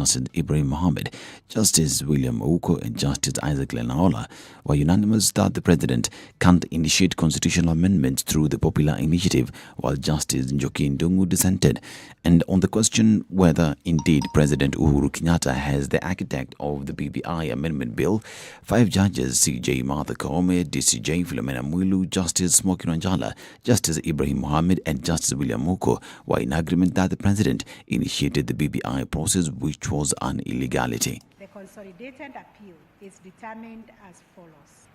Justice Ibrahim Mohammed, Justice William Okoh and Justice Isaac Lenaola were unanimous that the President can't initiate constitutional amendments through the popular initiative, while Justice Njoki Ndung'u dissented. And on the question whether indeed President Uhuru Kenyatta has the architect of the BBI amendment bill, 5 judges CJ Martha Koome, DCJ Philomena Mwilu, Justice Smoky Wanjala, Justice Ibrahim Mohammed and Justice William Okoh were in agreement that the President initiated the BBI process, which was an illegality. The consolidated appeal is determined as follows.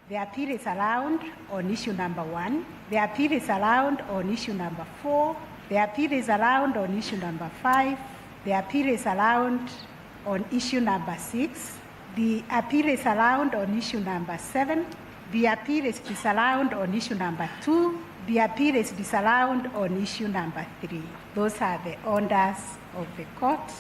The appeal is allowed on issue number 1. The appeal is allowed on issue number 4. The appeal is allowed on issue number 5. The appeal is allowed on issue number 6. The appeal is allowed on issue number 7. The appeal is disallowed on issue number 2. The appeal is disallowed on issue number 3. Those are the orders of the court.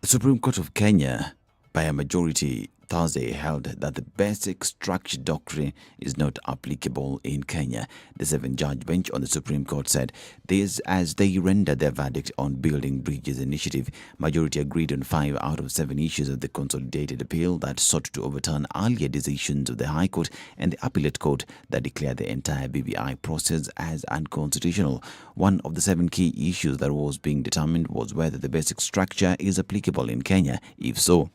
The Supreme Court of Kenya, by a majority Thursday, held that the basic structure doctrine is not applicable in Kenya. The 7-judge bench on the Supreme Court said this as they rendered their verdict on Building Bridges initiative. Majority agreed on 5 out of 7 issues of the consolidated appeal that sought to overturn earlier decisions of the High Court and the Appellate Court that declared the entire BBI process as unconstitutional. One of the 7 key issues that was being determined was whether the basic structure is applicable in Kenya. If so,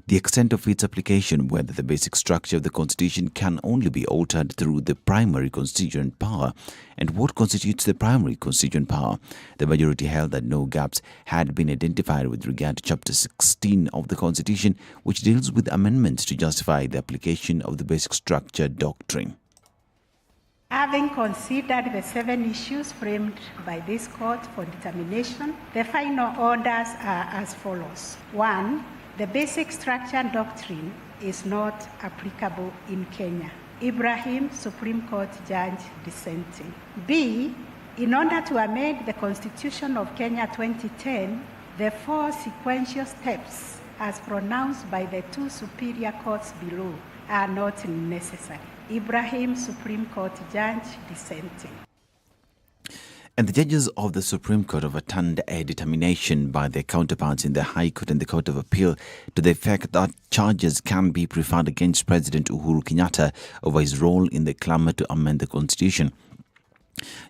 the extent of its application, whether the basic structure of the Constitution can only be altered through the primary constituent power, and what constitutes the primary constituent power. The majority held that no gaps had been identified with regard to Chapter 16 of the Constitution, which deals with amendments to justify the application of the basic structure doctrine. Having considered the 7 issues framed by this court for determination, the final orders are as follows. 1. The basic structure doctrine is not applicable in Kenya. Ibrahim, Supreme Court Judge dissenting. B. In order to amend the Constitution of Kenya 2010, the 4 sequential steps as pronounced by the 2 superior courts below are not necessary. Ibrahim, Supreme Court Judge dissenting. And the judges of the Supreme Court overturned a determination by their counterparts in the High Court and the Court of Appeal to the effect that charges can be preferred against President Uhuru Kenyatta over his role in the clamor to amend the Constitution.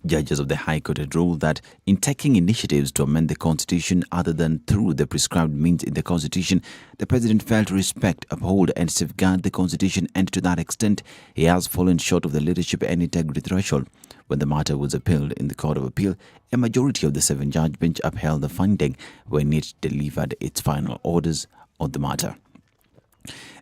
Judges of the High Court had ruled that in taking initiatives to amend the Constitution other than through the prescribed means in the Constitution, the President failed to respect, uphold and safeguard the Constitution, and to that extent, he has fallen short of the leadership and integrity threshold. When the matter was appealed in the Court of Appeal, a majority of the 7-judge bench upheld the finding when it delivered its final orders on the matter.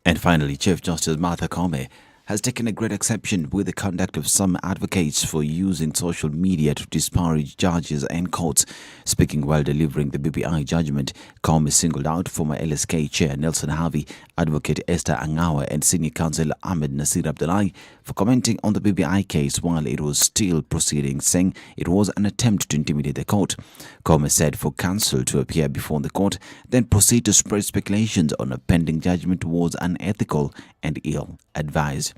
And finally, Chief Justice Martha Koome has taken a great exception with the conduct of some advocates for using social media to disparage judges and courts. Speaking while delivering the BBI judgment, Koome singled out former LSK Chair Nelson Harvey, Advocate Esther Angawa and Senior Counsel Ahmed Nasir Abdullahi for commenting on the BBI case while it was still proceeding, saying it was an attempt to intimidate the court. Koome said for counsel to appear before the court, then proceed to spread speculations on a pending judgment was unethical and ill-advised.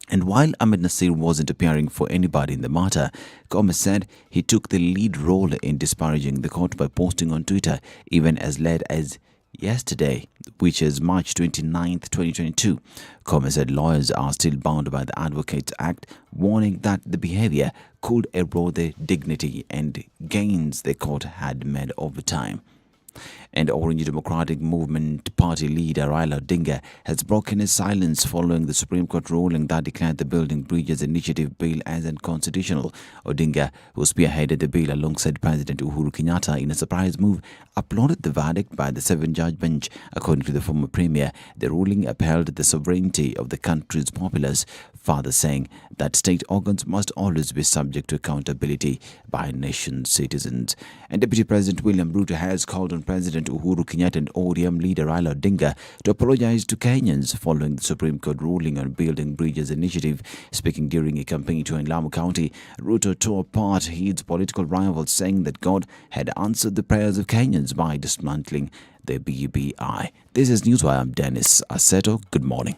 And while Ahmed Nasir wasn't appearing for anybody in the matter, Koome said he took the lead role in disparaging the court by posting on Twitter, even as late as yesterday, which is March 29th, 2022. Koome said lawyers are still bound by the Advocates Act, warning that the behavior could erode the dignity and gains the court had made over time. And Orange Democratic Movement Party leader Raila Odinga has broken his silence following the Supreme Court ruling that declared the Building Bridges Initiative bill as unconstitutional. Odinga, who spearheaded the bill alongside President Uhuru Kenyatta in a surprise move, applauded the verdict by the 7-judge bench. According to the former premier, the ruling upheld the sovereignty of the country's populace, further saying that state organs must always be subject to accountability by nation's citizens. And Deputy President William Ruto has called on President Uhuru Kenyatta and ODM leader Raila Odinga to apologize to Kenyans following the Supreme Court ruling on Building Bridges initiative. Speaking during a campaign tour in Lamu County, Ruto tore apart his political rivals, saying that God had answered the prayers of Kenyans by dismantling the BBI. This is Newswire. I'm Dennis Aseto. Good morning.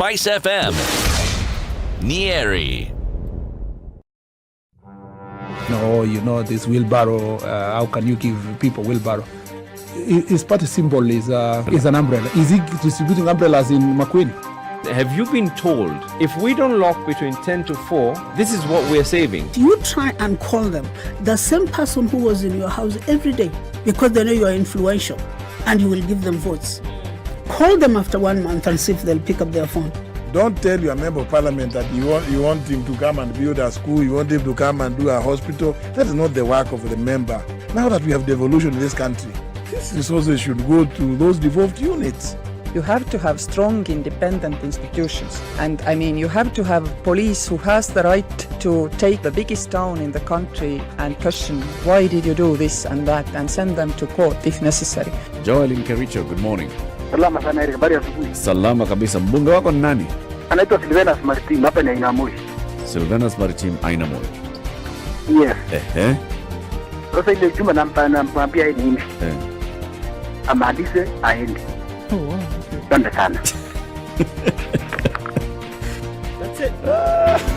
SpiceFM, Nyeri. No, this wheelbarrow, how can you give people wheelbarrow? His party symbol is an umbrella. Is he distributing umbrellas in McQueen? Have you been told if we don't lock between 10 to 4, this is what we're saving? You try and call them, the same person who was in your house every day, because they know you are influential and you will give them votes. Call them after 1 month and see if they'll pick up their phone. Don't tell your member of parliament that you want him to come and build a school, you want him to come and do a hospital. That is not the work of the member. Now that we have devolution in this country, these resources should go to those devolved units. You have to have strong, independent institutions. And you have to have police who has the right to take the biggest town in the country and question, why did you do this and that, and send them to court if necessary. Joel Nkericho, good morning. Salama sana, habari ya asubuhi. Salama kabisa. Mbunge wako ni nani? Anaitwa Silvanus Maritim, hapa ni Ainamoi. Silvanus Maritim, Ainamoi. Yes. Sasa ile juma nampambia yeye nini? Amalize aende. Oh, wow. Asante sana. That's it.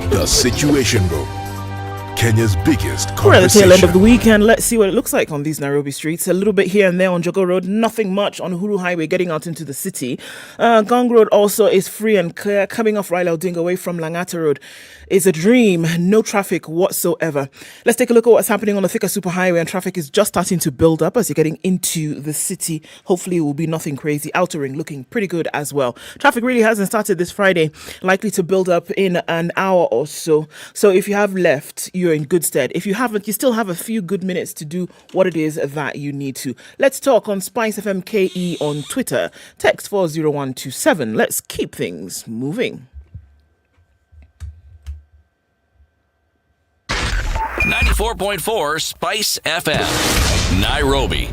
The Situation Room, Kenya's biggest conversation. We're at the tail end of the weekend. Let's see what it looks like on these Nairobi streets. A little bit here and there on Jogo Road. Nothing much on Uhuru Highway getting out into the city. Gong Road also is free and clear. Coming off Raila Odinga away from Langata Road is a dream. No traffic whatsoever. Let's take a look at what's happening on the Thika Superhighway, and traffic is just starting to build up as you're getting into the city. Hopefully it will be nothing crazy. Outer Ring looking pretty good as well. Traffic really hasn't started this Friday. Likely to build up in an hour or so. So if you have left, you're in good stead. If you haven't, you still have a few good minutes to do what it is that you need to. Let's talk on SpiceFM KE on Twitter. Text 40127. Let's keep things moving. 94.4 Spice FM, Nairobi.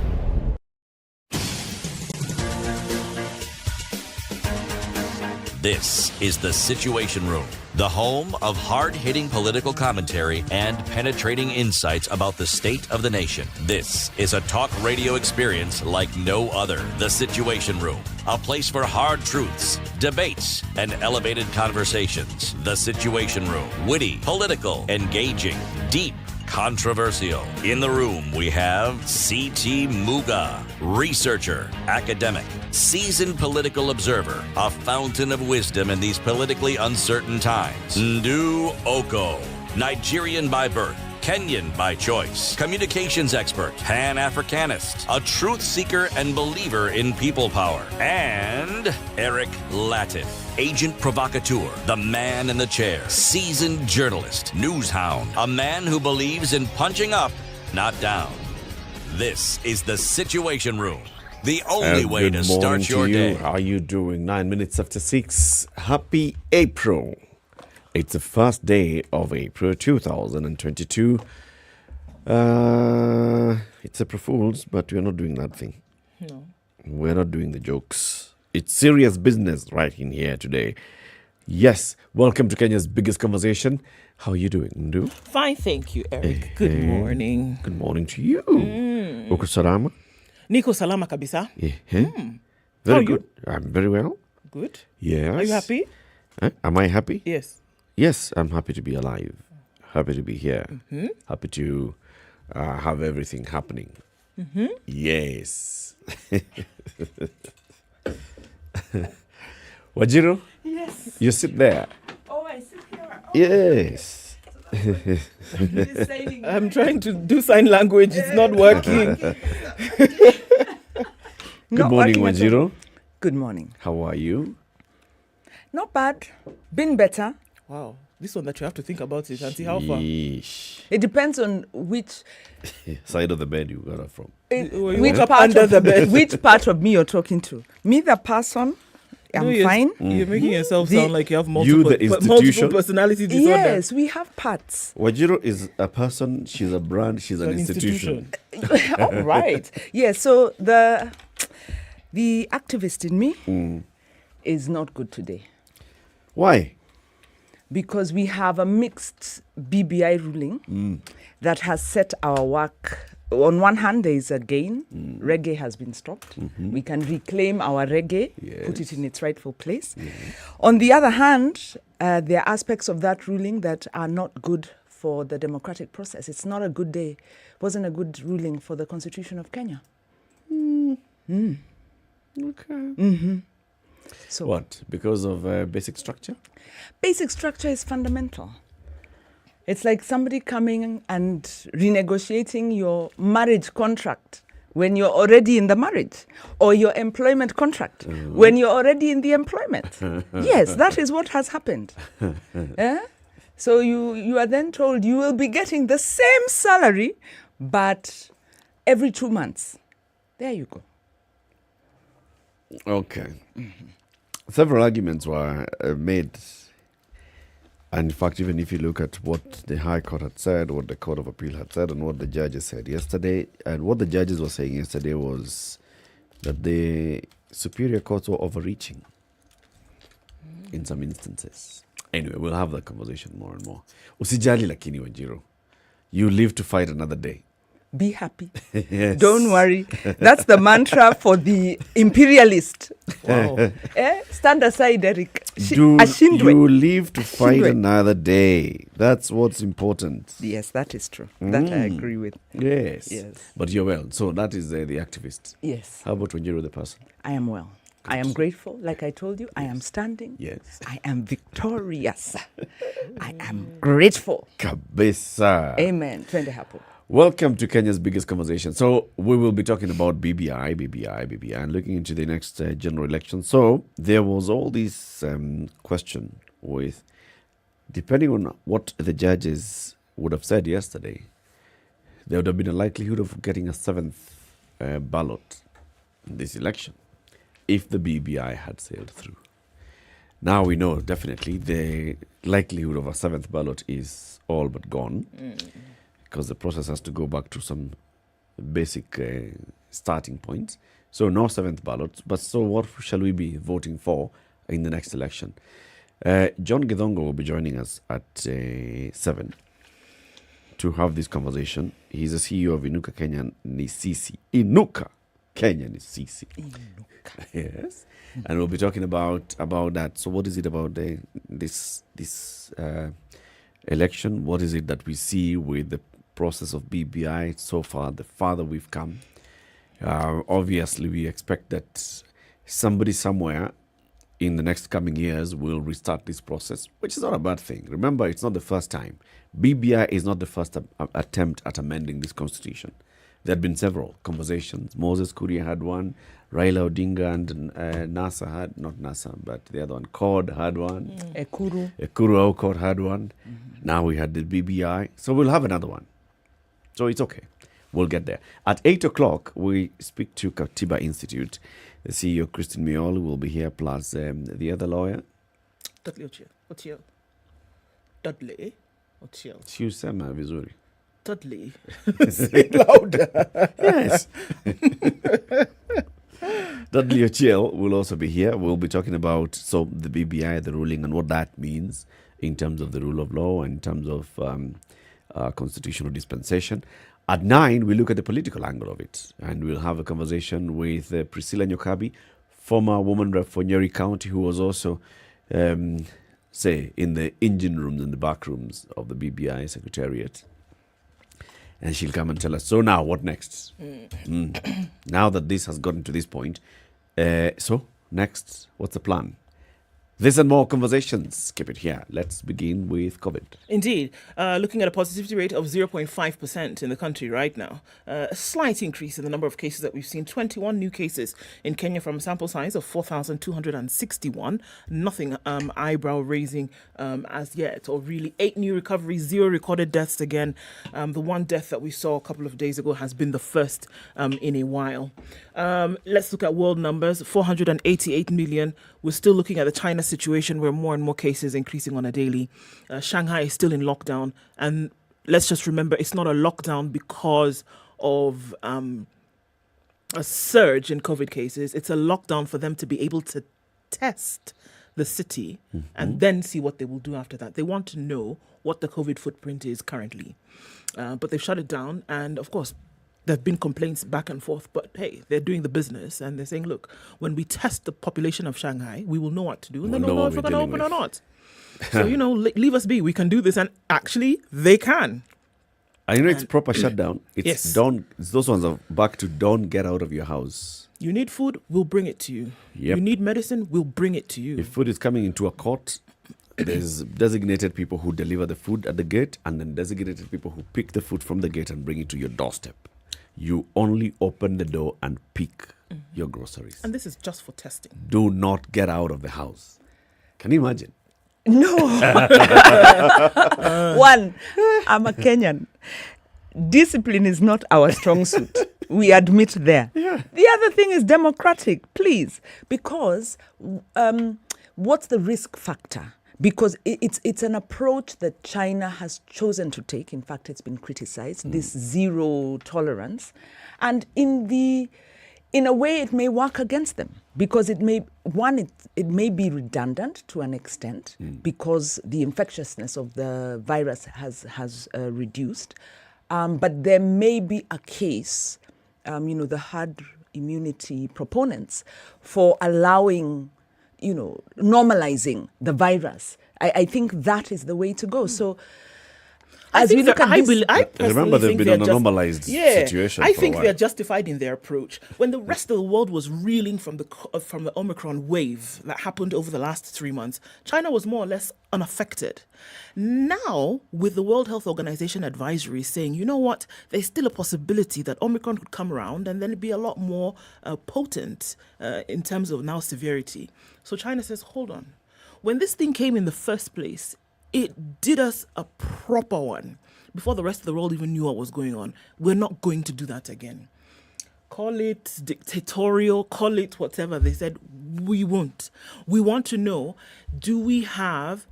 This is the Situation Room, the home of hard-hitting political commentary and penetrating insights about the state of the nation. This is a talk radio experience like no other. The Situation Room, a place for hard truths, debates, and elevated conversations. The Situation Room, witty, political, engaging, deep, controversial. In the room, we have C.T. Muga, researcher, academic, seasoned political observer, a fountain of wisdom in these politically uncertain times. Ndu Okoh, Nigerian by birth, Kenyan by choice, communications expert, Pan-Africanist, a truth seeker and believer in people power, and Eric Latiff, agent provocateur, the man in the chair, seasoned journalist, news hound, a man who believes in punching up, not down. This is the Situation Room, the only way to start your day. How are you doing? 9 minutes after 6. Happy April. It's the first day of April 2022. It's April Fool's, but we're not doing that thing. No. We're not doing the jokes. It's serious business right in here today. Yes, welcome to Kenya's biggest conversation. How are you doing, Ndu? Fine, thank you, Eric. Good morning. Good morning to you. Uko salama? Niko salama kabisa. Very good. I'm very well. Good. Yes. Are you happy? Am I happy? Yes. Yes, I'm happy to be alive. Happy to be here. Happy to have everything happening. Yes. Wajiro? Yes. You sit there. Oh, I sit here. Oh. Yes. I'm trying to do sign language. It's not working. Good morning, Wajiro. Good morning. How are you? Not bad. Been better. Wow. This one that you have to think about it and see how far. Yeesh. It depends on which Side of the bed you got it from. which part under the bed. which part of me you're talking to. Me, the person, I'm fine. You're making yourself The- sound like you have You, the multiple institution? personality disorder. Yes, we have parts. Wajiro is a person, she's a brand, she's an institution. All right. Yeah, so the activist in me is not good today. Why? Because we have a mixed BBI ruling that has set our work on one hand, there is a gain. Reggae has been stopped. We can reclaim our reggae, put it in its rightful place. On the other hand, there are aspects of that ruling that are not good for the democratic process. It's not a good day. It wasn't a good ruling for the Constitution of Kenya. Okay. So what? Because of basic structure? Basic structure is fundamental. It's like somebody coming and renegotiating your marriage contract when you're already in the marriage, or your employment contract when you're already in the employment. Yes, that is what has happened. So you are then told you will be getting the same salary, but every 2 months. There you go. Okay. Several arguments were made. And in fact, even if you look at what the High Court had said, what the Court of Appeal had said, and what the judges said yesterday, and what the judges were saying yesterday was that the superior courts were overreaching in some instances. Anyway, we'll have that conversation more and more. Usijali lakini Wanjiru. You live to fight another day. Be happy. Yes. Don't worry. That's the mantra for the imperialist. Wow. Stand aside, Eric. You live to fight another day. That's what's important. Yes, that is true. That I agree with. Yes. Yes. But you're well. So that is the activist. Yes. How about Wanjiru, the person? I am well. I am grateful. Like I told you, I am standing. Yes. I am victorious. I am grateful. Kabisa. Amen. Twende hapo. Welcome to Kenya's biggest conversation. So we will be talking about BBI, and looking into the next general election. So there was all this question with, depending on what the judges would have said yesterday, there would have been a likelihood of getting a seventh ballot in this election if the BBI had sailed through. Now we know definitely the likelihood of a seventh ballot is all but gone. Because the process has to go back to some basic starting points. So no seventh ballot. But so what shall we be voting for in the next election? John Githongo will be joining us at 7 to have this conversation. He's the CEO of Inuka Kenya Nisisi. Inuka Kenya Nisisi. Yes. And we'll be talking about that. So what is it about this election? What is it that we see with the process of BBI so far, the farther we've come? Obviously, we expect that somebody somewhere in the next coming years will restart this process, which is not a bad thing. Remember, it's not the first time. BBI is not the first attempt at amending this constitution. There had been several conversations. Moses Kuria had one, Raila Odinga and NASA had, not NASA, but the other one, CORD had one. Ekuru Okoh had one. Now we had the BBI. So we'll have another one. So it's okay. We'll get there. At 8 o'clock, we speak to Katiba Institute. The CEO, Christine Miol, will be here, plus the other lawyer. Dudley Ochiel. Dudley Ochiel. Siusema vizuri. Dudley. Say it louder. Yes. Dudley Ochiel will also be here. We'll be talking about the BBI, the ruling, and what that means in terms of the rule of law and in terms of constitutional dispensation. At 9, we look at the political angle of it, and we'll have a conversation with Priscilla Nyokabi, former woman rep for Nyeri County, who was also, in the engine rooms and the back rooms of the BBI Secretariat. And she'll come and tell us, so now, what next? Now that this has gotten to this point, so next, what's the plan? This and more conversations. Keep it here. Let's begin with COVID. Indeed. Looking at a positivity rate of 0.5% in the country right now. A slight increase in the number of cases that we've seen. 21 new cases in Kenya from a sample size of 4,261. Nothing eyebrow-raising as yet. Or really 8 new recoveries, 0 recorded deaths again. The one death that we saw a couple of days ago has been the first in a while. Let's look at world numbers. 488 million. We're still looking at the China situation where more and more cases increasing on a daily. Shanghai is still in lockdown. And let's just remember, it's not a lockdown because of a surge in COVID cases. It's a lockdown for them to be able to test the city and then see what they will do after that. They want to know what the COVID footprint is currently. But they've shut it down. And of course, There have been complaints back and forth, but hey, they're doing the business and they're saying, look, when we test the population of Shanghai, we will know what to do. And then we'll know if we're going to open or not. So, leave us be. We can do this. And actually, they can. And it's proper shutdown. It's yes. Those ones are back to don't get out of your house. You need food, we'll bring it to you. Yep. You need medicine, we'll bring it to you. If food is coming into a court, there's designated people who deliver the food at the gate and then designated people who pick the food from the gate and bring it to your doorstep. You only open the door and pick your groceries. And this is just for testing. Do not get out of the house. Can you imagine? No. One, I'm a Kenyan. Discipline is not our strong suit. We admit there. Yeah. The other thing is democratic, please. Because what's the risk factor? Because it's an approach that China has chosen to take. In fact, it's been criticized, this zero tolerance. And in a way, it may work against them because it may be redundant to an extent because the infectiousness of the virus has reduced. But there may be a case, the herd immunity proponents for allowing, normalizing the virus. I think that is the way to go. So as we look at this... Remember, they've been on a normalized situation. I think they're justified in their approach. When the rest of the world was reeling from the Omicron wave that happened over the last 3 months, China was more or less unaffected. Now, with the World Health Organization advisory saying, you know what, there's still a possibility that Omicron could come around and then be a lot more potent in terms of now severity. So China says, hold on. When this thing came in the first place, it did us a proper one before the rest of the world even knew what was going on. We're not going to do that again. Call it dictatorial, call it whatever. They said, we won't. We want to know, do we have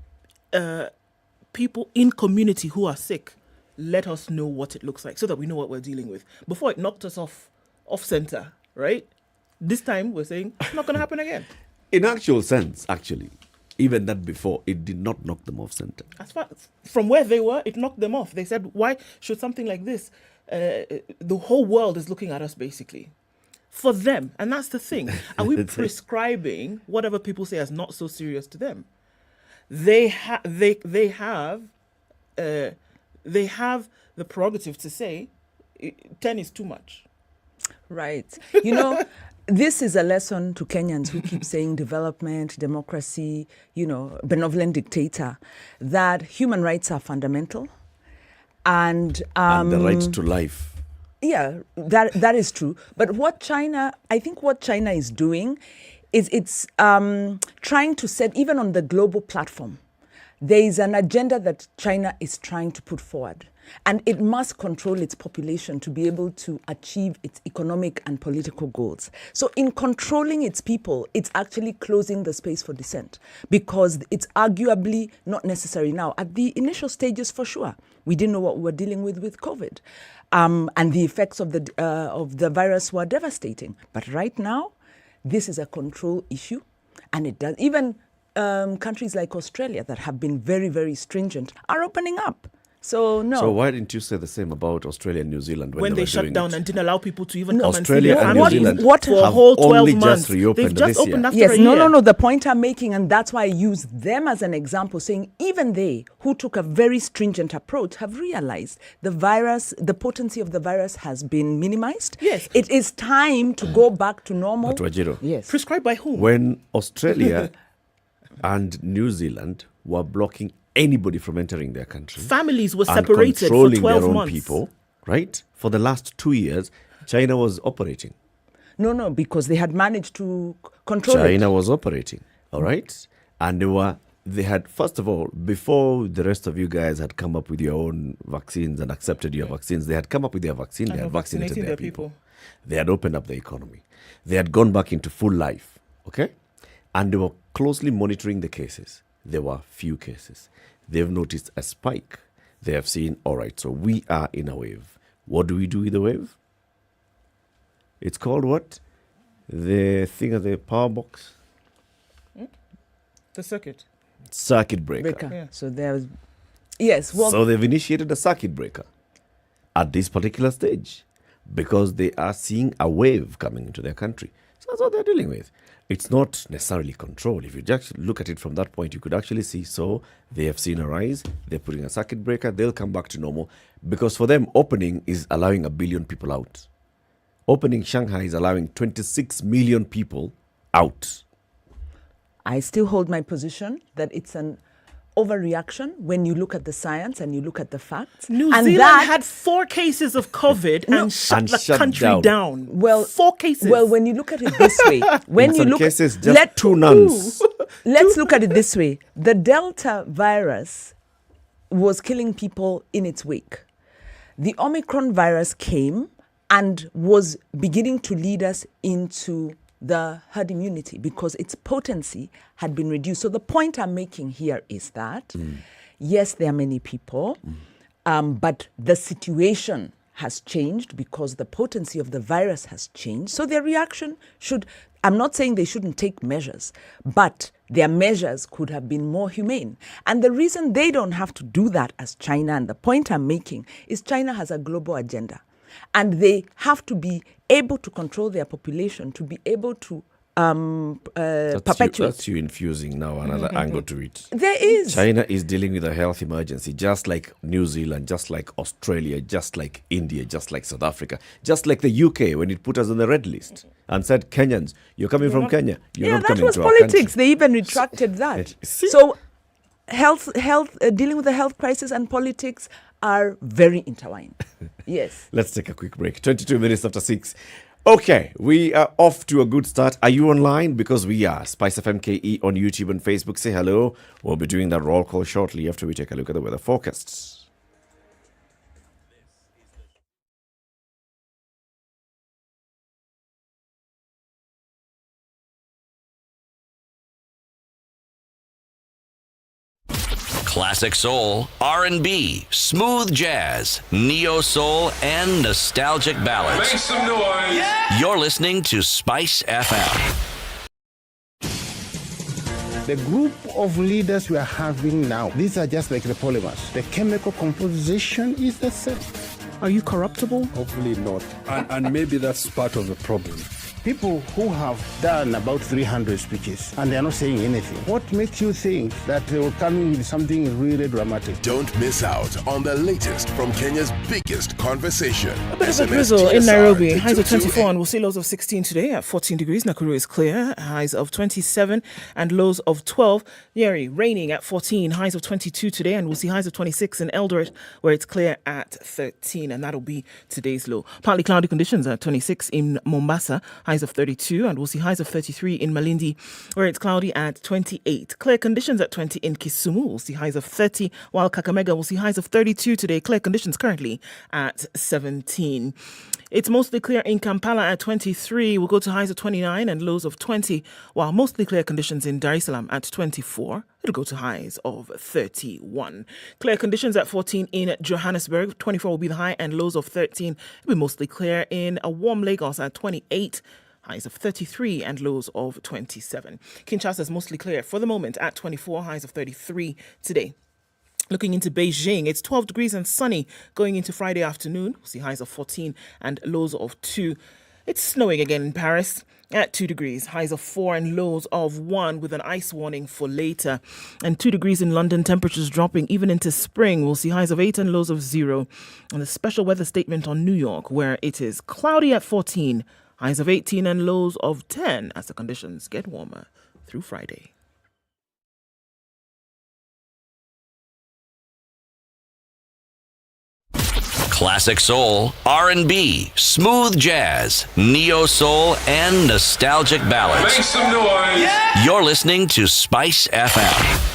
people in community who are sick? Let us know what it looks like so that we know what we're dealing with. Before it knocked us off center, right? This time we're saying, it's not going to happen again. In actual sense, even that before, it did not knock them off center. As far from where they were, it knocked them off. They said, why should something like this, the whole world is looking at us basically. For them, and that's the thing. Are we prescribing whatever people say as not so serious to them? They have the prerogative to say 10 is too much. Right. This is a lesson to Kenyans who keep saying development, democracy, benevolent dictator, that human rights are fundamental. And the right to life. Yeah, that is true. But I think what China is doing is it's trying to set, even on the global platform, there is an agenda that China is trying to put forward. And it must control its population to be able to achieve its economic and political goals. So in controlling its people, it's actually closing the space for dissent because it's arguably not necessary now. At the initial stages, for sure, we didn't know what we were dealing with COVID. And the effects of the virus were devastating. But right now, this is a control issue. And it does. Even countries like Australia that have been very, very stringent are opening up. So no. So why didn't you say the same about Australia and New Zealand when they shut down and didn't allow people to even come Australia and see their and families? New Zealand For a whole 12 only months. Just reopened They've just opened after yes, a year. No. The point I'm making, and that's why I use them as an example, saying even they, who took a very stringent approach, have realized the potency of the virus has been minimized. Yes. It is time to go back to normal. But Wajiro, yes. Prescribed by whom? When Australia and New Zealand were blocking anybody from entering their country. Families were separated for 12 their own months. People, right? For the last 2 years, China was operating. No, because they had managed to control China was operating, all right? And they had, first of all, before the rest of you guys had come up with your own vaccines and accepted your vaccines, they had come up with their vaccine, they had vaccinated their people. They had opened up the economy. They had gone back into full life, okay? And they were closely monitoring the cases. There were few cases. They've noticed a spike. They have seen, all right, so we are in a wave. What do we do with the wave? It's called what? The thing of the power box? The circuit. Circuit breaker. Yeah. So there's, yes. Well, so they've initiated a circuit breaker at this particular stage. because they are seeing a wave coming into their country. So that's what they're dealing with. It's not necessarily control. If you just look at it from that point, you could actually see, so they have seen a rise, they're putting a circuit breaker, they'll come back to normal. Because for them, opening is allowing 1 billion people out. Opening Shanghai is allowing 26 million people out. I still hold my position that it's an overreaction when you look at the science and you look at the facts. New and Zealand that, had 4 cases of COVID and shut the country down. Well, 4 cases. Well, when you look at it this way, when in you some look cases, just 2 nuns. Let's look at it this way. The Delta virus was killing people in its wake. The Omicron virus came and was beginning to lead us into the herd immunity because its potency had been reduced. So the point I'm making here is that, yes, there are many people, but the situation has changed because the potency of the virus has changed. So their reaction should, I'm not saying they shouldn't take measures, but their measures could have been more humane. And the reason they don't have to do that as China, and the point I'm making, is China has a global agenda. And they have to be able to control their population, to be able to perpetuate. That's you infusing now another angle to it. There is. China is dealing with a health emergency, just like New Zealand, just like Australia, just like India, just like South Africa, just like the UK when it put us on the red list and said, Kenyans, you're coming from Kenya. You're not coming to our country. That was politics. They even retracted that. So health, dealing with the health crisis and politics are very intertwined. Yes. Let's take a quick break. 22 minutes after 6. Okay, we are off to a good start. Are you online? Because we are. SpiceFM KE on YouTube and Facebook. Say hello. We'll be doing that roll call shortly after we take a look at the weather forecasts. Classic soul, R&B, smooth jazz, neo soul, and nostalgic ballads. Make some noise. Yeah. You're listening to Spice FM. The group of leaders we are having now, these are just like the polymers. The chemical composition is the same. Are you corruptible? Hopefully not. And maybe that's part of the problem. People who have done about 300 speeches and they're not saying anything. What makes you think that they will come in with something really dramatic? Don't miss out on the latest from Kenya's biggest conversation. A bit of a drizzle in Nairobi. Highs of 24 and we'll see lows of 16 today at 14 degrees. Nakuru is clear. Highs of 27 and lows of 12. Nyeri raining at 14. Highs of 22 today and we'll see highs of 26 in Eldoret where it's clear at 13 and that'll be today's low. Partly cloudy conditions at 26 in Mombasa. Highs of 32 and we'll see highs of 33 in Malindi where it's cloudy at 28. Clear conditions at 20 in Kisumu. We'll see highs of 30 while Kakamega will see highs of 32 today. Clear conditions currently at 17. It's mostly clear in Kampala at 23. We'll go to highs of 29 and lows of 20 while mostly clear conditions in Dar es Salaam at 24. It'll go to highs of 31. Clear conditions at 14 in Johannesburg. 24 will be the high and lows of 13. It'll be mostly clear in a warm Lagos at 28. Highs of 33 and lows of 27. Kinshasa is mostly clear for the moment at 24. Highs of 33 today. Looking into Beijing, it's 12 degrees and sunny going into Friday afternoon. We'll see highs of 14 and lows of 2. It's snowing again in Paris at 2 degrees, highs of 4 and lows of 1 with an ice warning for later. And 2 degrees in London, temperatures dropping even into spring. We'll see highs of 8 and lows of 0. And the special weather statement on New York where it is cloudy at 14, highs of 18 and lows of 10 as the conditions get warmer through Friday. Classic soul, R&B, smooth jazz, neo soul, and nostalgic ballads. Make some noise. Yeah. You're listening to Spice FM.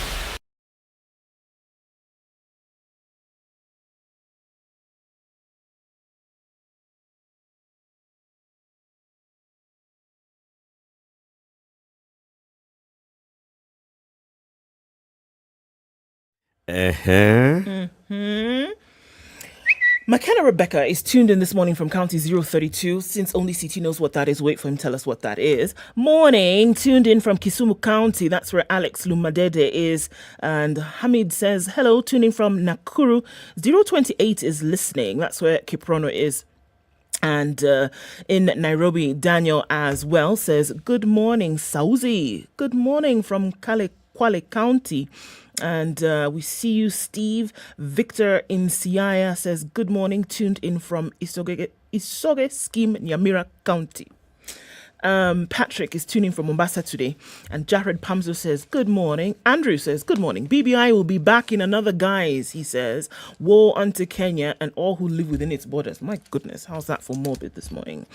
McKenna Rebecca is tuned in this morning from County 032. Since only CT knows what that is, wait for him to tell us what that is. Morning, tuned in from Kisumu County. That's where Alex Lumadede is. And Hamid says, hello, tuning from Nakuru. 028 is listening. That's where Kiprono is. And in Nairobi, Daniel as well says, good morning, Sauzi. Good morning from Kwale County. And we see you, Steve. Victor in Siaya says, good morning, tuned in from Isoge Scheme, Nyamira County. Patrick is tuning from Mombasa today. And Jared Pamzo says, good morning. Andrew says, good morning. BBI will be back in another guise, he says. Woe unto Kenya and all who live within its borders. My goodness, how's that for morbid this morning?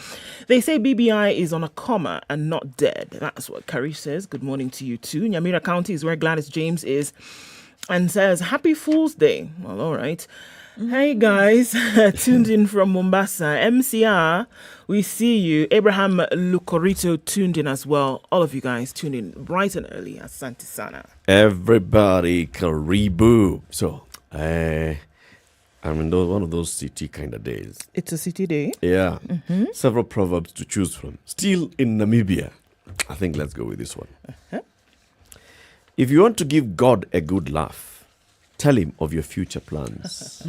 They say BBI is on a comma and not dead. That's what Karish says. Good morning to you too. Nyamira County is where Gladys James is and says, Happy Fool's Day. Well, all right. Hey guys, tuned in from Mombasa. MCR, we see you. Abraham Lucorito tuned in as well. All of you guys tuned in bright and early. Asante sana. Everybody, karibu. So, I'm in one of those city kind of days. It's a city day? Yeah. Several proverbs to choose from. Still in Namibia. I think let's go with this one. If you want to give God a good laugh, tell him of your future plans.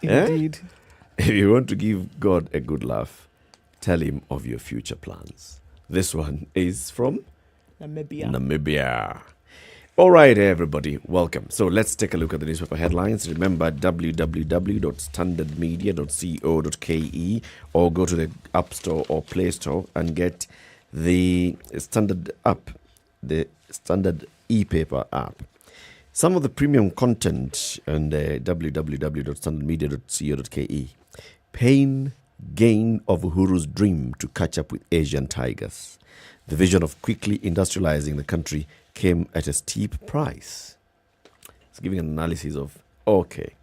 Indeed. If you want to give God a good laugh, tell him of your future plans. This one is from Namibia. All right, everybody, welcome. So let's take a look at the newspaper headlines. Remember, www.standardmedia.co.ke or go to the App Store or Play Store and get the Standard app, the Standard e-paper app. Some of the premium content on www.standardmedia.co.ke. Pain, gain of Uhuru's dream to catch up with Asian tigers. The vision of quickly industrializing the country came at a steep price. It's giving an analysis of, okay.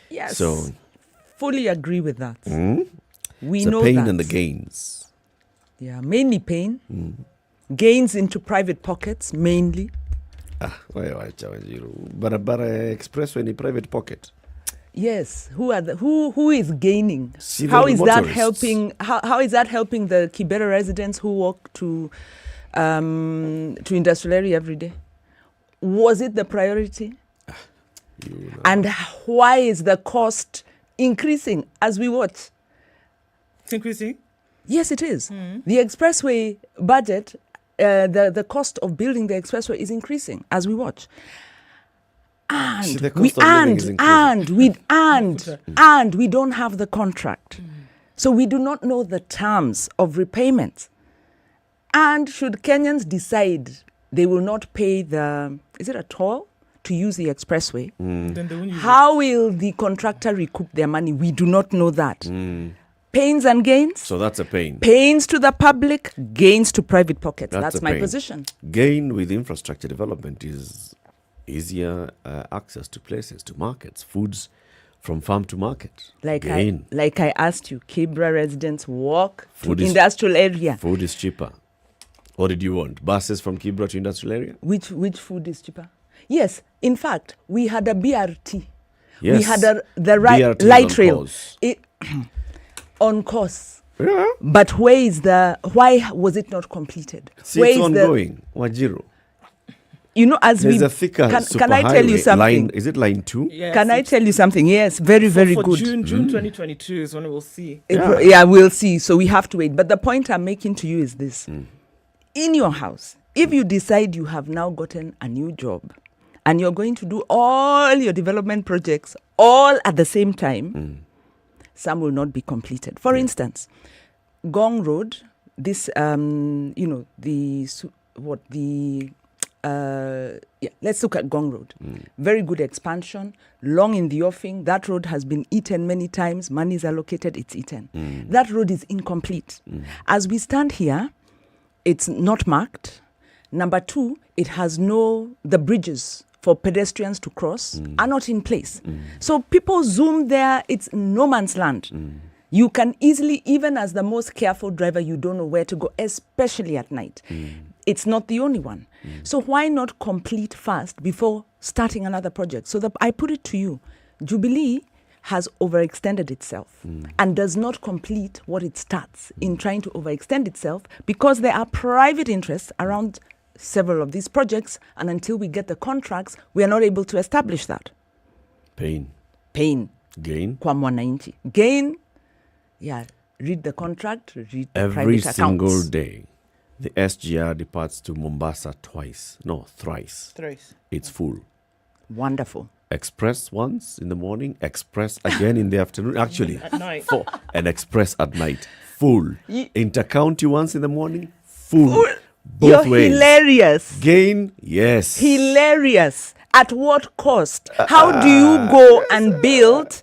Yes, so, fully agree with that. We so know pain that. And the gains. Yeah, mainly pain. Gains into private pockets, mainly. Barabara expressway in private pocket. Yes, who is gaining? See, how is that motorists. helping? How is that helping the Kibera residents who walk to industrial area every day? Was it the priority? And why is the cost increasing as we watch? It's increasing? Yes, it is. The expressway budget. The cost of building the expressway is increasing as we watch. And we don't have the contract. So we do not know the terms of repayment. And should Kenyans decide they will not pay is it a toll to use the expressway? Then they won't use How will the contractor recoup their money? We do not know that. Pains and gains. So that's a pain. Pains to the public, gains to private pockets. That's my pain. position. Gain with infrastructure development is easier access to places, to markets, foods from farm to market. Like Gain. I asked you, Kibra residents walk Food to is- industrial area. Food is cheaper. What did you want? Buses from Kibra to industrial area? Which food is cheaper? Yes, in fact, we had a BRT. Yes. We had the BRT light on rail. course. On course. Yeah. But why was it not completed? See, it's ongoing. Wajiro. As There's we a thicker can I tell you something? Is it line 2? Yes, Can I tell you something? Yes, very, very for good. June 2022 is when we'll see. We'll see. So we have to wait. But the point I'm making to you is this. In your house, if you decide you have now gotten a new job and you're going to do all your development projects all at the same time, some will not be completed. For instance, Gong Road, this, let's look at Gong Road. Very good expansion, long in the offing. That road has been eaten many times. Money is allocated, it's eaten. That road is incomplete. As we stand here, it's not marked. Number two, it has the bridges for pedestrians to cross are not in place. So people zoom there, it's no man's land. You can easily, even as the most careful driver, you don't know where to go, especially at night. It's not the only one. So why not complete fast before starting another project? So I put it to you, Jubilee has overextended itself and does not complete what it starts in trying to overextend itself because there are private interests around several of these projects, and until we get the contracts, we are not able to establish that. Pain. Gain? Kwa mwananchi. Gain, yeah, read the contract, read the Every private single accounts. day, the SGR departs to Mombasa thrice. Thrice. It's full. Wonderful. Express once in the morning, express again in the afternoon. Actually, At night. and express at night. Full. Intercounty once in the morning, full. You're Both ways. hilarious. Gain, yes. Hilarious. At what cost? How do you go and build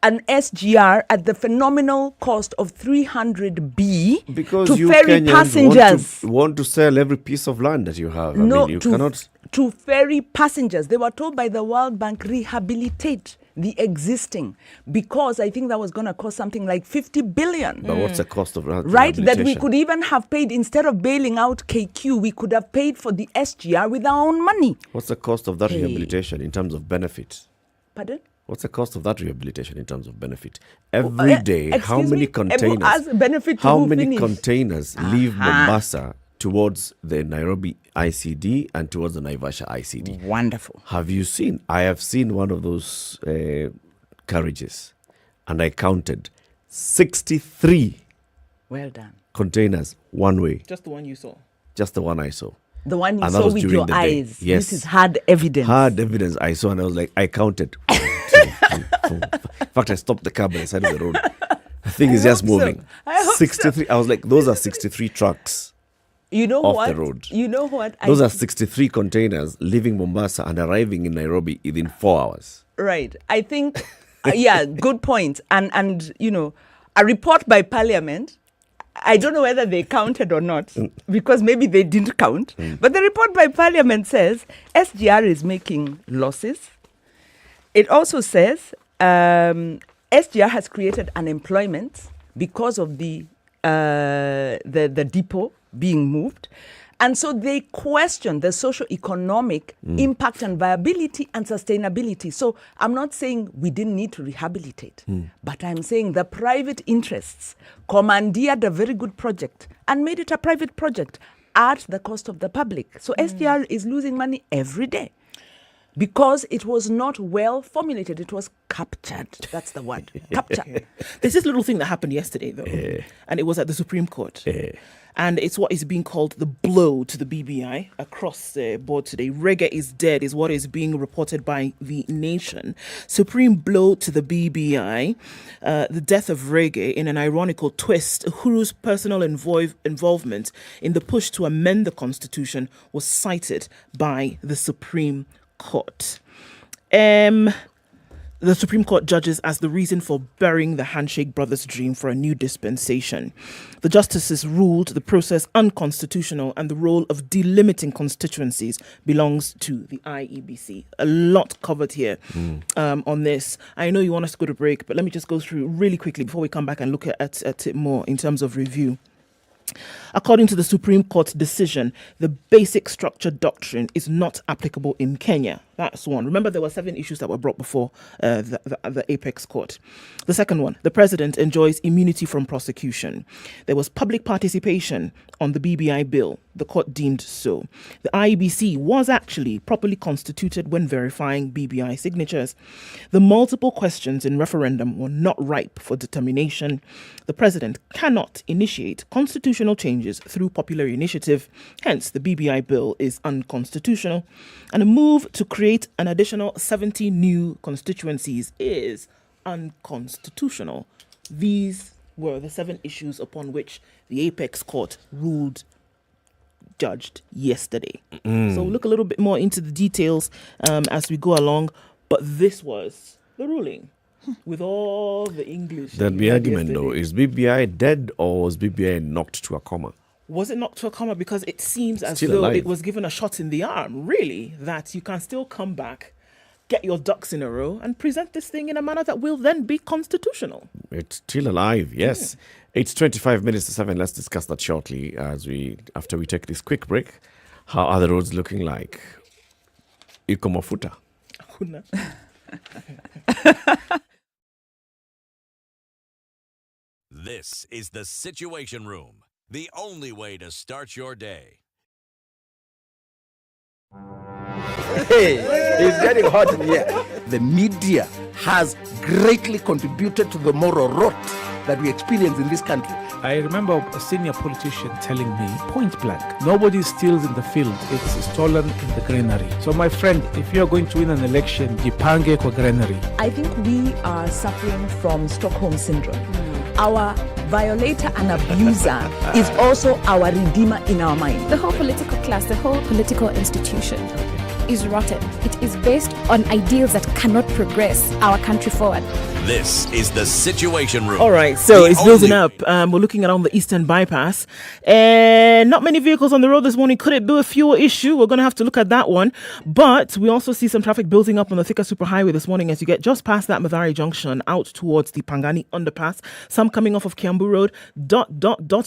an SGR at the phenomenal cost of 300B Because to you ferry Kenyans passengers? want to sell every piece of land that you have. No, I mean, you cannot. To ferry passengers. They were told by the World Bank, rehabilitate the existing, because I think that was going to cost something like 50 billion. But what's the cost of Right, that we rehabilitation? could even have paid, instead of bailing out KQ, we could have paid for the SGR with our own money. What's the cost of that Hey. rehabilitation in terms of benefit? Pardon? What's the cost of that rehabilitation in terms of benefit? Every day, how excuse many me? containers? As benefit to How who many finish? containers leave Mombasa towards the Nairobi ICD and towards the Naivasha ICD? Wonderful. Have you seen? I have seen one of those carriages, and I counted 63 Well done. containers one way. Just the one you saw. Just the one I saw. The one you And that saw was with during your the day. eyes. Yes. This is hard evidence. Hard evidence I saw, and I was like, I counted. One, two, three, 4. In fact, I stopped the cab on the side of the road. The thing is just moving. I hope 63. I was like, those are 63 trucks You know off what? the road. You know what? Those are 63 containers leaving Mombasa and arriving in Nairobi within 4 hours. Right. I think, yeah, good point. And you know, a report by Parliament, I don't know whether they counted or not, because maybe they didn't count. But the report by Parliament says SGR is making losses. It also says SGR has created unemployment because of the depot being moved. And so they question the socio-economic impact and viability and sustainability. So I'm not saying we didn't need to rehabilitate, but I'm saying the private interests commandeered a very good project and made it a private project at the cost of the public. So SGR is losing money every day because it was not well formulated. It was captured. That's the word. Captured. There's this little thing that happened yesterday, though, and it was at the Supreme Court. And it's what is being called the blow to the BBI across the board today. Reggae is dead is what is being reported by The Nation. Supreme blow to the BBI. The death of Reggae in an ironical twist. Uhuru's personal involvement in the push to amend the Constitution was cited by the Supreme Court. The Supreme Court judges as the reason for burying the Handshake Brothers' dream for a new dispensation. The justices ruled the process unconstitutional and the role of delimiting constituencies belongs to the IEBC. A lot covered here on this. I know you want us to go to break, but let me just go through really quickly before we come back and look at it more in terms of review. According to the Supreme Court's decision, the basic structure doctrine is not applicable in Kenya. That's one. Remember, there were 7 issues that were brought before the Apex Court. The second one, the president enjoys immunity from prosecution. There was public participation on the BBI bill. The court deemed so. The IEBC was actually properly constituted when verifying BBI signatures. The multiple questions in referendum were not ripe for determination. The president cannot initiate constitutional changes through popular initiative. Hence, the BBI bill is unconstitutional. And a move to create an additional 70 new constituencies is unconstitutional. These were the 7 issues upon which the Apex Court judged yesterday. So we'll look a little bit more into the details as we go along. But this was the ruling with all the English. Then the argument, though, is BBI dead or was BBI knocked to a coma? Was it knocked to a coma? Because it seems as Still though alive. it was given a shot in the arm, really, that you can still come back, get your ducks in a row, and present this thing in a manner that will then be constitutional. It's still alive, yes. It's 25 minutes to 7. Let's discuss that shortly after we take this quick break. How are the roads looking like? Iko mafuta. This is the Situation Room, the only way to start your day. Hey, it's getting hot in here. The media has greatly contributed to the moral rot that we experience in this country. I remember a senior politician telling me, point blank, nobody steals in the field, it's stolen in the granary. So my friend, if you're going to win an election, jipange kwa granary. I think we are suffering from Stockholm syndrome. Our violator and abuser is also our redeemer in our mind. The whole political class, the whole political institution is rotten. It is based on ideals that cannot progress our country forward. This is the Situation Room. All right, so it's building up. We're looking around the Eastern Bypass. And not many vehicles on the road this morning. Could it be a fuel issue? We're going to have to look at that one. But we also see some traffic building up on the Thika Superhighway this morning as you get just past that Mathare Junction out towards the Pangani Underpass. Some coming off of Kiambu Road. Dot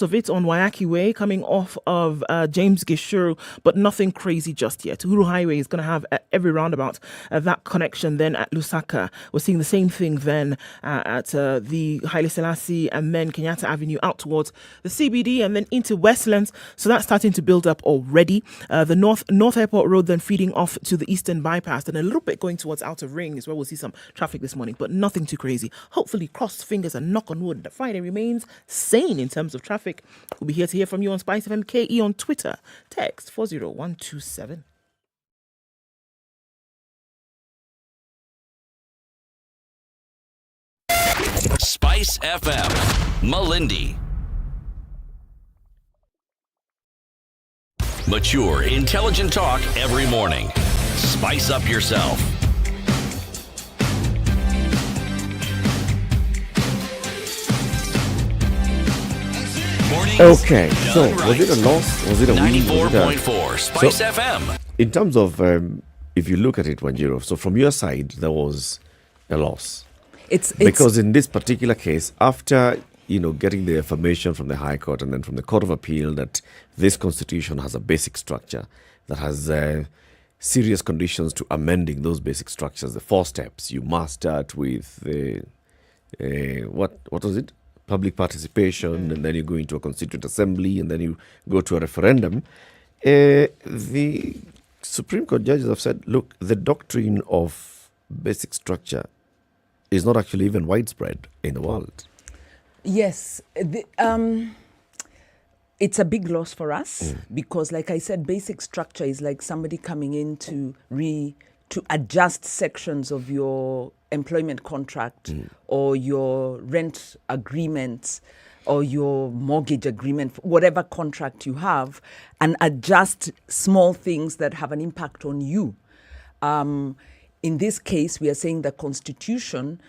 of it on Wayaki Way coming off of James Gishuru. But nothing crazy just yet. Uhuru Highway is going to have at every roundabout that connection then at Lusaka. We're seeing the same thing then at the Haile Selassie and then Kenyatta Avenue out towards the CBD and then into Westlands. So that's starting to build up already. The North Airport Road then feeding off to the Eastern Bypass and a little bit going towards Outer Ring is where we'll see some traffic this morning, but nothing too crazy. Hopefully, cross fingers and knock on wood, that Friday remains sane in terms of traffic. We'll be here to hear from you on SpiceFM KE on Twitter. Text 40127. Spice FM, Malindi. Mature, intelligent talk every morning. Spice up yourself. Okay, so was it a loss? Was it a win? 94.4 Spice FM. In terms of, if you look at it, Wanjiru, so from your side, there was a loss. It's because in this particular case, after getting the affirmation from the High Court and then from the Court of Appeal that this constitution has a basic structure that has serious conditions to amending those basic structures, the 4 steps. You must start with what was it? Public participation, and then you go into a constituent assembly, and then you go to a referendum. The Supreme Court judges have said, look, the doctrine of basic structure is not actually even widespread in the world. Yes. It's a big loss for us because, like I said, basic structure is like somebody coming in to adjust sections of your employment contract or your rent agreement or your mortgage agreement, whatever contract you have, and adjust small things that have an impact on you. In this case, we are saying the Constitution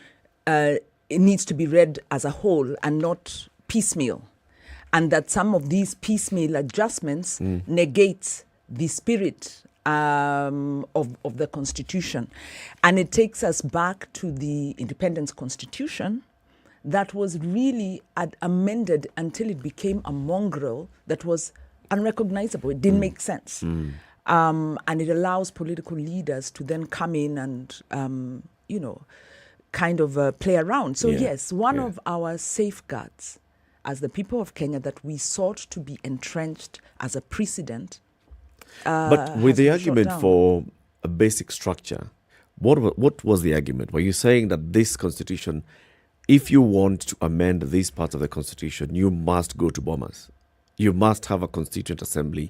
it needs to be read as a whole and not piecemeal, and that some of these piecemeal adjustments negate the spirit of the Constitution. And it takes us back to the Independence Constitution that was really amended until it became a mongrel that was unrecognizable. It didn't make sense. And it allows political leaders to then come in and, kind of play around. So yes, one of our safeguards as the people of Kenya that we sought to be entrenched as a precedent. But with the argument for a basic structure, what was the argument? Were you saying that this constitution, if you want to amend these parts of the constitution, you must go to Bomas? You must have a constituent assembly.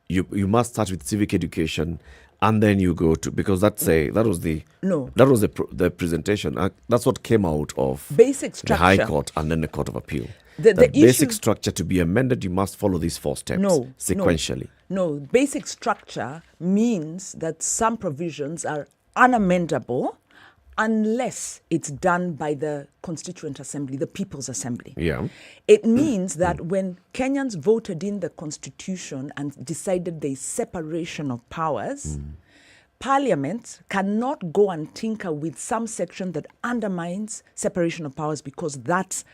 You must start with civic education, and then you go to, because that was the presentation. That's what came out of basic structure, the High Court and then the Court of Appeal. The basic structure to be amended, you must follow these 4 steps sequentially. No, basic structure means that some provisions are unamendable unless it's done by the Constituent Assembly, the People's Assembly. Yeah. It means that when Kenyans voted in the Constitution and decided there is separation of powers, Parliament cannot go and tinker with some section that undermines separation of powers because that's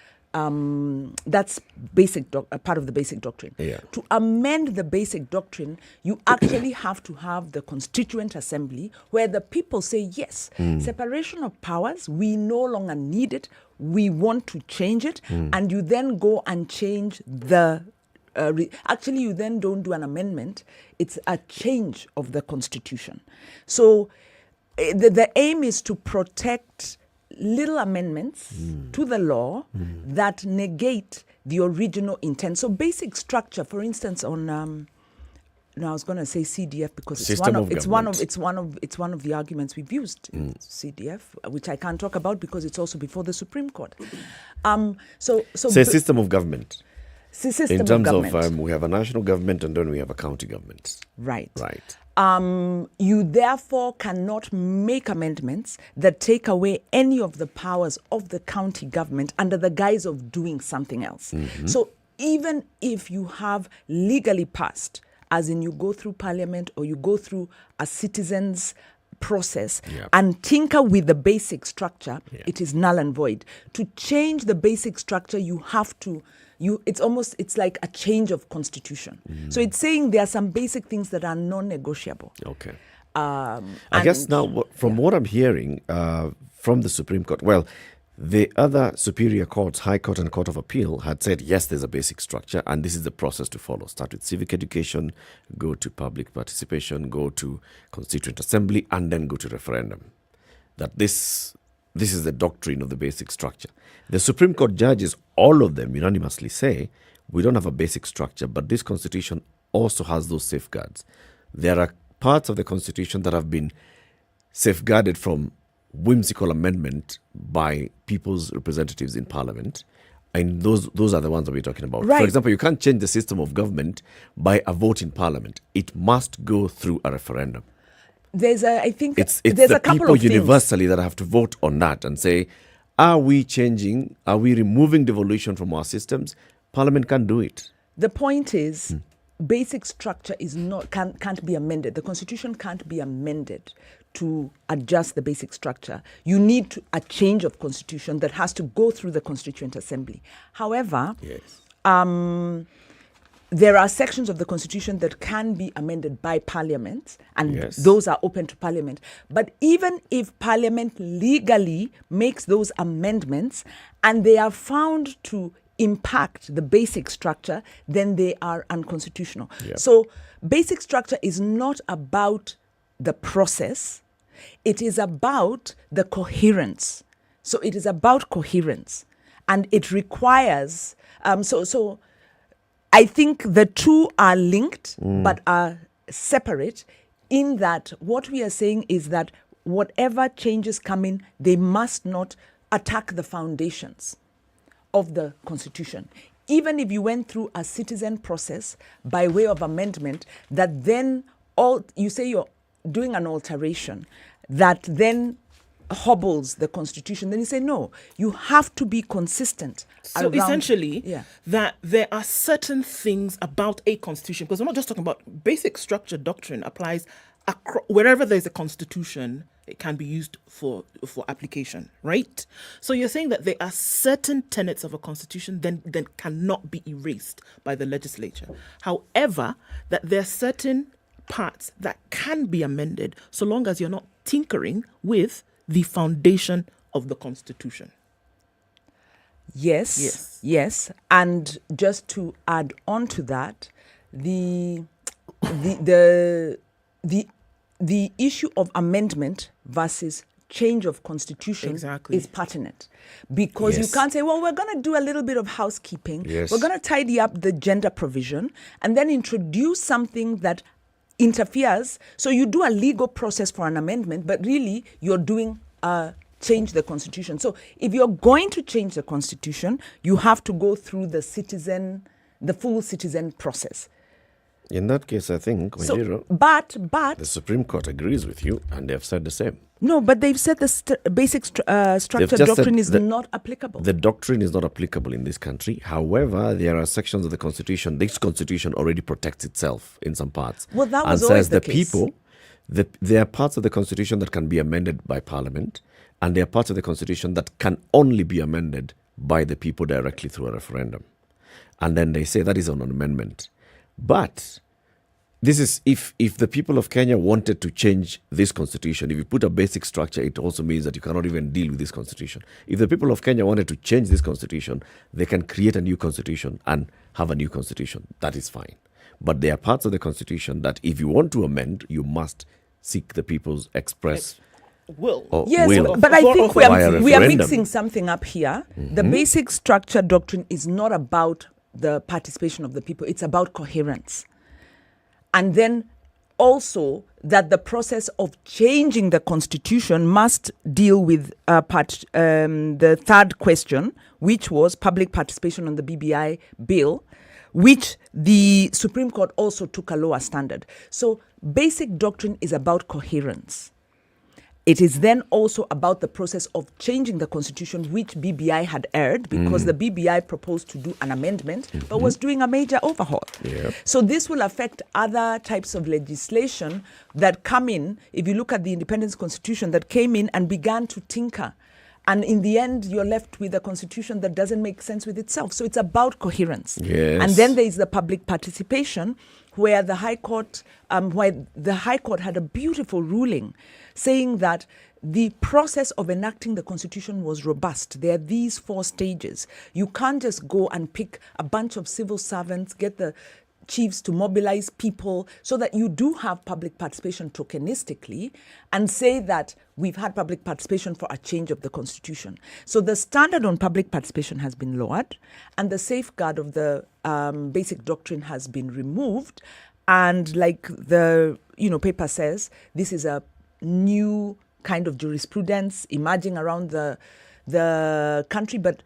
basic part of the basic doctrine. Yeah. To amend the basic doctrine, you actually have to have the Constituent Assembly where the people say, yes, separation of powers, we no longer need it, we want to change it, and you then go and change the... actually, you then don't do an amendment, it's a change of the Constitution. So the aim is to protect little amendments to the law that negate the original intent. So basic structure, for instance, on no, I was going to say CDF because it's one of the arguments we've used in CDF, which I can't talk about because it's also before the Supreme Court. System of government. System in terms of government. We have a national government and then we have a county government. Right. Right. You therefore cannot make amendments that take away any of the powers of the county government under the guise of doing something else. So even if you have legally passed, as in you go through parliament or you go through a citizen's process and tinker with the basic structure, it is null and void. To change the basic structure, you have to it's like a change of constitution. So it's saying there are some basic things that are non-negotiable. Okay. I guess now, from what I'm hearing from the Supreme Court, well, the other superior courts, High Court and Court of Appeal, had said, yes, there's a basic structure, and this is the process to follow. Start with civic education, go to public participation, go to Constituent Assembly, and then go to referendum. That this is the doctrine of the basic structure. The Supreme Court judges, all of them unanimously say, we don't have a basic structure, but this Constitution also has those safeguards. There are parts of the Constitution that have been safeguarded from whimsical amendment by people's representatives in Parliament, and those are the ones that we're talking about. Right. For example, you can't change the system of government by a vote in Parliament. It must go through a referendum. There's a couple the of people things. universally that have to vote on that and say, are we changing, are we removing devolution from our systems? Parliament can't do it. The point is, basic structure can't be amended. The Constitution can't be amended to adjust the basic structure. You need a change of constitution that has to go through the Constituent Assembly. However, there are sections of the Constitution that can be amended by Parliament, and those are open to Parliament. But even if Parliament legally makes those amendments and they are found to impact the basic structure, then they are unconstitutional. So basic structure is not about the process. It is about the coherence. So it is about coherence. And it requires... So I think the two are linked but are separate in that what we are saying is that whatever changes come in, they must not attack the foundations of the Constitution. Even if you went through a citizen process by way of amendment, that then you say you're doing an alteration that then hobbles the Constitution, then you say, no, you have to be consistent. So essentially, that there are certain things about a constitution, because we're not just talking about basic structure doctrine applies wherever there's a constitution, it can be used for application, right? So you're saying that there are certain tenets of a constitution then cannot be erased by the legislature. However, that there are certain parts that can be amended so long as you're not tinkering with the foundation of the Constitution. Yes. And just to add on to that, the issue of amendment versus change of constitution is pertinent, because you can't say, well, we're going to do a little bit of housekeeping. We're going to tidy up the gender provision and then introduce something that interferes. So you do a legal process for an amendment, but really you're doing change the constitution. So if you're going to change the constitution, you have to go through the full citizen process. In that case, I think, but the Supreme Court agrees with you, and they have said the same. No, but they've said the basic structure doctrine is not applicable. The doctrine is not applicable in this country. However, there are sections of the Constitution. This Constitution already protects itself in some parts. Well, that was and always says the case. There are parts of the Constitution that can be amended by Parliament, and there are parts of the Constitution that can only be amended by the people directly through a referendum. And then they say that is an amendment. But this is if the people of Kenya wanted to change this constitution, if you put a basic structure, it also means that you cannot even deal with this constitution. If the people of Kenya wanted to change this constitution, they can create a new constitution and have a new constitution. That is fine. But there are parts of the constitution that if you want to amend, you must seek the people's express will. Yes, will. but I think we are referendum. mixing something up here. The basic structure doctrine is not about the participation of the people. It's about coherence. And then also that the process of changing the constitution must deal with the third question, which was public participation on the BBI bill, which the Supreme Court also took a lower standard. So basic doctrine is about coherence. It is then also about the process of changing the constitution, which BBI had erred because the BBI proposed to do an amendment, but was doing a major overhaul. Yep. So this will affect other types of legislation that come in. If you look at the Independence Constitution that came in and began to tinker, and in the end, you're left with a constitution that doesn't make sense with itself. So it's about coherence. Yes. And then there is the public participation, where the High Court had a beautiful ruling saying that the process of enacting the constitution was robust. There are these 4 stages. You can't just go and pick a bunch of civil servants, get the chiefs to mobilize people so that you do have public participation tokenistically and say that we've had public participation for a change of the constitution. So the standard on public participation has been lowered and the safeguard of the basic doctrine has been removed. And like the paper says, this is a new kind of jurisprudence emerging around the country, but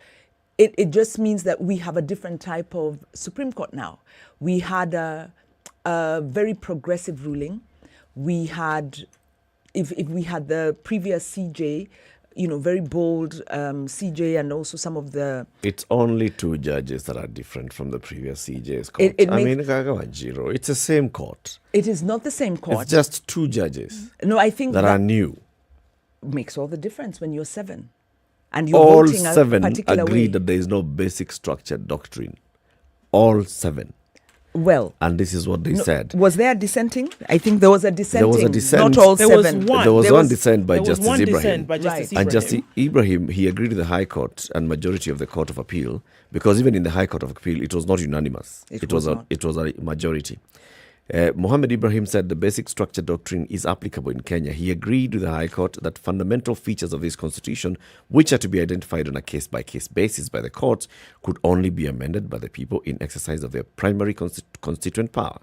it just means that we have a different type of Supreme Court now. We had a very progressive ruling. We had, if we had the previous CJ, very bold CJ, and also some of the... It's only 2 judges that are different from the previous CJ's court. It's the same court. It is not the same court. It's just 2 judges. No, I think that are new. Makes all the difference when you're 7. And you're all voting 7 a particular agree way. that there is no basic structure doctrine. All 7. Well, and this is what they said. Was there a dissenting? I think there was a dissenting. There was a dissent. Not all 7. There was one dissent by Justice Ibrahim. Right. And Justice Ibrahim, he agreed with the High Court and majority of the Court of Appeal, because even in the High Court of Appeal, it was not unanimous. It was a majority. Mohammed Ibrahim said the basic structure doctrine is applicable in Kenya. He agreed with the High Court that fundamental features of this constitution, which are to be identified on a case-by-case basis by the courts, could only be amended by the people in exercise of their primary constituent power.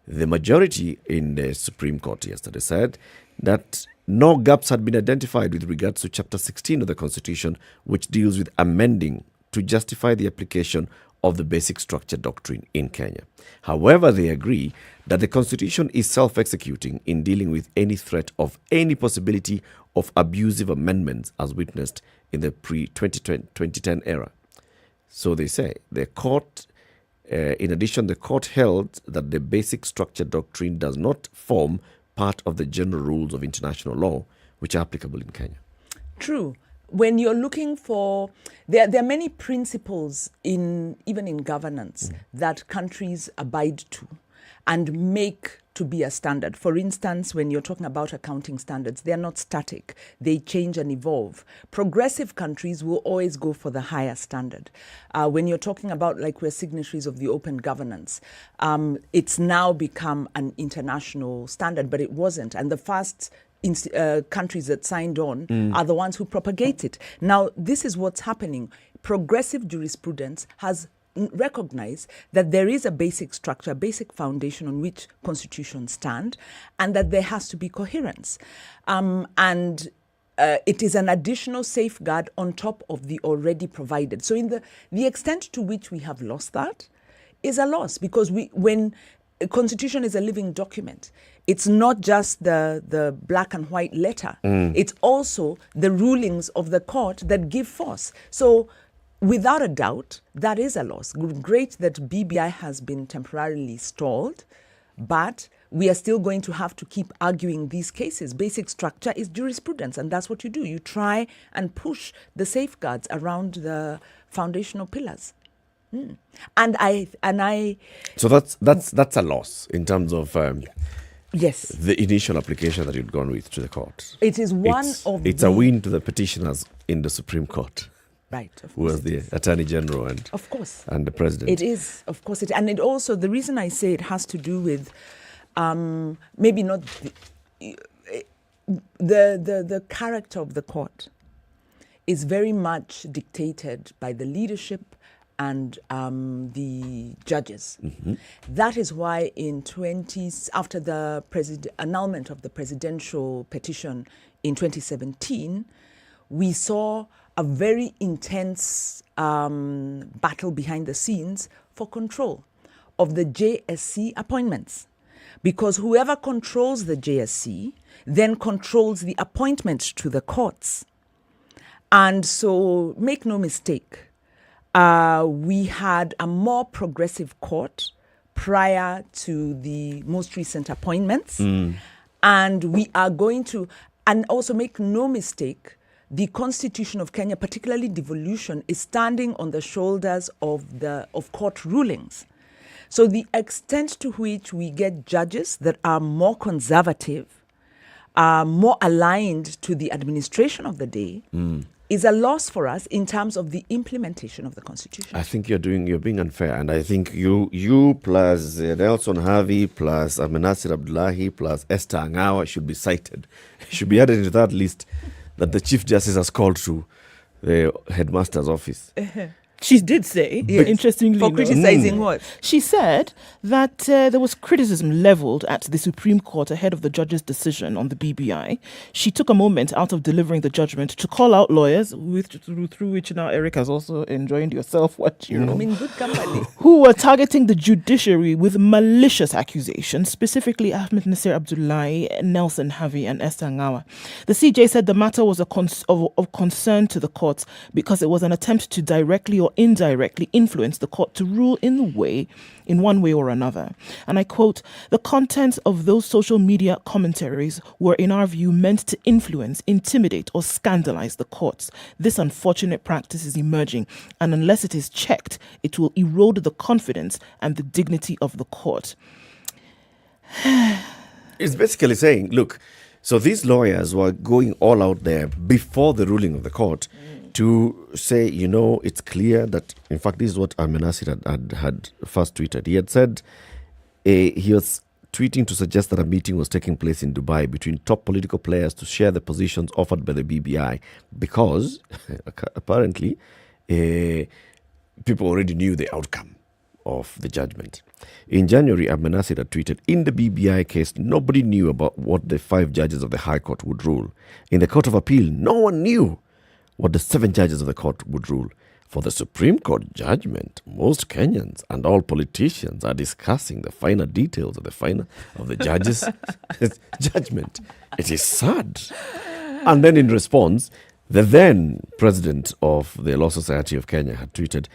The majority in the Supreme Court yesterday said that no gaps had been identified with regards to Chapter 16 of the Constitution, which deals with amending to justify the application of the basic structure doctrine in Kenya. However, they agree that the Constitution is self-executing in dealing with any threat of any possibility of abusive amendments as witnessed in the pre-2010 era. So they say the court, in addition, the court held that the basic structure doctrine does not form part of the general rules of international law, which are applicable in Kenya. True. When you're looking for, there are many principles even in governance that countries abide to and make to be a standard. For instance, when you're talking about accounting standards, they're not static. They change and evolve. Progressive countries will always go for the higher standard. When you're talking about, like, we're signatories of the open governance, it's now become an international standard, but it wasn't. And the first countries that signed on are the ones who propagate it. Now, this is what's happening. Progressive jurisprudence has recognized that there is a basic structure, a basic foundation on which constitutions stand, and that there has to be coherence. It is an additional safeguard on top of the already provided. So in the extent to which we have lost that is a loss, because when a constitution is a living document, it's not just the black and white letter. It's also the rulings of the court that give force. So without a doubt, that is a loss. Great that BBI has been temporarily stalled, but we are still going to have to keep arguing these cases. Basic structure is jurisprudence, and that's what you do. You try and push the safeguards around the foundational pillars. So that's a loss in terms of yes, the initial application that you'd gone with to the court. It is it's a win to the petitioners in the Supreme Court. Right, of who course was the Attorney General and of course and the President. It is, of course, and it also, the reason I say it has to do with maybe not the character of the court is very much dictated by the leadership and the judges. That is why after the annulment of the presidential petition in 2017, we saw a very intense battle behind the scenes for control of the JSC appointments. Because whoever controls the JSC then controls the appointment to the courts. And so, make no mistake, we had a more progressive court prior to the most recent appointments. And we are going to, and also make no mistake, the Constitution of Kenya, particularly devolution, is standing on the shoulders of court rulings. So the extent to which we get judges that are more conservative, more aligned to the administration of the day, is a loss for us in terms of the implementation of the Constitution. I think you're being unfair, and I think you plus Nelson Harvey plus Amenasir Abdullahi plus Esther Angawa should be cited, should be added into that list that the Chief Justice has called to the headmaster's office. She did say, interestingly, for criticizing what? She said that there was criticism leveled at the Supreme Court ahead of the judge's decision on the BBI. She took a moment out of delivering the judgment to call out lawyers, through which now Eric has also enjoyed yourself watching. I'm in good company. Who were targeting the judiciary with malicious accusations, specifically Ahmed Nasir Abdullahi, Nelson Harvey, and Esther Angawa. The CJ said the matter was of concern to the courts because it was an attempt to directly or indirectly influence the court to rule in one way or another. And I quote, "The contents of those social media commentaries were, in our view, meant to influence, intimidate, or scandalize the courts. This unfortunate practice is emerging, and unless it is checked, it will erode the confidence and the dignity of the court." It's basically saying, look, so these lawyers were going all out there before the ruling of the court to say, it's clear that, in fact, this is what Amenasir had first tweeted. He had said he was tweeting to suggest that a meeting was taking place in Dubai between top political players to share the positions offered by the BBI because, apparently, people already knew the outcome of the judgment. In January, Amenasir had tweeted, "In the BBI case, nobody knew about what the 5 judges of the High Court would rule. In the Court of Appeal, no one knew what the 7 judges of the court would rule. For the Supreme Court judgment, most Kenyans and all politicians are discussing the finer details of the judge's judgment. It is sad." And then in response, the then president of the Law Society of Kenya had tweeted,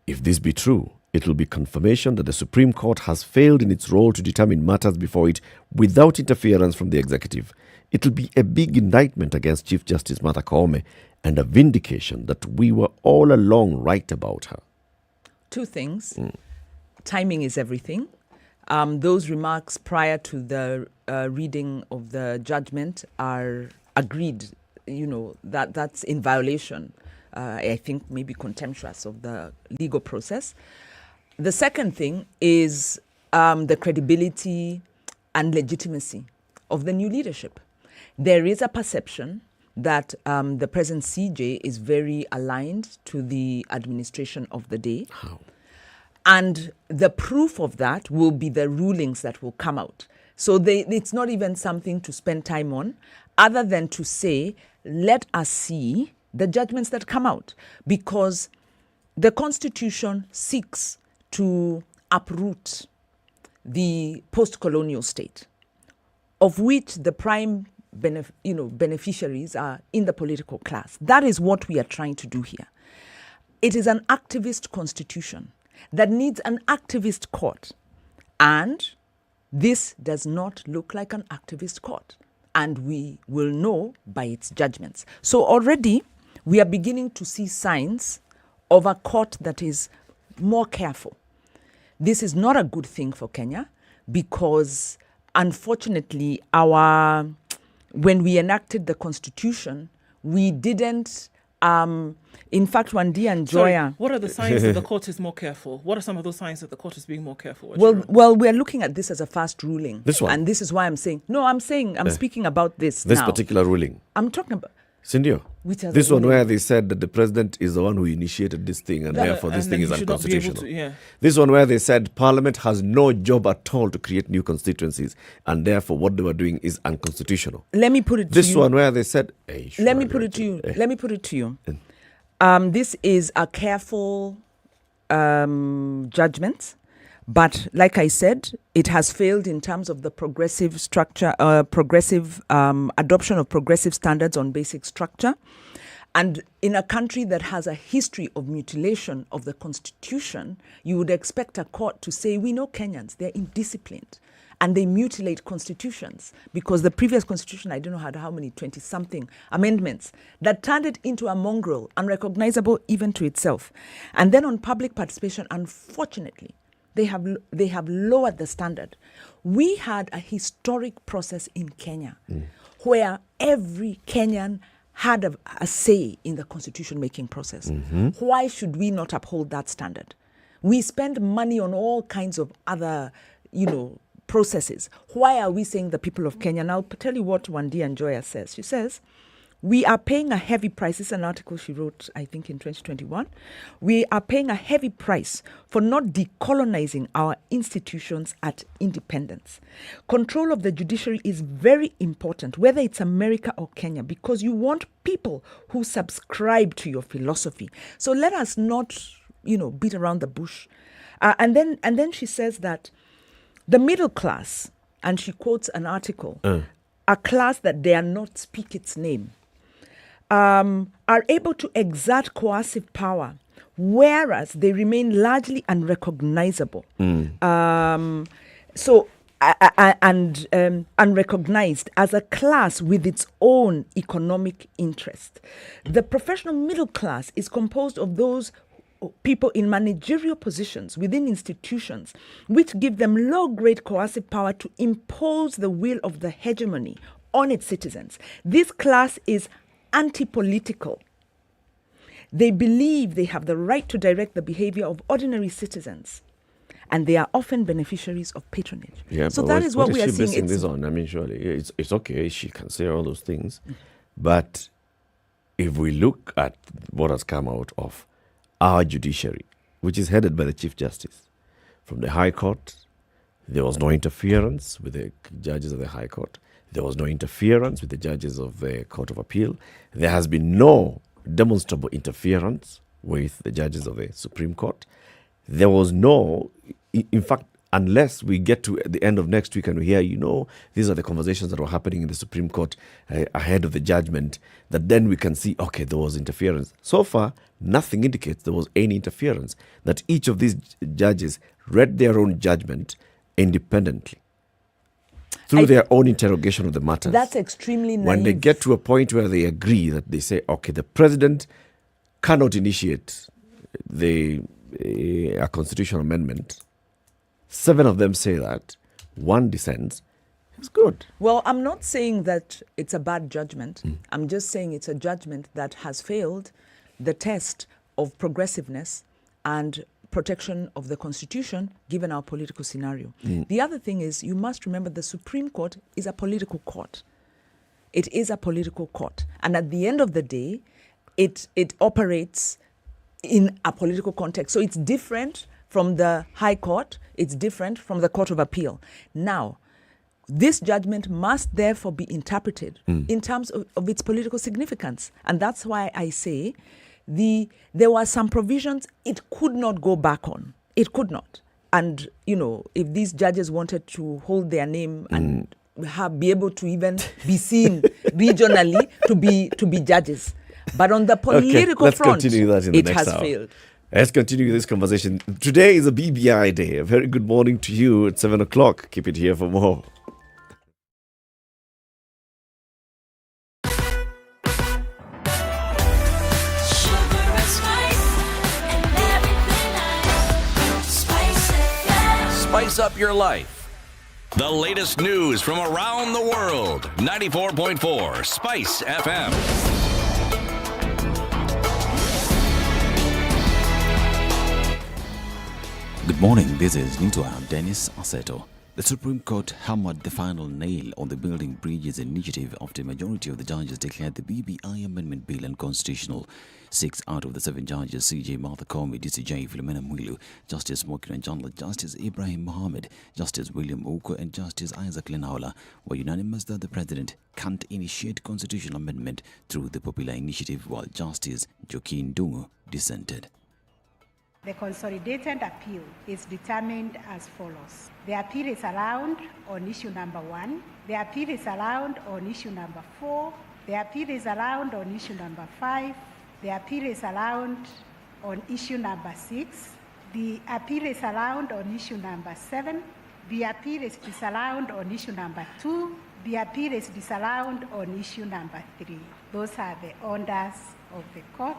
"If this be true, it will be confirmation that the Supreme Court has failed in its role to determine matters before it without interference from the executive. It will be a big indictment against Chief Justice Martha Koome and a vindication that we were all along right about her." 2 things. Timing is everything. Those remarks prior to the reading of the judgment are agreed, that's in violation, I think maybe contemptuous of the legal process. The second thing is the credibility and legitimacy of the new leadership. There is a perception that the present CJ is very aligned to the administration of the day. How? And the proof of that will be the rulings that will come out. So it's not even something to spend time on, other than to say, let us see the judgments that come out. Because the Constitution seeks to uproot the post-colonial state, of which the prime beneficiaries are in the political class. That is what we are trying to do here. It is an activist constitution that needs an activist court. And this does not look like an activist court. And we will know by its judgments. So already we are beginning to see signs of a court that is more careful. This is not a good thing for Kenya because, unfortunately, when we enacted the Constitution, we didn't In fact, Wandi and Sorry, Joya. what are the signs that the court is more careful? What are some of those signs that the court is being more careful? Well, we're looking at this as a fast ruling. This one? And this is why I'm saying, I'm speaking about this This now. particular ruling. I'm talking about... Cindy, Which other this one ruling? where they said that the president is the one who initiated this thing and therefore this thing is unconstitutional. Yeah. This one where they said parliament has no job at all to create new constituencies and therefore what they were doing is unconstitutional. Let me put it to you. This one where they said... Let me put it to you. This is a careful judgment, but like I said, it has failed in terms of the progressive structure, adoption of progressive standards on basic structure. And in a country that has a history of mutilation of the constitution, you would expect a court to say, we know Kenyans, they're indisciplined. And they mutilate constitutions because the previous constitution, I don't know, had how many, 20-something amendments that turned it into a mongrel, unrecognizable even to itself. And then on public participation, unfortunately, they have lowered the standard. We had a historic process in Kenya where every Kenyan had a say in the constitution-making process. Why should we not uphold that standard? We spend money on all kinds of other, processes. Why are we saying the people of Kenya? Now, I'll tell you what Wandi and Joya says. She says, we are paying a heavy price. This is an article she wrote, I think, in 2021. We are paying a heavy price for not decolonizing our institutions at independence. Control of the judiciary is very important, whether it's America or Kenya, because you want people who subscribe to your philosophy. So let us not, beat around the bush. And then she says that the middle class, and she quotes an article, a class that dare not speak its name, are able to exert coercive power, whereas they remain largely unrecognizable. Unrecognized as a class with its own economic interest. The professional middle class is composed of those people in managerial positions within institutions, which give them low-grade coercive power to impose the will of the hegemony on its citizens. This class is anti-political. They believe they have the right to direct the behavior of ordinary citizens, and they are often beneficiaries of patronage. Yeah, so that is what we are seeing. Basing this on? I mean, surely it's okay. She can say all those things, but if we look at what has come out of our judiciary, which is headed by the Chief Justice, from the High Court, there was no interference with the judges of the High Court. There was no interference with the judges of the Court of Appeal. There has been no demonstrable interference with the judges of the Supreme Court. There was no, in fact, unless we get to the end of next week and we hear, these are the conversations that were happening in the Supreme Court ahead of the judgment, that then we can see, okay, there was interference. So far, nothing indicates there was any interference, that each of these judges read their own judgment independently through their own interrogation of the matters. That's extremely naive. When they get to a point where they agree that they say, okay, the president cannot initiate a constitutional amendment, 7 of them say that, 1 dissents. It's good. Well, I'm not saying that it's a bad judgment. I'm just saying it's a judgment that has failed the test of progressiveness and protection of the Constitution, given our political scenario. The other thing is, you must remember the Supreme Court is a political court. It is a political court. And at the end of the day, it operates in a political context. So it's different from the High Court, it's different from the Court of Appeal. Now, this judgment must therefore be interpreted in terms of its political significance. And that's why I say there were some provisions it could not go back on. It could not. And, if these judges wanted to hold their name and be able to even be seen regionally to be judges. But on the political front, it has failed. Let's continue this conversation. Today is a BBI day. A very good morning to you at 7 o'clock. Keep it here for more. Spice up your life. The latest news from around the world. 94.4 Spice FM. Good morning, this is Nito. I'm Dennis Aseto. The Supreme Court hammered the final nail on the Building Bridges initiative after a majority of the judges declared the BBI Amendment Bill unconstitutional. 6 out of the 7 judges, CJ Martha Koome, DCJ Philomena Mwilu, Justice Mokin Anjanla, Justice Ibrahim Mohammed, Justice William Okoh and Justice Isaac Lenaola, were unanimous that the President can't initiate constitutional amendment through the popular initiative, while Justice Joaquin Dungu dissented. The consolidated appeal is determined as follows. The appeal is allowed on issue number 1. The appeal is allowed on issue number 4. The appeal is allowed on issue number 5. The appeal is allowed on issue number 6. The appeal is allowed on issue number 7. The appeal is disallowed on issue number 2. The appeal is disallowed on issue number 3. Those are the orders of the court.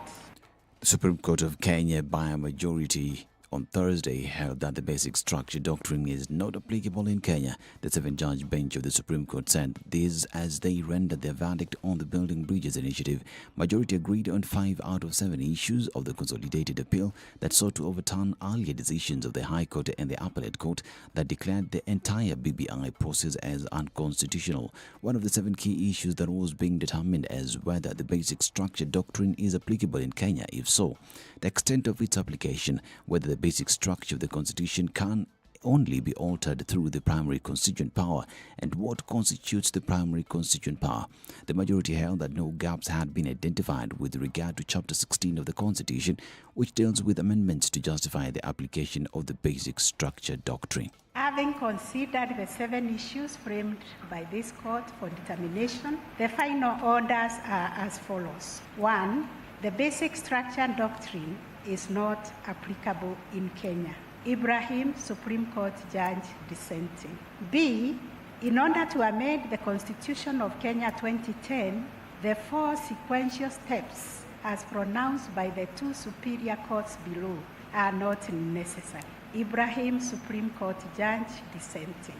The Supreme Court of Kenya, by a majority on Thursday, held that the basic structure doctrine is not applicable in Kenya. The 7-judge bench of the Supreme Court said this as they rendered their verdict on the Building Bridges initiative. Majority agreed on 5 out of 7 issues of the consolidated appeal that sought to overturn earlier decisions of the High Court and the Appellate Court that declared the entire BBI process as unconstitutional. One of the 7 key issues that was being determined as whether the basic structure doctrine is applicable in Kenya. If so, the extent of its application, whether the basic structure of the Constitution can only be altered through the primary constituent power, and what constitutes the primary constituent power. The majority held that no gaps had been identified with regard to Chapter 16 of the Constitution, which deals with amendments to justify the application of the basic structure doctrine. Having considered the 7 issues framed by this court for determination, the final orders are as follows. 1. The basic structure doctrine is not applicable in Kenya. Ibrahim, Supreme Court Judge dissenting. B. In order to amend the Constitution of Kenya 2010, the 4 sequential steps as pronounced by the 2 superior courts below are not necessary. Ibrahim, Supreme Court Judge dissenting.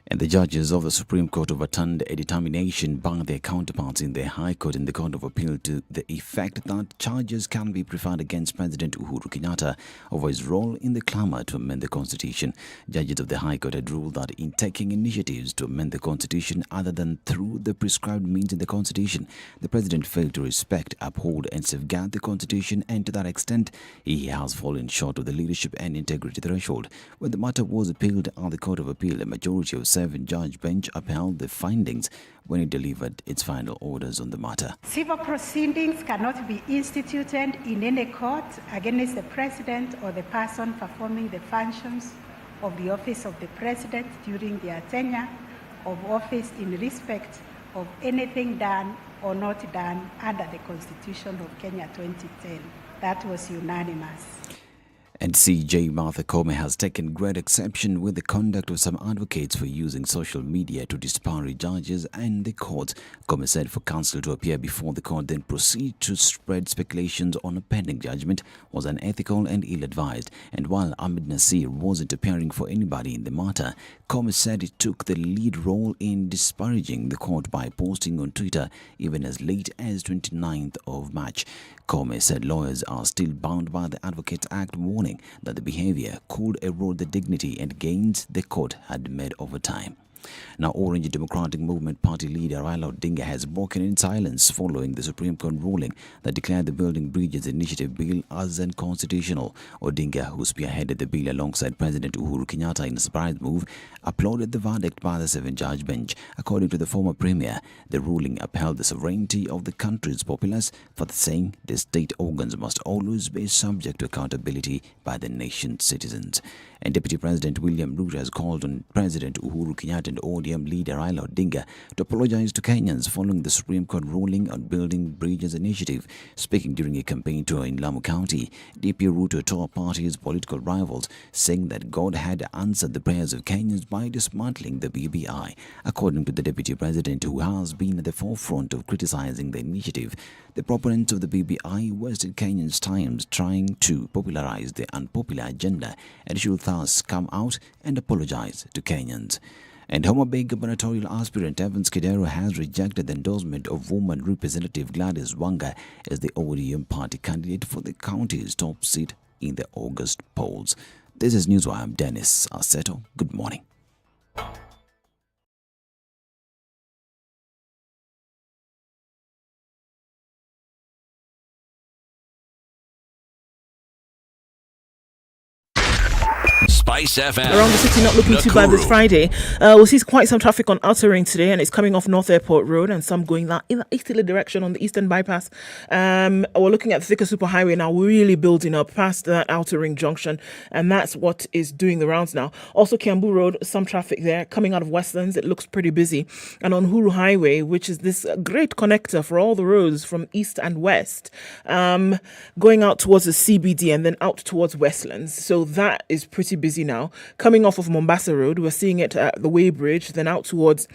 And the judges of the Supreme Court overturned a determination by their counterparts in the High Court and the Court of Appeal to the effect that charges can be preferred against President Uhuru Kenyatta over his role in the clamor to amend the Constitution. Judges of the High Court had ruled that in taking initiatives to amend the Constitution other than through the prescribed means in the Constitution, the President failed to respect, uphold and safeguard the Constitution, and to that extent, he has fallen short of the leadership and integrity threshold. When the matter was appealed at the Court of Appeal, a majority of 7-judge bench upheld the findings when it delivered its final orders on the matter. Civil proceedings cannot be instituted in any court against the President or the person performing the functions of the office of the President during their tenure of office in respect of anything done or not done under the Constitution of Kenya 2010. That was unanimous. And CJ Martha Koome has taken great exception with the conduct of some advocates for using social media to disparage judges and the court. Koome said for counsel to appear before the court then proceed to spread speculations on a pending judgment was unethical and ill-advised. And while Ahmed Nasir wasn't appearing for anybody in the matter, Koome said it took the lead role in disparaging the court by posting on Twitter even as late as 29th of March. Koome said lawyers are still bound by the Advocates Act, warning that the behavior could erode the dignity and gains the court had made over time. Now, Orange Democratic Movement Party leader Raila Odinga has broken in silence following the Supreme Court ruling that declared the Building Bridges Initiative bill as unconstitutional. Odinga, who spearheaded the bill alongside President Uhuru Kenyatta in a surprise move, applauded the verdict by the 7-judge bench. According to the former premier, the ruling upheld the sovereignty of the country's populace, for saying the state organs must always be subject to accountability by the nation's citizens. And Deputy President William Ruto has called on President Uhuru Kenyatta and ODM leader Raila Odinga to apologize to Kenyans following the Supreme Court ruling on Building Bridges initiative. Speaking during a campaign tour in Lamu County, DP Ruto tore apart his political rivals, saying that God had answered the prayers of Kenyans by dismantling the BBI. According to the Deputy President, who has been at the forefront of criticizing the initiative, the proponents of the BBI wasted Kenyans' time trying to popularize the unpopular agenda and should thus come out and apologize to Kenyans. And Homa Bay gubernatorial aspirant Evans Kidero has rejected the endorsement of woman Representative Gladys Wanga as the ODM party candidate for the county's top seat in the August polls. This is Newswire. I'm Dennis Arseto. Good morning. Spice FM. Around the city, not looking too bad this Friday. We'll see quite some traffic on Outer Ring today, and it's coming off North Airport Road and some going that in the easterly direction on the Eastern Bypass. We're looking at the thicker superhighway now, really building up past that Outer Ring junction, and that's what is doing the rounds now. Also, Kiambu Road, some traffic there. Coming out of Westlands, it looks pretty busy. And on Uhuru Highway, which is this great connector for all the roads from east and west, going out towards the CBD and then out towards Westlands. So that is pretty busy now. Coming off of Mombasa Road, we're seeing it at the Weighbridge, then out towards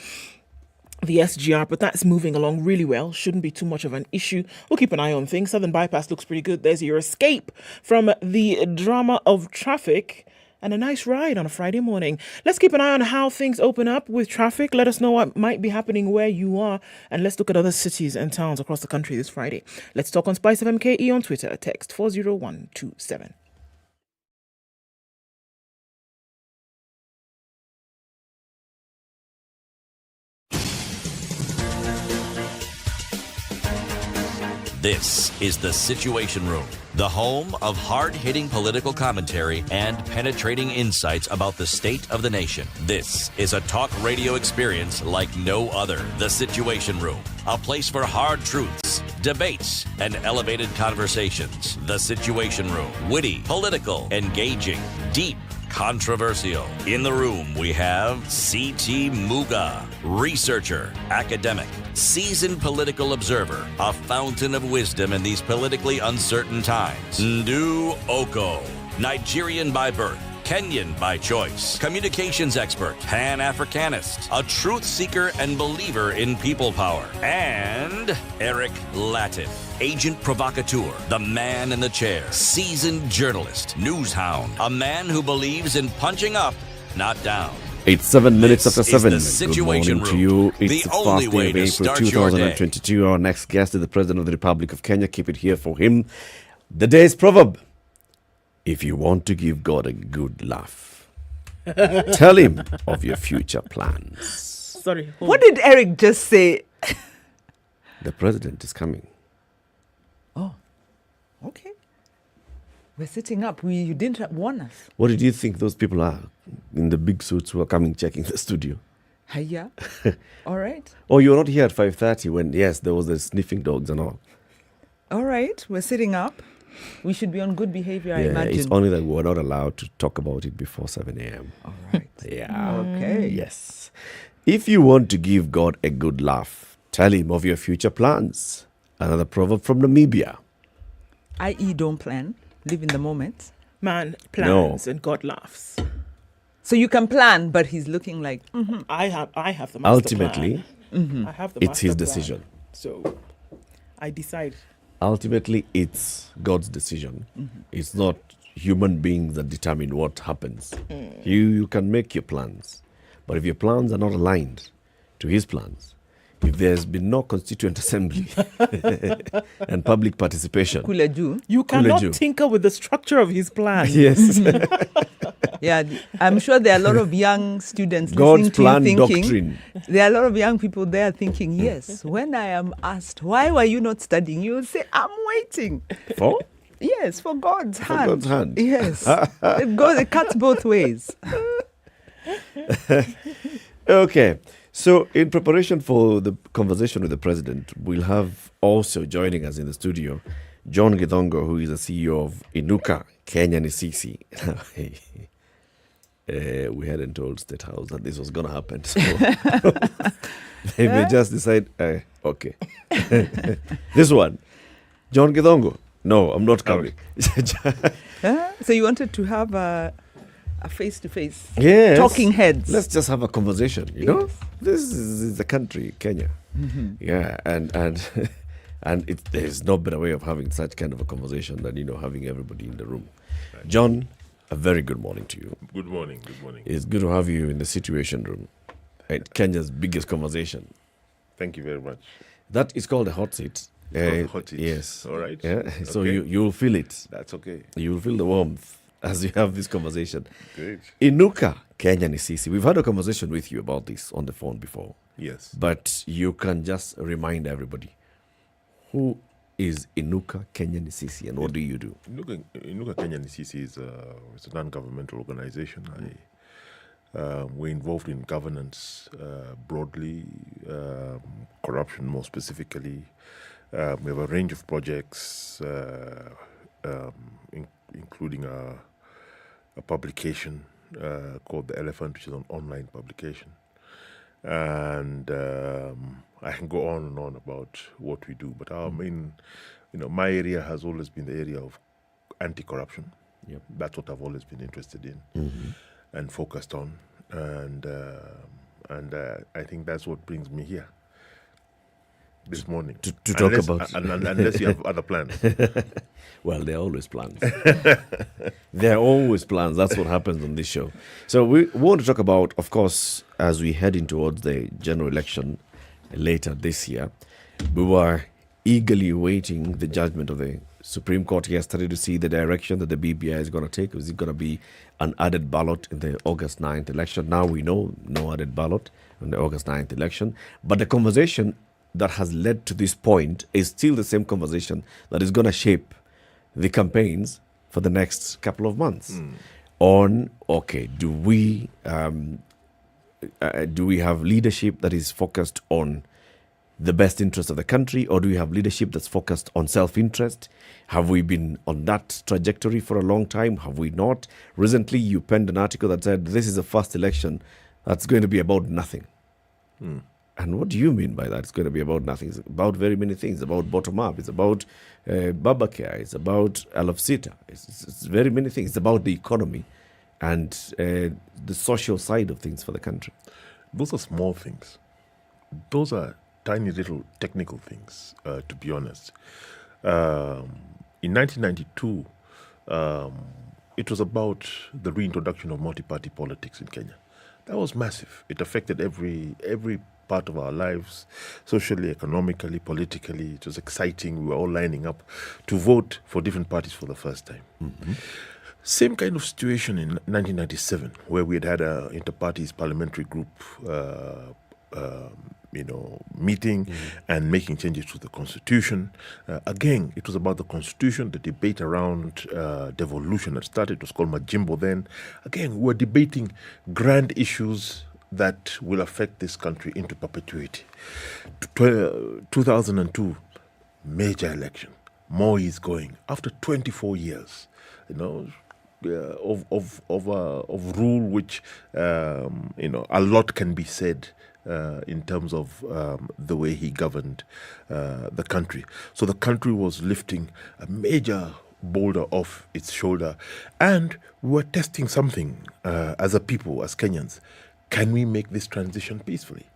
the SGR, but that's moving along really well. Shouldn't be too much of an issue. We'll keep an eye on things. Southern Bypass looks pretty good. There's your escape from the drama of traffic and a nice ride on a Friday morning. Let's keep an eye on how things open up with traffic. Let us know what might be happening where you are, and let's look at other cities and towns across the country this Friday. Let's talk on SpiceFM KE on Twitter. Text 40127. This is the Situation Room, the home of hard-hitting political commentary and penetrating insights about the state of the nation. This is a talk radio experience like no other. The Situation Room, a place for hard truths, debates, and elevated conversations. The Situation Room, witty, political, engaging, deep, controversial. In the room, we have C.T. Muga, researcher, academic, seasoned political observer, a fountain of wisdom in these politically uncertain times. Ndu Okoh, Nigerian by birth, Kenyan by choice, communications expert, Pan-Africanist, a truth seeker and believer in people power, and Eric Latiff, agent provocateur, the man in the chair, seasoned journalist, news hound, a man who believes in punching up, not down. It's 7 minutes after 7. Good morning to you. It's the first day of April 2022. Our next guest is the President of the Republic of Kenya. Keep it here for him. The day's proverb: if you want to give God a good laugh, tell him of your future plans. Sorry. What did Eric just say? The president is coming. Oh, okay. We're sitting up. You didn't warn us. What did you think those people are in the big suits who are coming checking the studio? Hiya. All right. Oh, you were not here at 5:30 when, yes, there was the sniffing dogs and all. All right. We're sitting up. We should be on good behavior, I imagine. It's only that we're not allowed to talk about it before 7 a.m. All right. Yeah. Okay. Yes. If you want to give God a good laugh, tell him of your future plans. Another proverb from Namibia. I.e. don't plan. Live in the moment. Man plans and God laughs. So you can plan, but he's looking like, I have the master Ultimately, plan. I have the it's his master decision. plan. So I decide. Ultimately, it's God's decision. It's not human beings that determine what happens. You can make your plans, but if your plans are not aligned to his plans, if there's been no constituent assembly and public participation, you cannot tinker with the structure of his plan. Yes. Yeah, I'm sure there are a lot of young students God's listening to plan you thinking. doctrine. There are a lot of young people there thinking, yes, when I am asked, why were you not studying? You will say, I'm waiting. For? Yes, for God's For hand. God's hand. Yes. It cuts both ways. Okay. So, in preparation for the conversation with the president, we'll have also joining us in the studio John Githongo, who is the CEO of Inuka, Kenya Nisisi. We hadn't told State House that this was going to happen. So they may just decide, okay. This one, John Githongo. No, I'm not coming. So you wanted to have a face-to-face talking heads. Let's just have a conversation, you know? This is the country, Kenya. Yeah, and there's no better way of having such kind of a conversation than, having everybody in the room. Right. John, a very good morning to you. Good morning. It's good to have you in the Situation Room, Kenya's biggest conversation. Thank you very much. That is called a hot seat. Hot seat. Yes. All right. Yeah. Okay. So you'll feel it. That's okay. You'll feel the warmth. as we have this conversation. Great. Inuka Kenya ni sisi. We've had a conversation with you about this on the phone before. Yes. But you can just remind everybody, who is Inuka Kenya ni sisi and what do you do? Inuka Kenya ni sisi is a non-governmental organization. We're involved in governance broadly, corruption more specifically. We have a range of projects, including a publication called The Elephant, which is an online publication. And I can go on and on about what we do. But our main, my area has always been the area of anti-corruption. Yep. That's what I've always been interested in and focused on. And I think that's what brings me here this morning. To talk about... Unless you have other plans. Well, there are always plans. There are always plans. That's what happens on this show. So we want to talk about, of course, as we head in towards the general election later this year, we were eagerly awaiting the judgment of the Supreme Court yesterday to see the direction that the BBI is going to take. Is it going to be an added ballot in the August 9th election? Now we know no added ballot in the August 9th election. But the conversation that has led to this point is still the same conversation that is going to shape the campaigns for the next couple of months. On, okay, do we have leadership that is focused on the best interest of the country, or do we have leadership that's focused on self-interest? Have we been on that trajectory for a long time? Have we not? Recently, you penned an article that said this is the first election that's going to be about nothing. And what do you mean by that? It's going to be about nothing. It's about very many things. It's about bottom-up. It's about Babacare. It's about Alafsita. It's very many things. It's about the economy and the social side of things for the country. Those are small things. Those are tiny little technical things, to be honest. In 1992, it was about the reintroduction of multi-party politics in Kenya. That was massive. It affected every part of our lives, socially, economically, politically. It was exciting. We were all lining up to vote for different parties for the first time. Same kind of situation in 1997, where we had an inter-parties parliamentary group meeting and making changes to the Constitution. Again, it was about the Constitution, the debate around devolution that started. It was called Majimbo then. Again, we were debating grand issues that will affect this country into perpetuity. 2002, major election. Moi is going after 24 years, of rule, which a lot can be said in terms of the way he governed the country. So the country was lifting a major boulder off its shoulder, and we were testing something as a people, as Kenyans. Can we make this transition peacefully?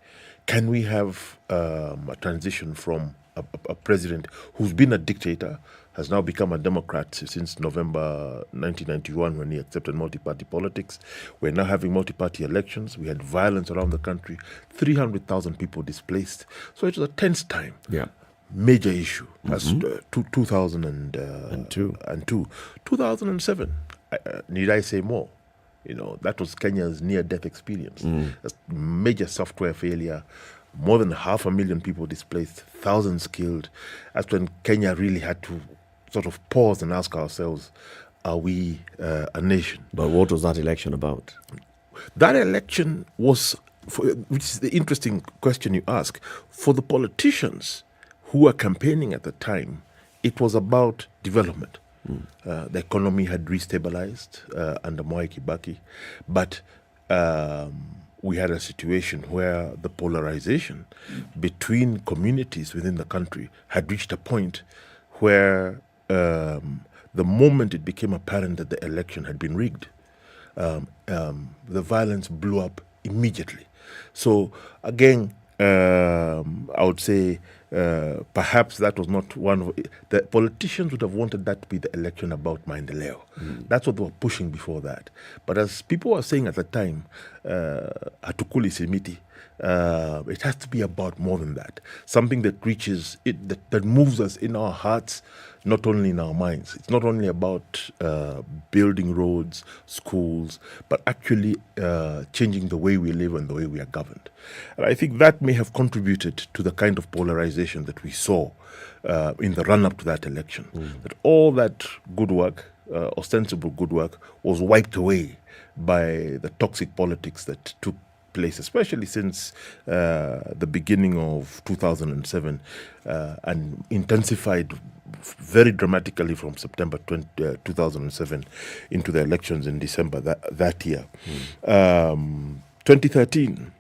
Can we have a transition from a president who's been a dictator, has now become a Democrat since November 1991 when he accepted multi-party politics? We're now having multi-party elections. We had violence around the country, 300,000 people displaced. So it was a tense time. Yeah. Major issue. That's 2002. 2007, need I say more? That was Kenya's near-death experience. That's major software failure, more than 500,000 people displaced, thousands killed. That's when Kenya really had to sort of pause and ask ourselves, are we a nation? But what was that election about? That election was, which is the interesting question you ask, for the politicians who were campaigning at the time, it was about development. The economy had restabilized under Mwai Kibaki, but we had a situation where the polarization between communities within the country had reached a point where the moment it became apparent that the election had been rigged, the violence blew up immediately. So again, I would say perhaps that was not one of the politicians would have wanted that to be the election about Maendeleo. That's what they were pushing before that. But as people were saying at the time, Hatukuli Simiti, it has to be about more than that. Something that reaches it, that moves us in our hearts, not only in our minds. It's not only about building roads, schools, but actually changing the way we live and the way we are governed. And I think that may have contributed to the kind of polarization that we saw in the run-up to that election. That all that good work, ostensible good work, was wiped away by the toxic politics that took place, especially since the beginning of 2007 and intensified very dramatically from September 2007 into the elections in December that year. 2013,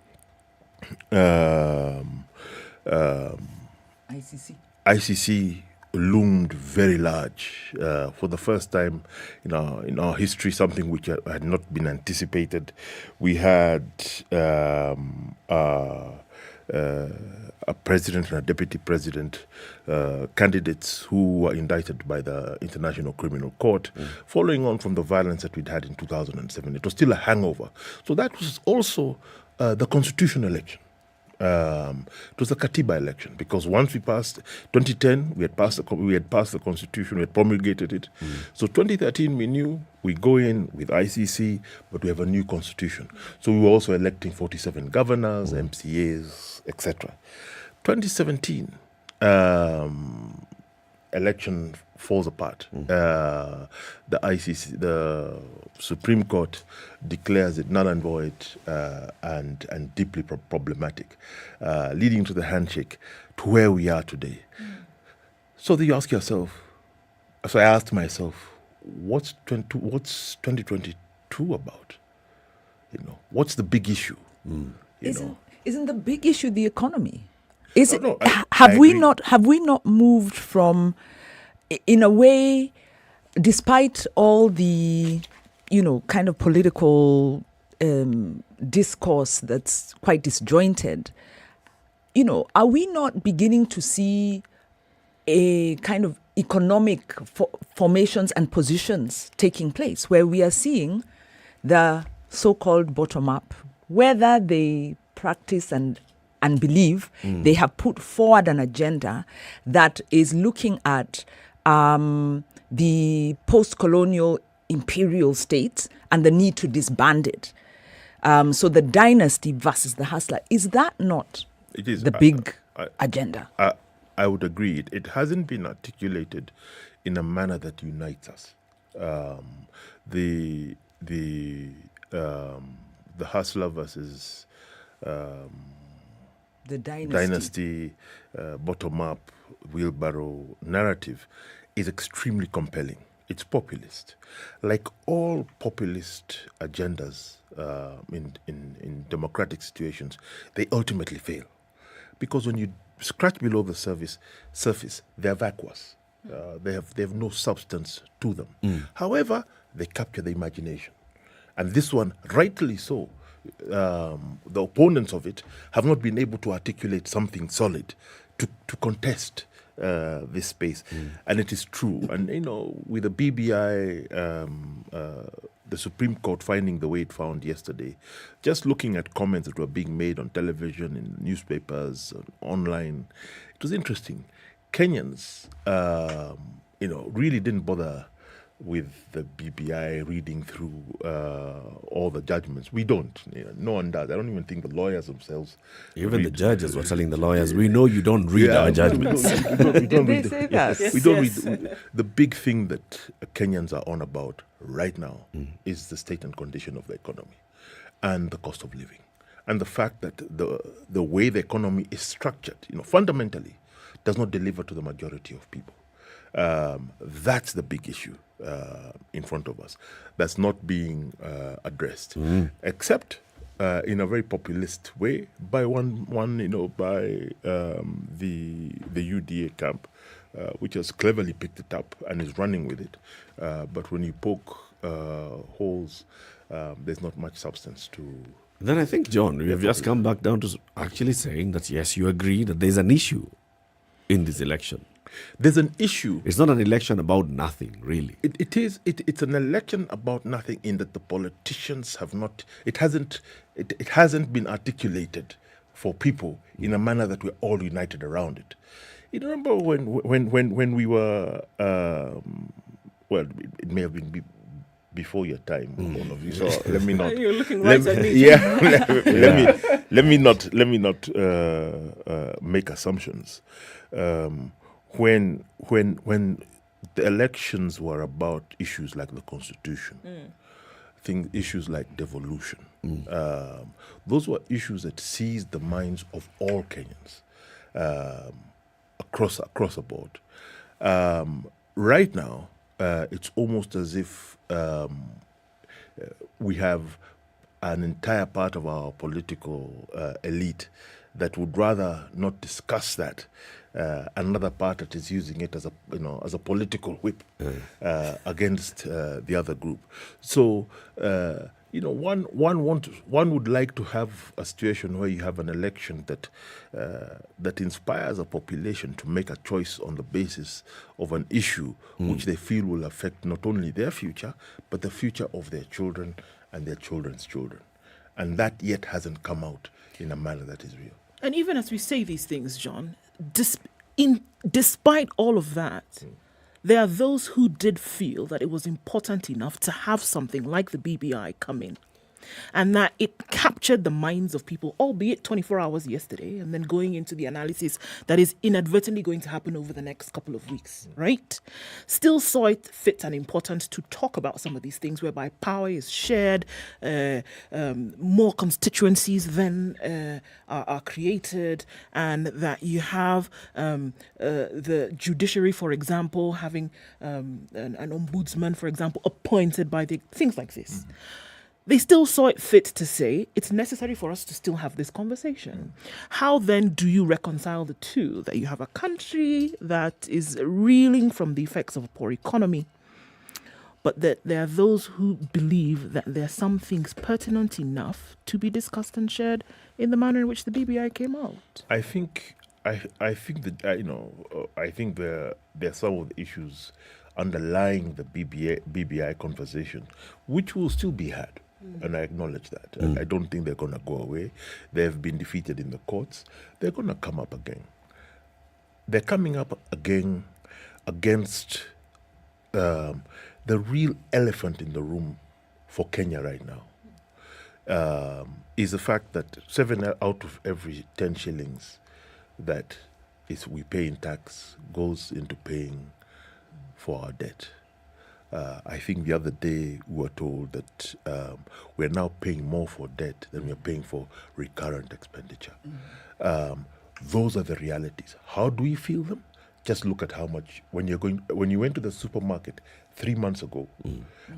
ICC loomed very large for the first time in our history, something which had not been anticipated. We had a president and a deputy president, candidates who were indicted by the International Criminal Court, following on from the violence that we'd had in 2007. It was still a hangover. So that was also the constitutional election. It was a Katiba election, because once we passed 2010, we had passed the constitution, we had promulgated it. So 2013, we knew we go in with ICC, but we have a new constitution. So we were also electing 47 governors, MCAs, etc. 2017, election falls apart. The ICC, the Supreme Court, declares it null and void and deeply problematic, leading to the handshake to where we are today. So then you ask yourself, so I asked myself, what's 2022 about? What's the big issue? Isn't the big issue the economy? Have we not moved from, in a way, despite all the kind of political discourse that's quite disjointed, are we not beginning to see a kind of economic formations and positions taking place, where we are seeing the so-called bottom-up, whether they practice and believe, they have put forward an agenda that is looking at the post-colonial imperial state and the need to disband it. So the dynasty versus the hustler, is that not the big agenda? I would agree. It hasn't been articulated in a manner that unites us. The hustler versus the dynasty bottom-up wheelbarrow narrative is extremely compelling. It's populist. Like all populist agendas in democratic situations, they ultimately fail. Because when you scratch below the surface, they're vacuous. They have no substance to them. However, they capture the imagination. And this one, rightly so, the opponents of it have not been able to articulate something solid to contest this space. And it is true. And, with the BBI, the Supreme Court finding the way it found yesterday, just looking at comments that were being made on television, in newspapers, online, it was interesting. Kenyans, really didn't bother with the BBI reading through all the judgments. We don't. No one does. I don't even think the lawyers themselves. Even the judges were telling the lawyers, we know you don't read our judgments. We don't read say that? We don't read. The big thing that Kenyans are on about right now is the state and condition of the economy and the cost of living. And the fact that the way the economy is structured, fundamentally, does not deliver to the majority of people. That's the big issue in front of us. That's not being addressed, except in a very populist way by by the UDA camp, which has cleverly picked it up and is running with it. But when you poke holes, there's not much substance to. Then I think, John, we have just come back down to actually saying that yes, you agree that there's an issue in this election. There's an issue. It's not an election about nothing, really. It's an election about nothing in that the politicians have not. It hasn't been articulated for people in a manner that we're all united around it. You remember when we were, well, it may have been before your time, all of you. So let me not. You're looking right at me. Yeah, let me not make assumptions. When the elections were about issues like the Constitution, issues like devolution, those were issues that seized the minds of all Kenyans across the board. Right now, it's almost as if we have an entire part of our political elite that would rather not discuss that. Another part that is using it as a political whip against the other group. So one would like to have a situation where you have an election that inspires a population to make a choice on the basis of an issue which they feel will affect not only their future but the future of their children and their children's children, and that yet hasn't come out in a manner that is real. And even as we say these things, John, despite all of that, there are those who did feel that it was important enough to have something like the BBI come in, and that it captured the minds of people, albeit 24 hours yesterday, and then going into the analysis that is inadvertently going to happen over the next couple of weeks, right? Still saw it fit and important to talk about some of these things whereby power is shared, more constituencies then are created, and that you have the judiciary, for example, having an ombudsman, for example, appointed by the things like this. They still saw it fit to say it's necessary for us to still have this conversation. How then do you reconcile the two? That you have a country that is reeling from the effects of a poor economy, but that there are those who believe that there are some things pertinent enough to be discussed and shared in the manner in which the BBI came out? I think that I think there are some of the issues underlying the BBI conversation which will still be had. And I acknowledge that. I don't think they're going to go away. They have been defeated in the courts. They're going to come up again. They're coming up again against the real elephant in the room for Kenya right now. Is the fact that 7 out of every 10 shillings that we pay in tax goes into paying for our debt. I think the other day we were told that we're now paying more for debt than we're paying for recurrent expenditure. Those are the realities. How do we feel them? Just look at how much when you went to the supermarket 3 months ago,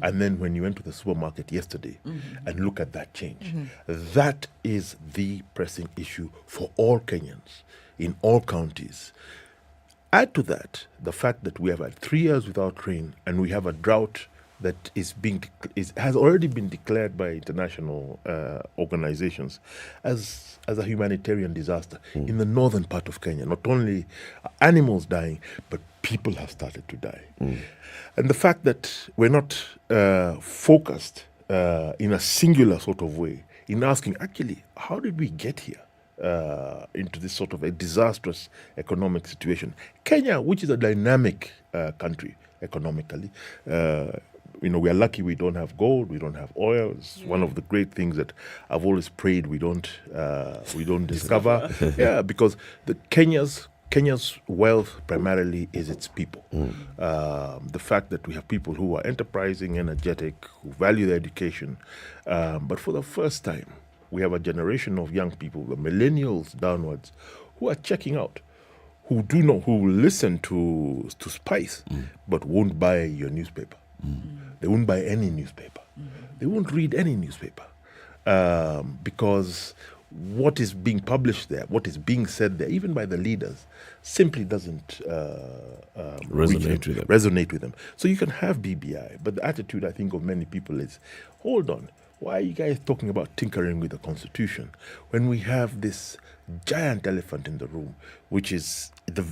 and then when you went to the supermarket yesterday, and look at that change. That is the pressing issue for all Kenyans in all counties. Add to that the fact that we have had 3 years without rain, and we have a drought that has already been declared by international organizations as a humanitarian disaster in the northern part of Kenya. Not only animals dying, but people have started to die. And the fact that we're not focused in a singular sort of way in asking, actually, how did we get here? Into this sort of a disastrous economic situation. Kenya, which is a dynamic country economically, we are lucky we don't have gold, we don't have oil. It's one of the great things that I've always prayed we don't discover. Yeah, because Kenya's wealth primarily is its people. The fact that we have people who are enterprising, energetic, who value their education, but for the first time, we have a generation of young people, the millennials downwards, who are checking out, who will listen to Spice, but won't buy your newspaper. They won't buy any newspaper. They won't read any newspaper because what is being published there, what is being said there, even by the leaders, simply doesn't resonate with them. So you can have BBI, but the attitude, I think, of many people is, hold on, why are you guys talking about tinkering with the Constitution when we have this giant elephant in the room, which is the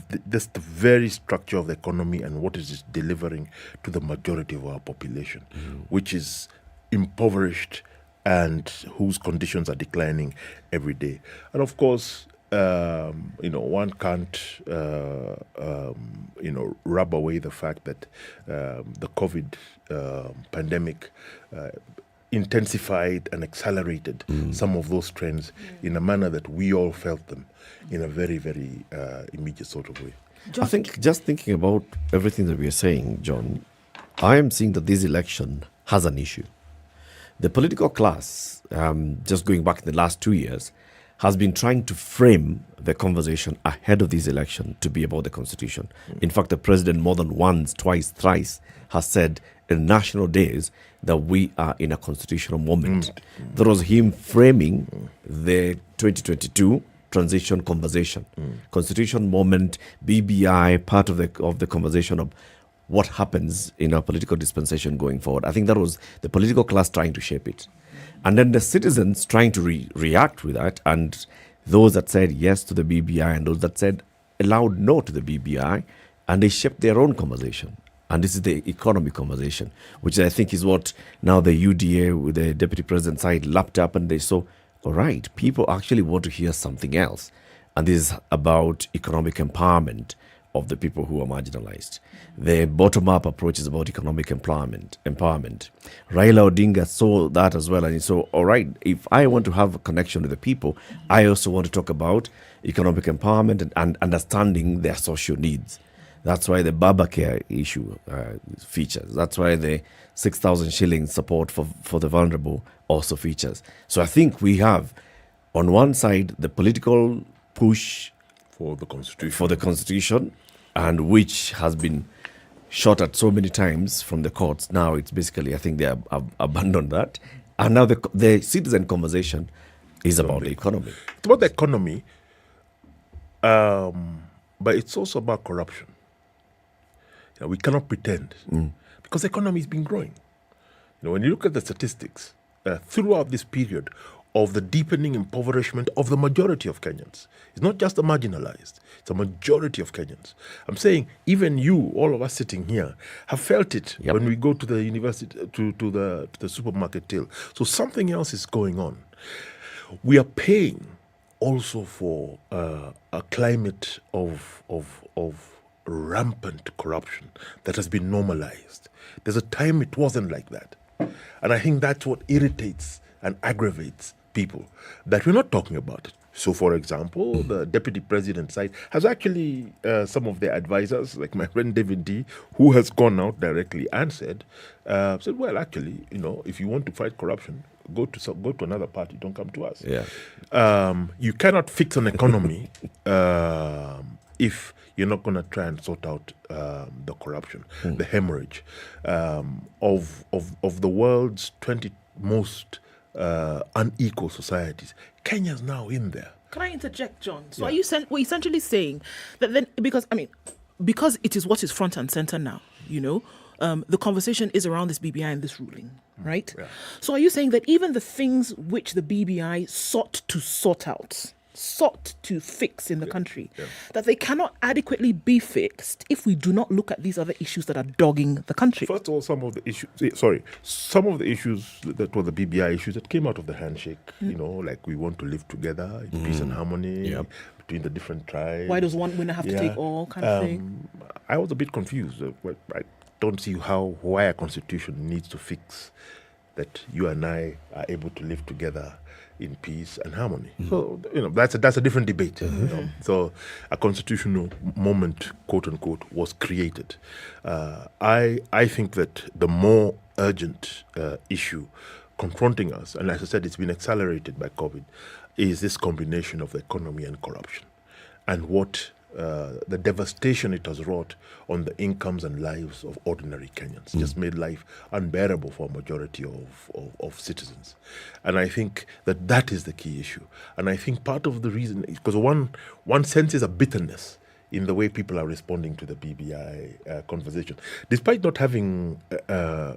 very structure of the economy and what is it delivering to the majority of our population, which is impoverished and whose conditions are declining every day. And of course, one can't, rub away the fact that the COVID pandemic intensified and accelerated some of those trends in a manner that we all felt them in a very, very immediate sort of way. I think just thinking about everything that we are saying, John, I am seeing that this election has an issue. The political class, just going back in the last 2 years, has been trying to frame the conversation ahead of this election to be about the Constitution. In fact, the president more than once, twice, thrice has said in national days that we are in a constitutional moment. That was him framing the 2022 transition conversation. Constitution moment, BBI, part of the conversation of what happens in our political dispensation going forward. I think that was the political class trying to shape it. And then the citizens trying to react with that, and those that said yes to the BBI and those that said a loud no to the BBI, and they shaped their own conversation. And this is the economy conversation, which I think is what now the UDA with the deputy president side lapped up, and they saw, all right, people actually want to hear something else. And this is about economic empowerment of the people who are marginalized. The bottom-up approach is about economic empowerment. Raila Odinga saw that as well, and he saw, all right, if I want to have a connection with the people, I also want to talk about economic empowerment and understanding their social needs. That's why the Baba Care issue features. That's why the 6,000 shillings support for the vulnerable also features. So I think we have, on one side, the political push for the Constitution, and which has been shot at so many times from the courts. Now it's basically, I think they have abandoned that. And now the citizen conversation is about the economy. It's about the economy, but it's also about corruption. We cannot pretend because the economy has been growing. When you look at the statistics throughout this period of the deepening impoverishment of the majority of Kenyans, it's not just the marginalized, it's a majority of Kenyans. I'm saying even you, all of us sitting here, have felt it when we go to the university, to the supermarket till. So something else is going on. We are paying also for a climate of rampant corruption that has been normalized. There's a time it wasn't like that. And I think that's what irritates and aggravates people, that we're not talking about it. So, for example, the deputy president side has actually some of their advisors, like my friend David D, who has gone out directly and said, well, actually, if you want to fight corruption, go to another party. Don't come to us. Yeah. You cannot fix an economy if you're not going to try and sort out the corruption, the hemorrhage of the world's 20 most unequal societies. Kenya's now in there. Can I interject, John? So are you essentially saying that then, because it is what is front and center now, the conversation is around this BBI and this ruling, right? Yeah. So are you saying that even the things which the BBI sought to fix in the country, that they cannot adequately be fixed if we do not look at these other issues that are dogging the country? First of all, some of the issues that were the BBI issues that came out of the handshake, like we want to live together in peace and harmony between the different tribes. Why does one winner have to take all kind of thing? I was a bit confused. I don't see why a constitution needs to fix that you and I are able to live together in peace and harmony. So that's a different debate. So a constitutional moment, quote unquote, was created. I think that the more urgent issue confronting us, and as I said, it's been accelerated by COVID, is this combination of the economy and corruption, and what the devastation it has wrought on the incomes and lives of ordinary Kenyans. Just made life unbearable for a majority of citizens. And I think that is the key issue. And I think part of the reason is because one senses a bitterness in the way people are responding to the BBI conversation. Despite not having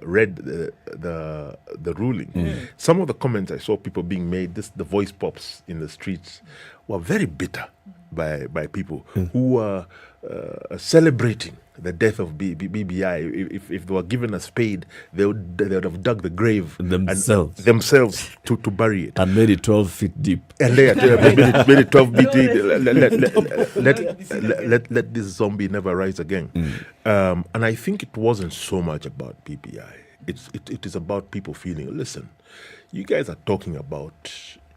read the ruling, some of the comments I saw people being made, the voice pops in the streets, were very bitter by people who are celebrating the death of BBI. If they were given a spade, they would have dug the grave themselves to bury it and made it 12 feet deep. And made it 12 feet deep. Let this zombie never rise again. And I think it wasn't so much about BBI. It is about people feeling, listen, you guys are talking about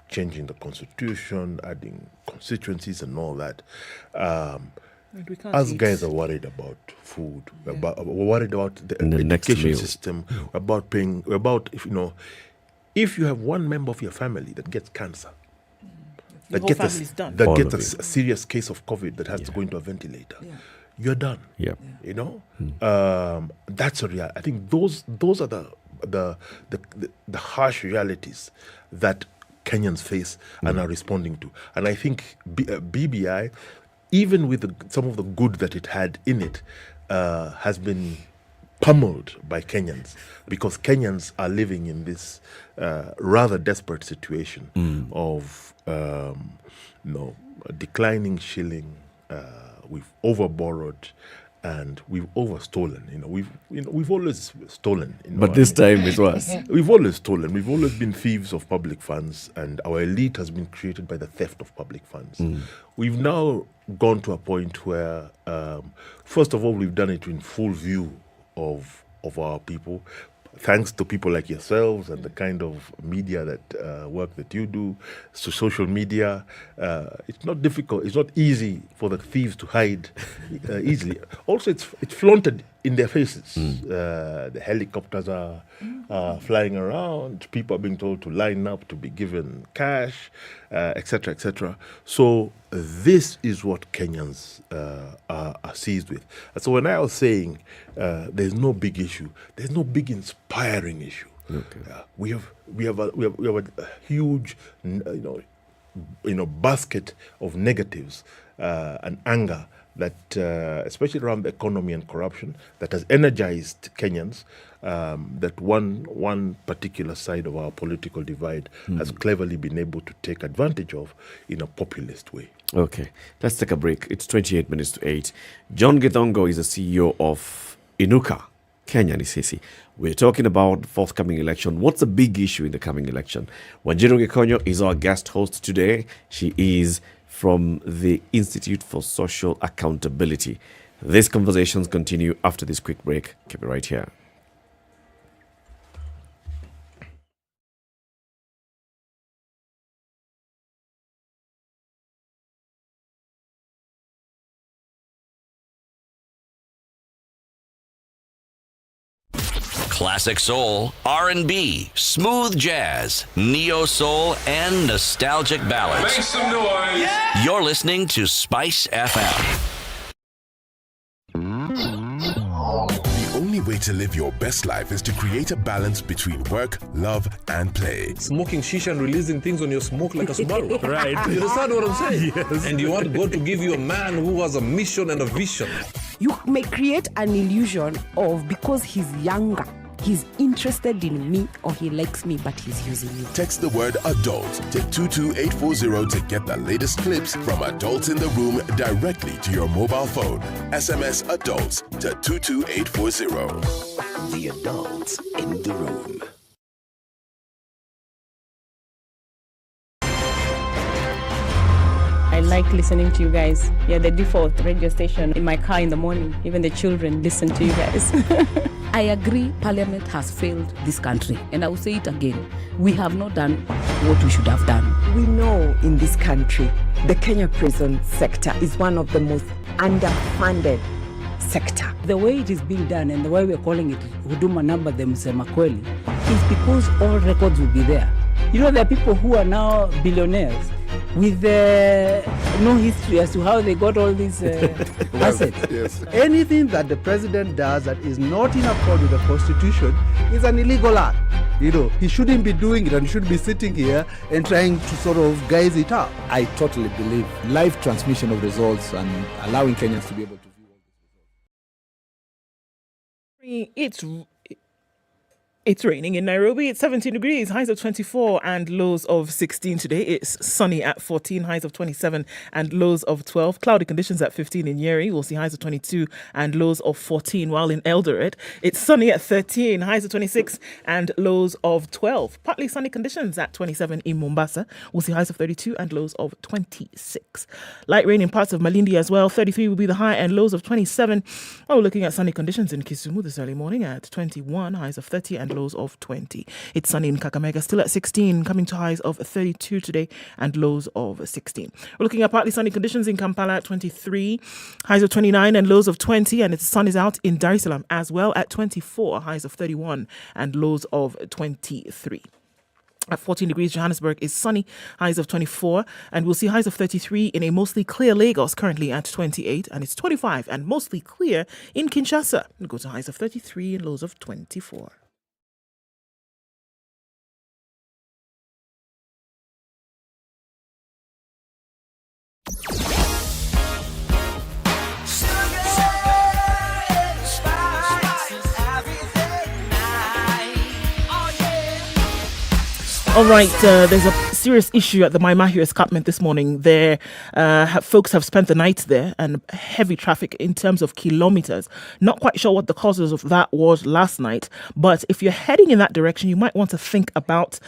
changing the constitution, adding constituencies and all that. Us guys are worried about food. We're worried about the education system. We're about if you have one member of your family that gets cancer, that gets a serious case of COVID that has to go into a ventilator, you're done. Yeah. That's a reality. I think those are the harsh realities that Kenyans face and are responding to. And I think BBI, even with some of the good that it had in it, has been pummeled by Kenyans, because Kenyans are living in this rather desperate situation of a declining shilling. We've overborrowed and we've overstolen. We've always stolen. But this time it was. We've always stolen. We've always been thieves of public funds, and our elite has been created by the theft of public funds. We've now gone to a point where, first of all, we've done it in full view of our people, thanks to people like yourselves and the kind of media work that you do. So social media, it's not difficult. It's not easy for the thieves to hide easily. Also, it's flaunted in their faces. The helicopters are flying around. People are being told to line up to be given cash, etc., etc. So this is what Kenyans are seized with. And so when I was saying there's no big issue, there's no big inspiring issue. Okay. We have a huge, basket of negatives and anger that, especially around the economy and corruption, that has energized Kenyans. That one particular side of our political divide has cleverly been able to take advantage of in a populist way. Okay, let's take a break. It's 28 minutes to 8. John Githongo is the CEO of Inuka, Kenya Nisisi. We're talking about the forthcoming election. What's the big issue in the coming election? Wanjiru Gikonyo is our guest host today. She is from the Institute for Social Accountability. These conversations continue after this quick break. Keep it right here. Classic soul, R&B, smooth jazz, neo soul, and nostalgic ballads. Make some noise. Yeah. You're listening to Spice FM. The only way to live your best life is to create a balance between work, love, and play. Smoking shisha and releasing things on your smoke like a Subaru. Right. You understand what I'm saying? Yes. And you want God to give you a man who has a mission and a vision. You may create an illusion of, because he's younger, he's interested in me or he likes me, but he's using me. Text the word adult to 22840 to get the latest clips from Adults in the Room directly to your mobile phone. SMS adults to 22840. The Adults in the Room. I like listening to you guys. You're the default radio station in my car in the morning. Even the children listen to you guys. I agree Parliament has failed this country. And I will say it again. We have not done what we should have done. We know in this country, the Kenya prison sector is one of the most underfunded sector. The way it is being done and the way we're calling it Huduma Number Msema Kweli is because all records will be there. You know, there are people who are now billionaires with no history as to how they got all these assets. Yes. Anything that the president does that is not in accord with the Constitution is an illegal act. You know, he shouldn't be doing it and should be sitting here and trying to sort of guise it up. I totally believe live transmission of results and allowing Kenyans to be able to view all this. It's raining in Nairobi. It's 17 degrees, highs of 24 and lows of 16 today. It's sunny at 14, highs of 27 and lows of 12. Cloudy conditions at 15 in Nyeri. We'll see highs of 22 and lows of 14. While in Eldoret, it's sunny at 13, highs of 26 and lows of 12. Partly sunny conditions at 27 in Mombasa. We'll see highs of 32 and lows of 26. Light rain in parts of Malindi as well. 33 will be the high and lows of 27. Oh, looking at sunny conditions in Kisumu this early morning at 21, highs of 30 and lows of 20. It's sunny in Kakamega, still at 16, coming to highs of 32 today and lows of 16. We're looking at partly sunny conditions in Kampala at 23, highs of 29 and lows of 20, and the sun is out in Dar es Salaam as well at 24, highs of 31 and lows of 23. At 14 degrees, Johannesburg is sunny, highs of 24, and we'll see highs of 33 in a mostly clear Lagos, currently at 28, and it's 25 and mostly clear in Kinshasa. We'll go to highs of 33 and lows of 24. All right, there's a serious issue at the Maimahiu escarpment this morning. There, folks have spent the night there and heavy traffic in terms of kilometers. Not quite sure what the causes of that was last night, but if you're heading in that direction, you might want to think about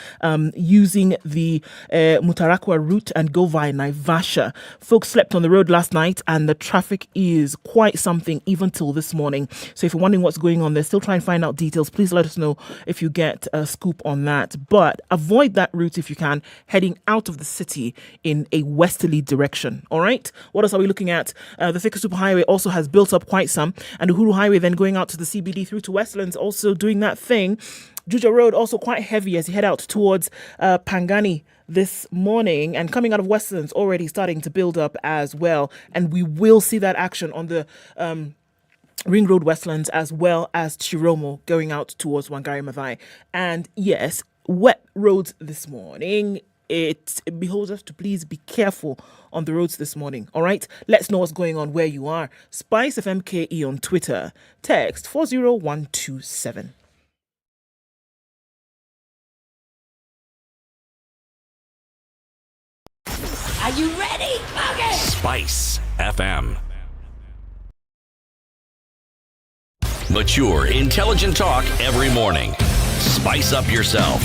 using the Mutarakwa route and go via Naivasha. Folks slept on the road last night and the traffic is quite something even till this morning. So if you're wondering what's going on there, still try and find out details. Please let us know if you get a scoop on that. But avoid that route if you can, heading out of the city in a westerly direction. All right. What else are we looking at? The Thika Superhighway also has built up quite some, and the Uhuru Highway then going out to the CBD through to Westlands also doing that thing. Juja Road also quite heavy as you head out towards Pangani this morning, and coming out of Westlands already starting to build up as well. And we will see that action on the Ring Road Westlands as well as Chiromo going out towards Wangari Maathai. And yes, wet roads this morning. It behoves us to please be careful on the roads this morning. All right, let's know what's going on where you are. SpiceFM KE on Twitter. Text 40127. Are you ready? Okay. Spice FM. Mature, intelligent talk every morning. Spice up yourself.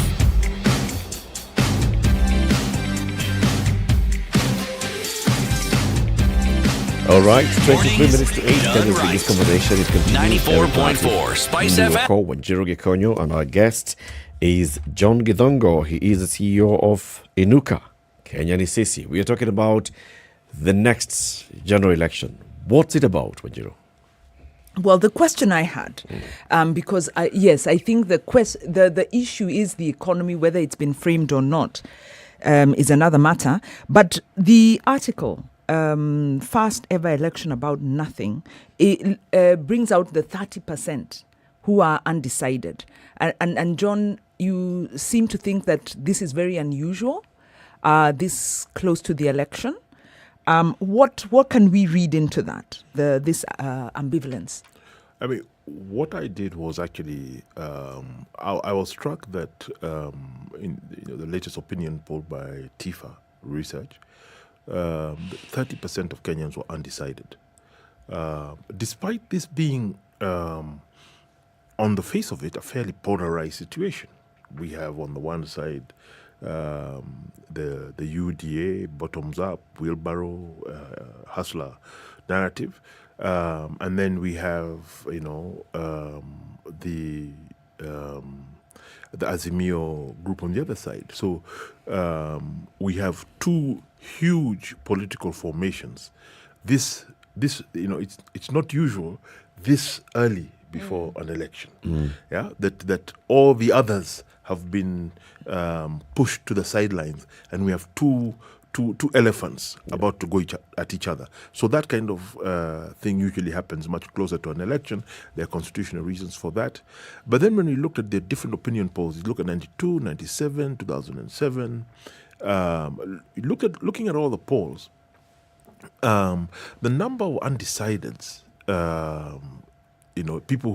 All right, 23 minutes to 8. This conversation is continuing. 94.4 Spice FM. Okoh, Wanjiru Gikonyo, and our guest is John Githongo. He is the CEO of Inuka, Kenya Nisisi. We are talking about the next general election. What's it about, Wanjiru? Well, the question I had, because I think the issue is the economy, whether it's been framed or not, is another matter. But the article, first ever election about nothing, it brings out the 30% who are undecided. And John, you seem to think that this is very unusual, this close to the election. What can we read into that, this ambivalence? I mean, what I did was actually, I was struck that in the latest opinion poll by TIFA Research, 30% of Kenyans were undecided. Despite this being, on the face of it, a fairly polarized situation. We have on the one side the UDA, bottoms up, wheelbarrow, hustler narrative, and then we have the Azimio group on the other side. So we have two huge political formations. This it's not usual this early before an election. Yeah, that all the others have been pushed to the sidelines, and we have two elephants about to go at each other. So that kind of thing usually happens much closer to an election. There are constitutional reasons for that. But then when we looked at the different opinion polls, you look at 92, 97, 2007, looking at all the polls, the number of undecideds, people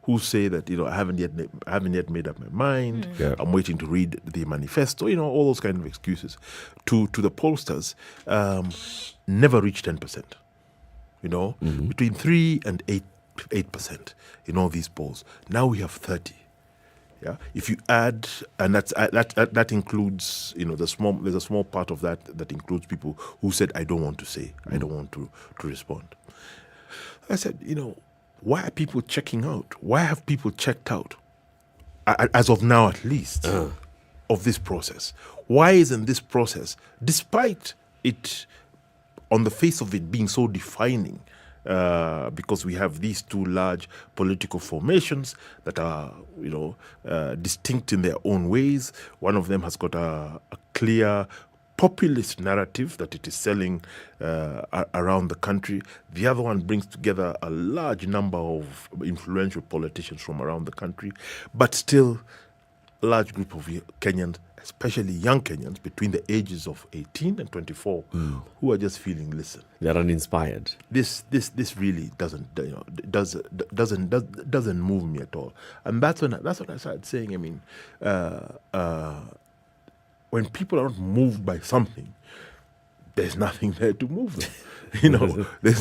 who say that, I haven't yet made up my mind. Yeah. I'm waiting to read the manifesto. All those kind of excuses. To the pollsters, never reach 10%. Between 3 and 8% in all these polls. Now we have 30. Yeah, if you add, and that includes, there's a small part of that includes people who said, I don't want to say, I don't want to respond. I said, why are people checking out? Why have people checked out, as of now at least, of this process? Why isn't this process, despite it, on the face of it being so defining, because we have these two large political formations that are, distinct in their own ways. One of them has got a clear populist narrative that it is selling around the country. The other one brings together a large number of influential politicians from around the country, but still a large group of Kenyans, especially young Kenyans between the ages of 18 and 24, who are just feeling, listen, they're uninspired. This really doesn't move me at all. And that's when I started saying, when people are not moved by something, there's nothing there to move them. They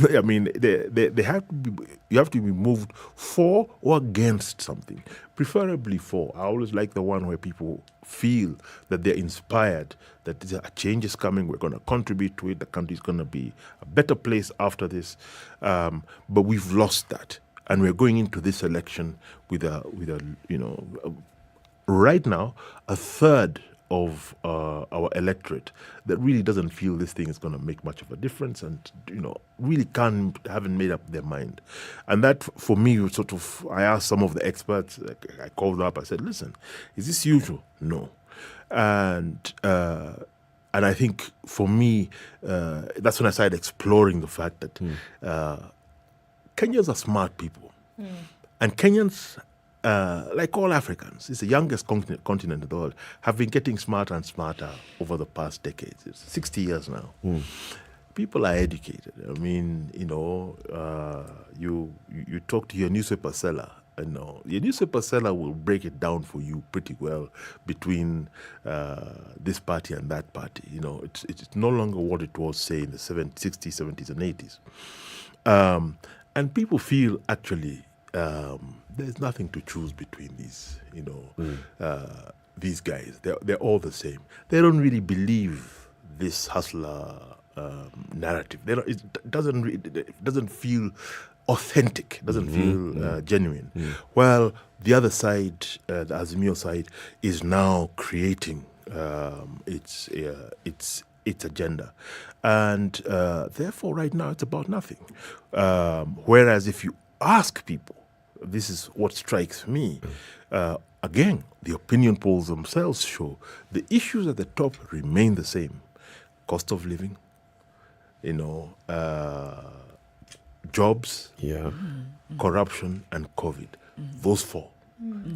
have to be. You have to be moved for or against something, preferably for. I always like the one where people feel that they're inspired, that a change is coming. We're going to contribute to it. The country is going to be a better place after this. But we've lost that, and we're going into this election with a right now a third of our electorate that really doesn't feel this thing is going to make much of a difference, and really haven't made up their mind. And that, for me, was sort of, I asked some of the experts, I called up, I said, listen, is this usual? No. And I think for me, that's when I started exploring the fact that Kenyans are smart people, and Kenyans, like all Africans, it's the youngest continent in the world, have been getting smarter and smarter over the past decades. It's 60 years now. People are educated. You talk to your newspaper seller, your newspaper seller will break it down for you pretty well between this party and that party. It's no longer what it was, say, in the 60s, 70s, and 80s. And people feel, actually, there's nothing to choose between these, these guys. They're all the same. They don't really believe this hustler narrative. It doesn't feel authentic. It doesn't feel genuine. Well, the other side, the Azimio side, is now creating its agenda, and therefore, right now, it's about nothing. Whereas, if you ask people, this is what strikes me. Again, the opinion polls themselves show the issues at the top remain the same: cost of living, jobs, corruption, and COVID. Those four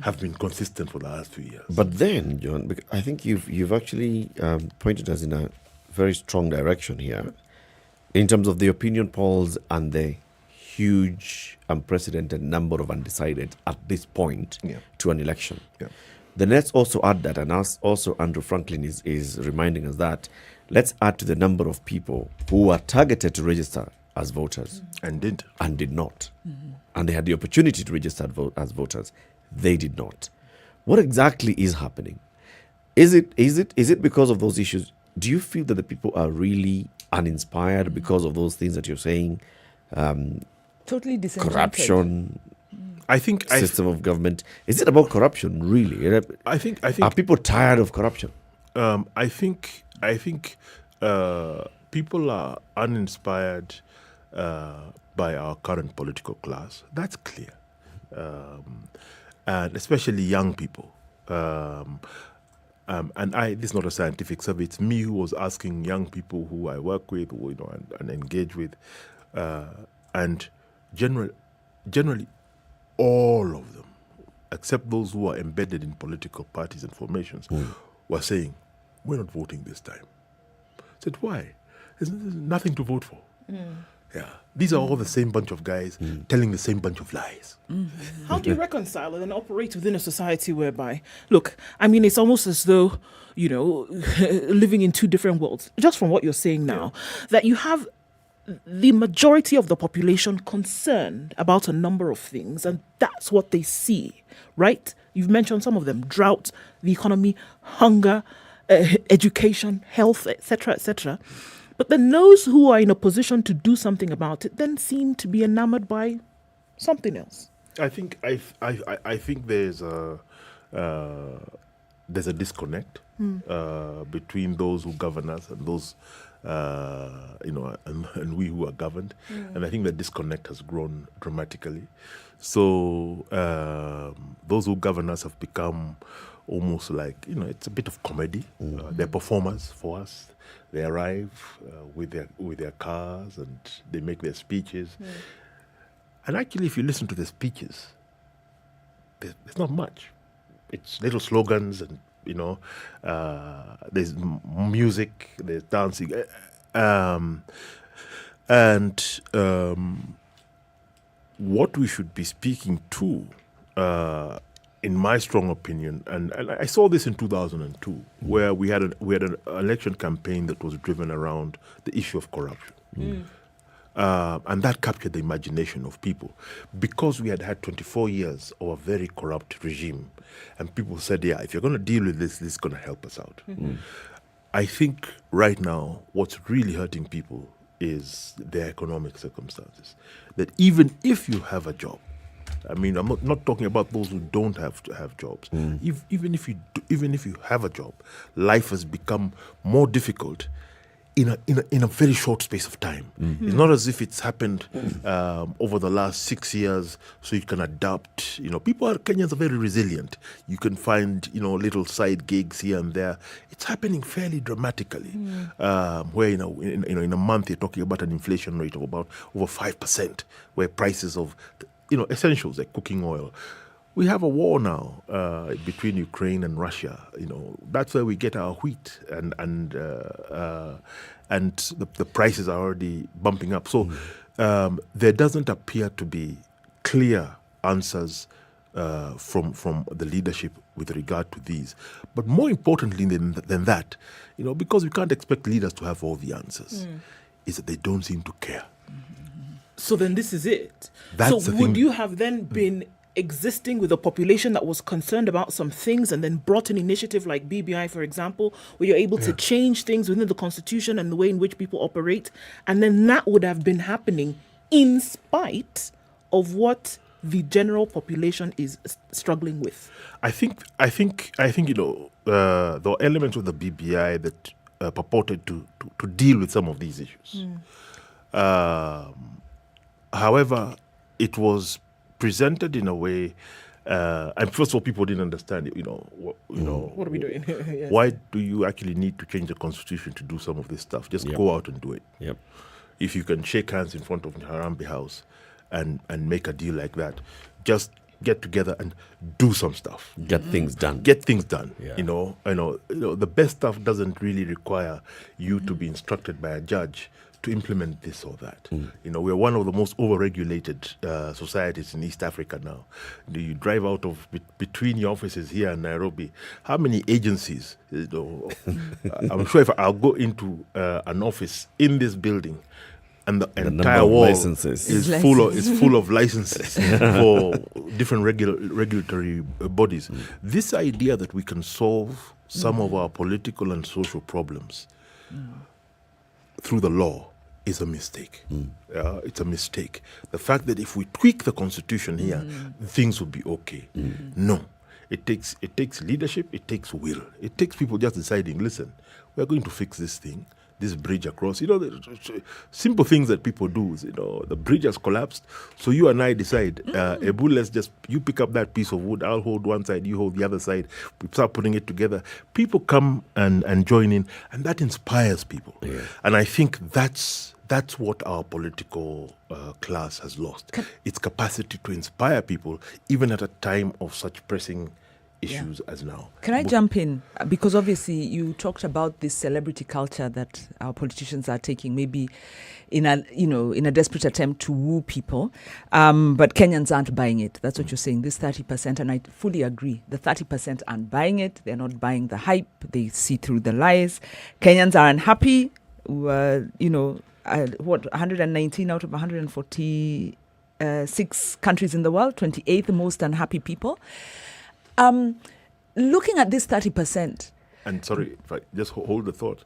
have been consistent for the last 2 years. But then, John, I think you've actually pointed us in a very strong direction here in terms of the opinion polls and the huge, unprecedented number of undecided at this point to an election. Then let's also add that, and also Andrew Franklin is reminding us that, let's add to the number of people who were targeted to register as voters and did not, and they had the opportunity to register as voters. They did not. What exactly is happening? Is it because of those issues? Do you feel that the people are really uninspired because of those things that you're saying? Totally disenchanted. Corruption. I think system of government. Is it about corruption, really? I think. Are people tired of corruption? I think people are uninspired by our current political class. That's clear, and especially young people. And this is not a scientific survey. It's me who was asking young people who I work with, and engage with, and generally, all of them, except those who are embedded in political parties and formations, were saying, "We're not voting this time." I said, "Why? There's nothing to vote for." Yeah. These are all the same bunch of guys telling the same bunch of lies. How do you reconcile and operate within a society whereby, look, I mean, it's almost as though, living in two different worlds, just from what you're saying now, that you have the majority of the population concerned about a number of things, and that's what they see, right? You've mentioned some of them: drought, the economy, hunger, education, health, etc., etc. But then those who are in a position to do something about it then seem to be enamored by something else. I think there's a disconnect between those who govern us and those and we who are governed, and I think the disconnect has grown dramatically. So those who govern us have become almost like, it's a bit of comedy. They're performers for us. They arrive with their cars and they make their speeches. And actually, if you listen to the speeches, there's not much. It's little slogans and, there's music, there's dancing. What we should be speaking to, in my strong opinion, and I saw this in 2002, where we had an election campaign that was driven around the issue of corruption. And that captured the imagination of people because we had 24 years of a very corrupt regime. And people said, yeah, if you're going to deal with this is going to help us out. I think right now what's really hurting people is their economic circumstances. That even if you have a job, I mean, I'm not talking about those who don't have to have jobs. Even if you have a job, life has become more difficult in a very short space of time. It's not as if it's happened over the last 6 years, so you can adapt. Kenyans are very resilient. You can find little side gigs here and there. It's happening fairly dramatically. Where in a month you're talking about an inflation rate of about over 5%, where prices of essentials like cooking oil. We have a war now between Ukraine and Russia. That's where we get our wheat, and the prices are already bumping up. So there doesn't appear to be clear answers from the leadership with regard to these. But more importantly than that, because we can't expect leaders to have all the answers, is that they don't seem to care. So then this is it. That's so would you have then been existing with a population that was concerned about some things and then brought an initiative like BBI, for example, where you're able to change things within the Constitution and the way in which people operate, and then that would have been happening in spite of what the general population is struggling with? I think the elements of the BBI that purported to deal with some of these issues. However, it was presented in a way, and first of all, people didn't understand it. What are we doing? Yes. Why do you actually need to change the Constitution to do some of this stuff? Just go out and do it. If you can shake hands in front of Harambe House and make a deal like that, just get together and do some stuff. Get things done. Yeah. The best stuff doesn't really require you to be instructed by a judge to implement this or that. We're one of the most overregulated societies in East Africa now. You drive out of between your offices here in Nairobi, how many agencies? I'm sure if I'll go into an office in this building, and the entire wall is full of licenses for different regulatory bodies. This idea that we can solve some of our political and social problems through the law is a mistake. It's a mistake. The fact that if we tweak the Constitution here, things will be okay. No. It takes leadership, it takes will. It takes people just deciding, listen, we're going to fix this thing, this bridge across. The simple things that people do. The bridge has collapsed, so you and I decide, Ebu, you pick up that piece of wood, I'll hold one side, you hold the other side. We start putting it together. People come and join in, and that inspires people. And I think that's what our political class has lost. Its capacity to inspire people, even at a time of such pressing issues as now. Can I jump in? Because obviously you talked about this celebrity culture that our politicians are taking, maybe in a desperate attempt to woo people. But Kenyans aren't buying it. That's what you're saying, this 30%. And I fully agree. The 30% aren't buying it. They're not buying the hype. They see through the lies. Kenyans are unhappy. 119 out of 146 countries in the world, 28th most unhappy people. Looking at this 30%. And sorry, if I just hold the thought.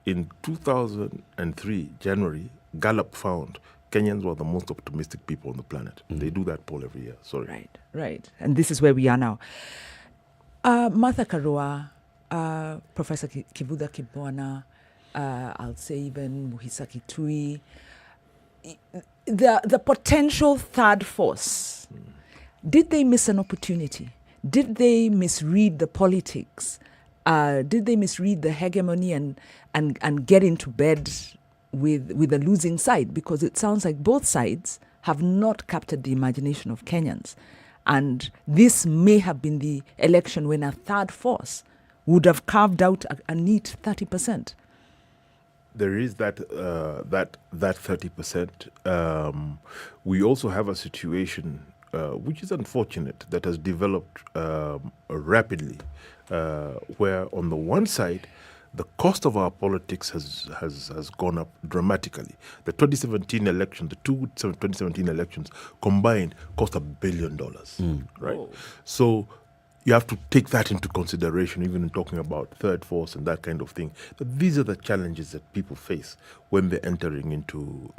In 2003, January, Gallup found Kenyans were the most optimistic people on the planet. They do that poll every year. Sorry. Right. And this is where we are now. Martha Karua, Professor Kivutha Kibwana, I'll say even Muhisa Kitui, the potential third force, did they miss an opportunity? Did they misread the politics? Did they misread the hegemony and get into bed with a losing side? Because it sounds like both sides have not captured the imagination of Kenyans. And this may have been the election when a third force would have carved out a neat 30%. There is that 30%. We also have a situation which is unfortunate that has developed rapidly, where on the one side, the cost of our politics has gone up dramatically. The 2017 election, the two 2017 elections combined cost $1 billion, right? Oh. So you have to take that into consideration, even in talking about third force and that kind of thing. But these are the challenges that people face when they're entering into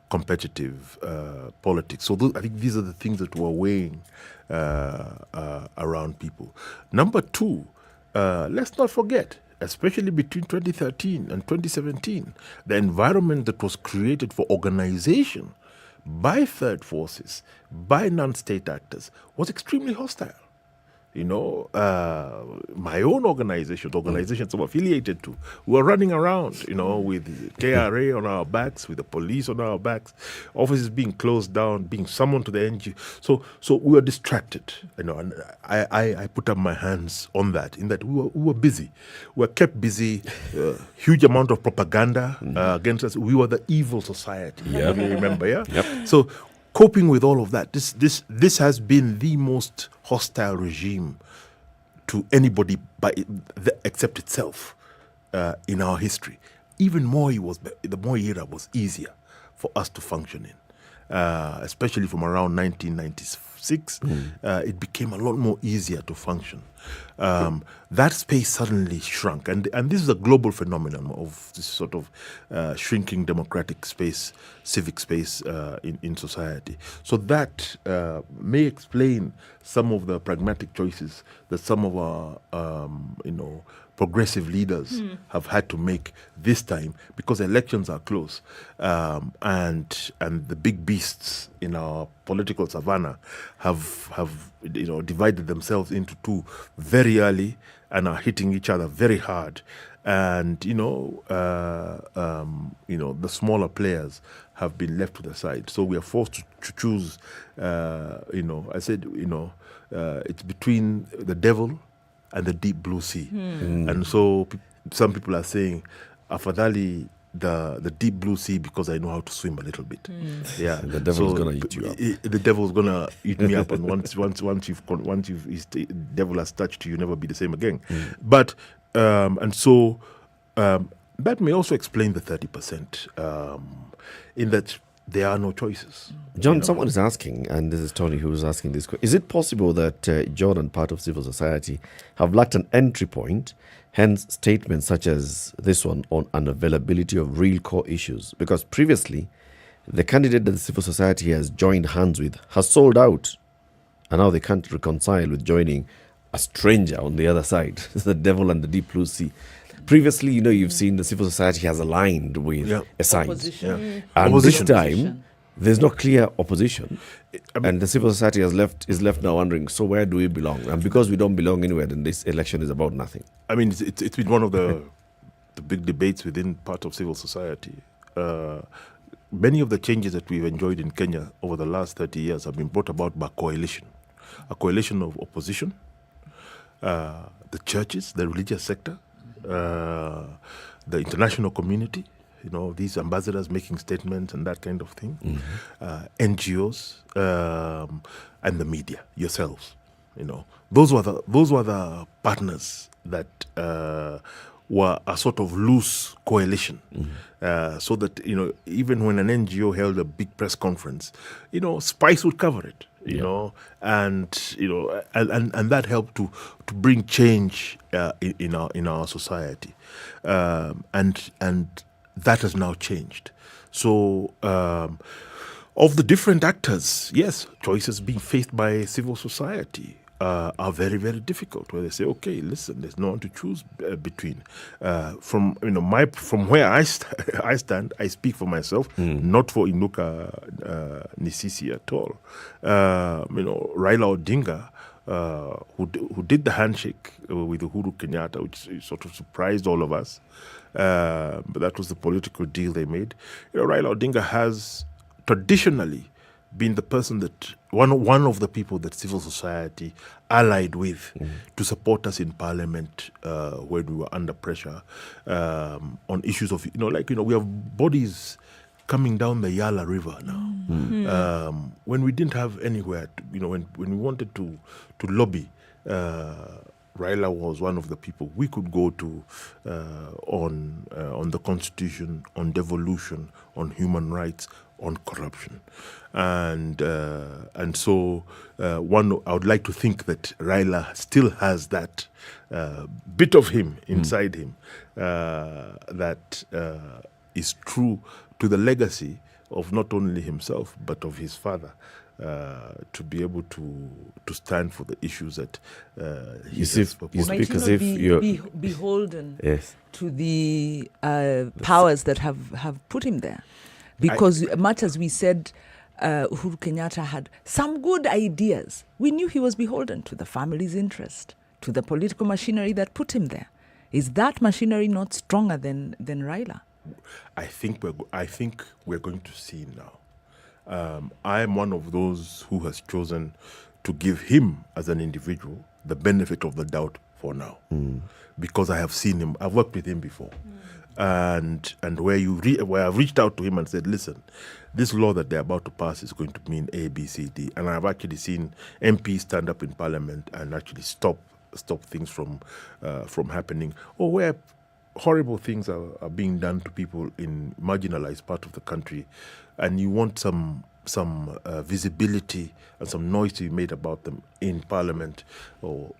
competitive politics. So I think these are the things that we're weighing around people. Number two, let's not forget, especially between 2013 and 2017, the environment that was created for organization by third forces, by non-state actors, was extremely hostile. My own organization, the organizations I'm affiliated to, were running around, with KRA on our backs, with the police on our backs, offices being closed down, being summoned to the NGO. So we were distracted, and I put up my hands on that, in that we were busy. We were kept busy, huge amount of propaganda against us. We were the evil society, you remember, yeah? Yep. So coping with all of that, this has been the most hostile regime to anybody except itself in our history. Even more, the Moi era was easier for us to function in, especially from around 1996. It became a lot more easier to function. That space suddenly shrunk, and this is a global phenomenon of this sort of shrinking democratic space, civic space in society. So that may explain some of the pragmatic choices that some of our progressive leaders have had to make this time, because elections are close, and the big beasts in our political savannah have divided themselves into two very early and are hitting each other very hard. And the smaller players have been left to the side. So we are forced to choose. I said it's between the devil and the deep blue sea. And so some people are saying, afadhali the deep blue sea, because I know how to swim a little bit. Yeah, the devil's gonna eat you up. The devil's gonna eat me up, and once the devil has touched you, never be the same again. But that may also explain the 30%, in that there are no choices. John, someone is asking, and this is Tony who's asking this question: is it possible that John and part of civil society have lacked an entry point, hence statements such as this one on unavailability of real core issues? Because previously, the candidate that the civil society has joined hands with has sold out, and now they can't reconcile with joining a stranger on the other side, the devil and the deep blue sea. Previously, you've seen the civil society has aligned with a side. And this time, there's no clear opposition. And the civil society is left now wondering, so where do we belong? And because we don't belong anywhere, then this election is about nothing. I mean, it's been one of the big debates within part of civil society. Many of the changes that we've enjoyed in Kenya over the last 30 years have been brought about by coalition. a coalition of opposition, the churches, the religious sector, the international community, these ambassadors making statements and that kind of thing, NGOs, and the media, yourselves. Those were the partners that were a sort of loose coalition, so that even when an NGO held a big press conference, Spice would cover it. And that helped to bring change in our society, and that has now changed. So, of the different actors, yes, choices being faced by civil society are very, very difficult. Where they say, okay, listen, there's no one to choose between. From where I stand, I speak for myself, not for Inuka Nisisi at all. Raila Odinga, who did the handshake with Uhuru Kenyatta, which sort of surprised all of us. But that was the political deal they made. Raila Odinga has traditionally been the person that one of the people that civil society allied with to support us in Parliament when we were under pressure on issues of we have bodies coming down the Yala River now. When we didn't have anywhere, when we wanted to lobby. Raila was one of the people we could go to on the Constitution, on devolution, on human rights, on corruption, and so I would like to think that Raila still has that bit of him inside him that is true to the legacy of not only himself but of his father. To be able to stand for the issues that you speak as if you're beholden to the powers that have put him there, because much as we said Uhuru Kenyatta had some good ideas, we knew he was beholden to the family's interest, to the political machinery that put him there. Is that machinery not stronger than Raila? I think we're going to see now. I am one of those who has chosen to give him as an individual the benefit of the doubt for now, because I have seen him. I've worked with him before, and where I've reached out to him and said, listen, this law that they're about to pass is going to mean A, B, C, D, and I've actually seen MPs stand up in Parliament and actually stop things from happening, or where horrible things are being done to people in marginalized part of the country, and you want some visibility and some noise to be made about them in Parliament, or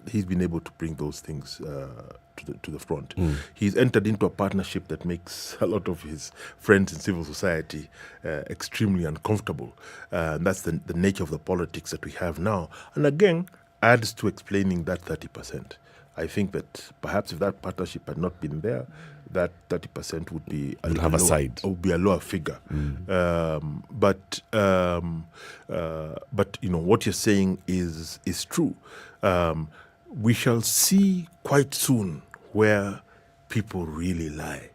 he's been able to bring those things to the front. He's entered into a partnership that makes a lot of his friends in civil society extremely uncomfortable. And that's the nature of the politics that we have now. And again, adds to explaining that 30%. I think that perhaps if that partnership had not been there, that 30% would be a lower figure. But what you're saying is true. We shall see quite soon where people really lie.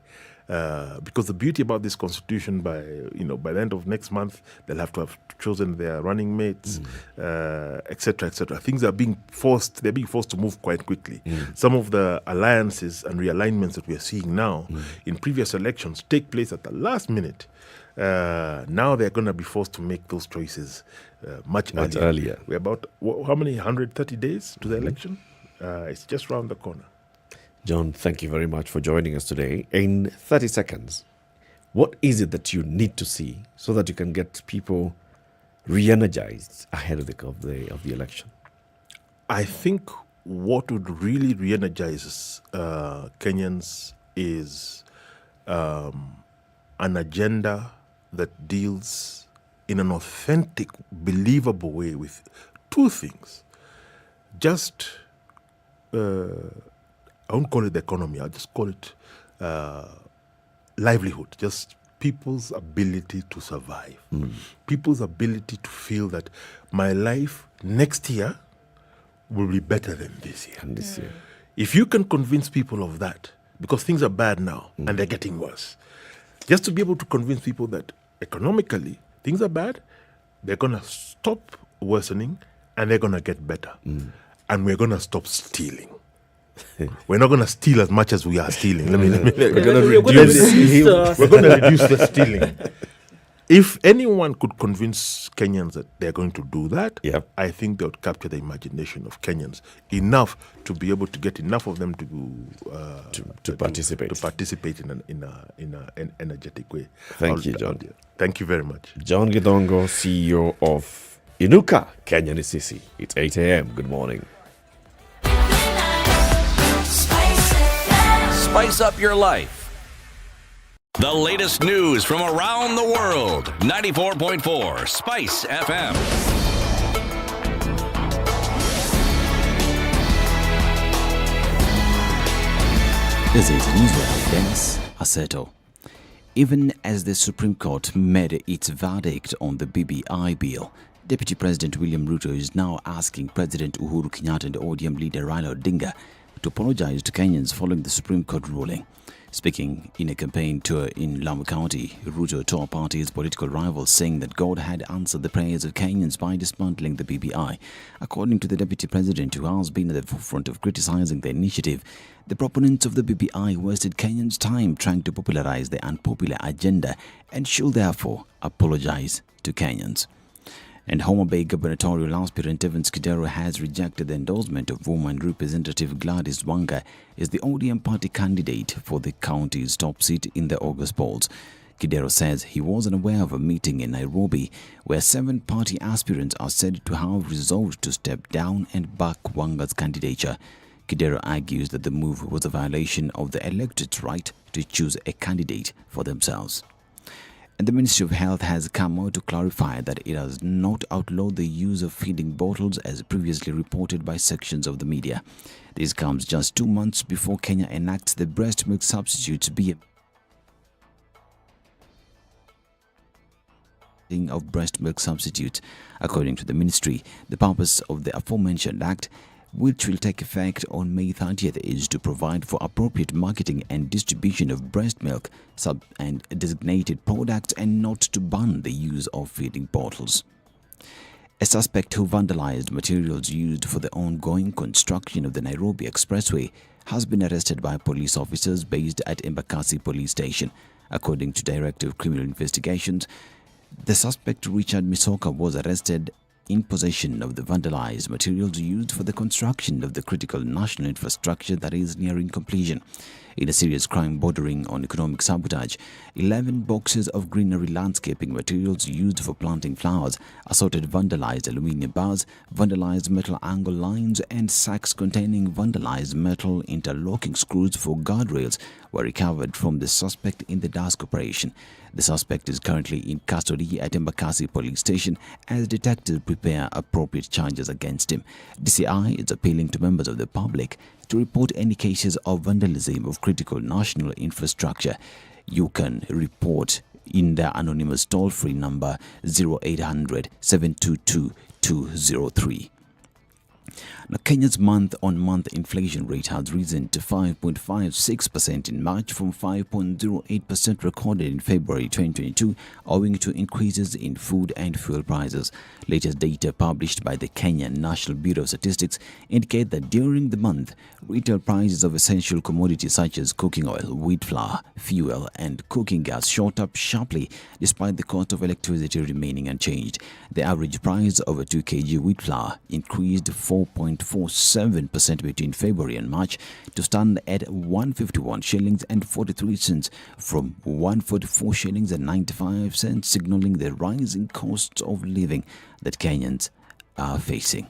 Because the beauty about this constitution, by the end of next month, they'll have to have chosen their running mates, etc., etc. Things are being forced. They're being forced to move quite quickly. Some of the alliances and realignments that we are seeing now in previous elections take place at the last minute. Now they're going to be forced to make those choices much earlier. We're about how many 130 days to the election? It's just around the corner. John, thank you very much for joining us today. In 30 seconds, what is it that you need to see so that you can get people re-energized ahead of the election? I think what would really re-energize Kenyans is an agenda that deals in an authentic, believable way with two things. Just I won't call it the economy, I'll just call it livelihood, just people's ability to survive, people's ability to feel that my life next year will be better than this year. If you can convince people of that, because things are bad now and they're getting worse, just to be able to convince people that economically things are bad, they're going to stop worsening and they're going to get better. And we're going to stop stealing. We're not going to steal as much as we are stealing. We're going to reduce the stealing. If anyone could convince Kenyans that they're going to do that, I think they would capture the imagination of Kenyans enough to be able to get enough of them to participate in an energetic way. Thank you, John. Thank you very much. John Gidongo, CEO of Inuka, Kenya Nisisi. It's 8 a.m. Good morning. Spice up your life. The latest news from around the world. 94.4 Spice FM. This is Newswire. Dennis Aseto. Even as the Supreme Court made its verdict on the BBI bill, Deputy President William Ruto is now asking President Uhuru Kenyatta and ODM leader Raila Odinga to apologize to Kenyans following the Supreme Court ruling. Speaking in a campaign tour in Lamu County, Ruto tore apart his political rivals, saying that God had answered the prayers of Kenyans by dismantling the BBI. According to the Deputy President, who has been at the forefront of criticizing the initiative, the proponents of the BBI wasted Kenyans' time trying to popularize the unpopular agenda and should therefore apologize to Kenyans. And Homa Bay gubernatorial aspirant Evans Kidero has rejected the endorsement of woman Representative Gladys Wanga as the ODM party candidate for the county's top seat in the August polls. Kidero says he was unaware of a meeting in Nairobi where 7 party aspirants are said to have resolved to step down and back Wanga's candidature. Kidero argues that the move was a violation of the electorate's right to choose a candidate for themselves. And the Ministry of Health has come out to clarify that it has not outlawed the use of feeding bottles as previously reported by sections of the media. This comes just 2 months before Kenya enacts the breast milk substitutes bill of breast milk substitutes. According to the ministry, the purpose of the aforementioned act, which will take effect on May 30th, is to provide for appropriate marketing and distribution of breast milk and designated products and not to ban the use of feeding bottles. A suspect who vandalized materials used for the ongoing construction of the Nairobi Expressway has been arrested by police officers based at Embakasi Police Station. According to Director of Criminal Investigations, the suspect Richard Misoka was arrested in possession of the vandalized materials used for the construction of the critical national infrastructure that is nearing completion. In a serious crime bordering on economic sabotage, 11 boxes of greenery landscaping materials used for planting flowers, assorted vandalized aluminium bars, vandalized metal angle lines, and sacks containing vandalized metal interlocking screws for guardrails were recovered from the suspect in the dusk operation. The suspect is currently in custody at Embakasi Police Station as detectives prepare appropriate charges against him. DCI is appealing to members of the public to report any cases of vandalism of critical national infrastructure. You can report in the anonymous toll-free number 0800 722 203. Now, Kenya's month-on-month inflation rate has risen to 5.56% in March from 5.08% recorded in February 2022, owing to increases in food and fuel prices. Latest data published by the Kenya National Bureau of Statistics indicate that during the month, retail prices of essential commodities such as cooking oil, wheat flour, fuel, and cooking gas shot up sharply despite the cost of electricity remaining unchanged. The average price of a 2 kg wheat flour increased 4.47% between February and March to stand at 151 shillings and 43 cents from 144 shillings and 95 cents, signaling the rising costs of living that Kenyans are facing.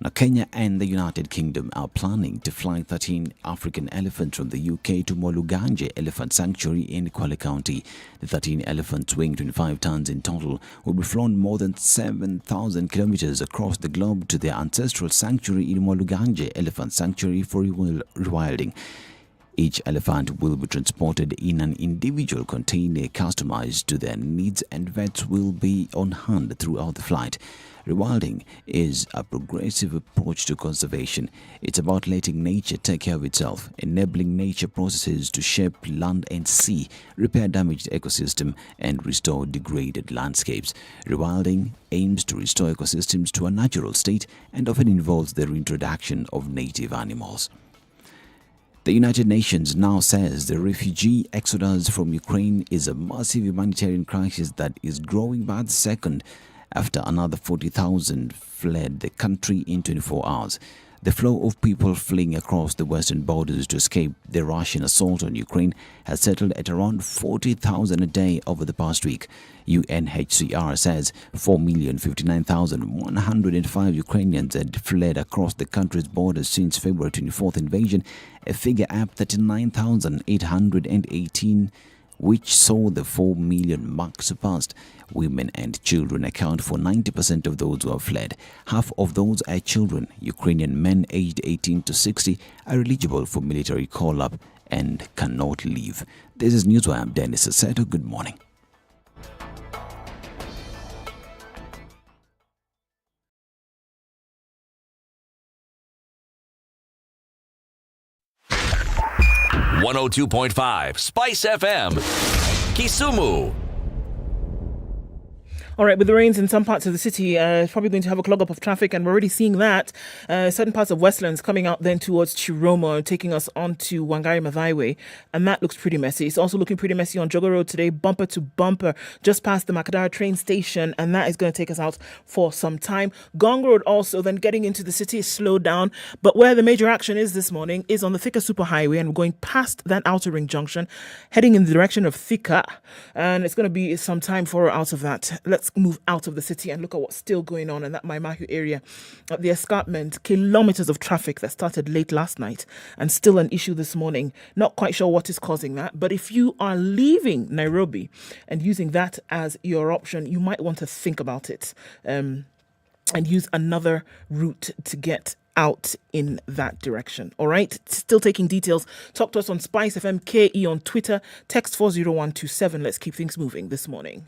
Now, Kenya and the United Kingdom are planning to fly 13 African elephants from the UK to Moluganje Elephant Sanctuary in Kwale County. The 13 elephants, weighing 25 tons in total, will be flown more than 7,000 kilometers across the globe to their ancestral sanctuary in Moluganje Elephant Sanctuary for rewilding. Each elephant will be transported in an individual container customized to their needs, and vets will be on hand throughout the flight. Rewilding is a progressive approach to conservation. It's about letting nature take care of itself, enabling nature processes to shape land and sea, repair damaged ecosystem, and restore degraded landscapes. Rewilding aims to restore ecosystems to a natural state and often involves the reintroduction of native animals. The United Nations now says the refugee exodus from Ukraine is a massive humanitarian crisis that is growing by the second after another 40,000 fled the country in 24 hours. The flow of people fleeing across the western borders to escape the Russian assault on Ukraine has settled at around 40,000 a day over the past week. UNHCR says 4,059,105 Ukrainians had fled across the country's borders since February 24th invasion, a figure up 39,818, which saw the 4 million mark surpassed. Women and children account for 90% of those who have fled. Half of those are children. Ukrainian men aged 18 to 60 are eligible for military call-up and cannot leave. This is Newswire. I'm Dennis Assetto. Good morning. .5 Spice FM, Kisumu. All right, with the rains in some parts of the city, it's probably going to have a clog up of traffic, and we're already seeing that. Certain parts of Westlands coming out then towards Chiromo, taking us on to Wangari Maathai Way, and that looks pretty messy. It's also looking pretty messy on Jogo Road today, bumper to bumper, just past the Makadara train station, and that is going to take us out for some time. Gong Road also, then getting into the city, is slowed down, but where the major action is this morning is on the Thika Superhighway, and we're going past that outer ring junction, heading in the direction of Thika, and it's going to be some time for we're out of that. Let's move out of the city and look at what's still going on in that Maimahu area. At the escarpment, kilometers of traffic that started late last night and still an issue this morning. Not quite sure what is causing that, but if you are leaving Nairobi and using that as your option, you might want to think about it and use another route to get out in that direction. All right, still taking details. Talk to us on SpiceFM KE on Twitter. Text 40127. Let's keep things moving this morning.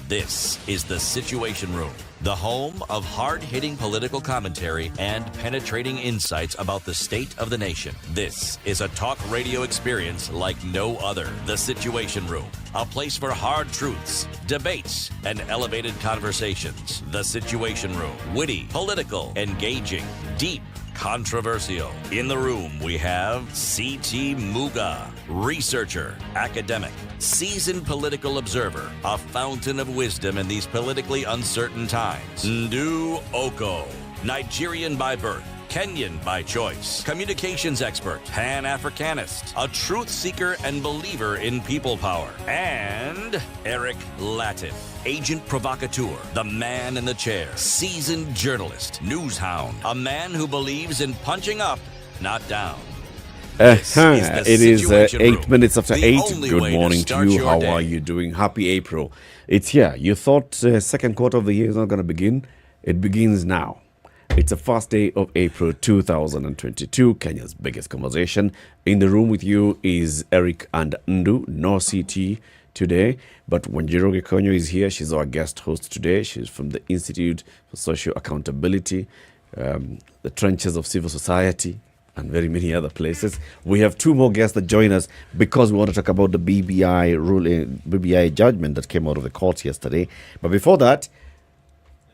This is the Situation Room, the home of hard-hitting political commentary and penetrating insights about the state of the nation. This is a talk radio experience like no other. The Situation Room, a place for hard truths, debates, and elevated conversations. The Situation Room, witty, political, engaging, deep, controversial. In the room, we have C.T. Muga, researcher, academic, seasoned political observer, a fountain of wisdom in these politically uncertain times. Ndu Okoh, Nigerian by birth, Kenyan by choice, communications expert, Pan-Africanist, a truth seeker and believer in people power, and Eric Latiff, agent provocateur, the man in the chair, seasoned journalist, news hound, a man who believes in punching up, not down. It is 8 minutes after 8. Good morning to you. How are you doing? Happy April. It's here. You thought second quarter of the year is not going to begin? It begins now. It's the first day of April 2022, Kenya's biggest conversation. In the room with you is Eric and Ndu, no CT today, but Wanjiroge Konyo is here. She's our guest host today. She's from the Institute for Social Accountability, the trenches of civil society, and very many other places. We have two more guests that join us because we want to talk about the BBI ruling, BBI judgment that came out of the courts yesterday. But before that,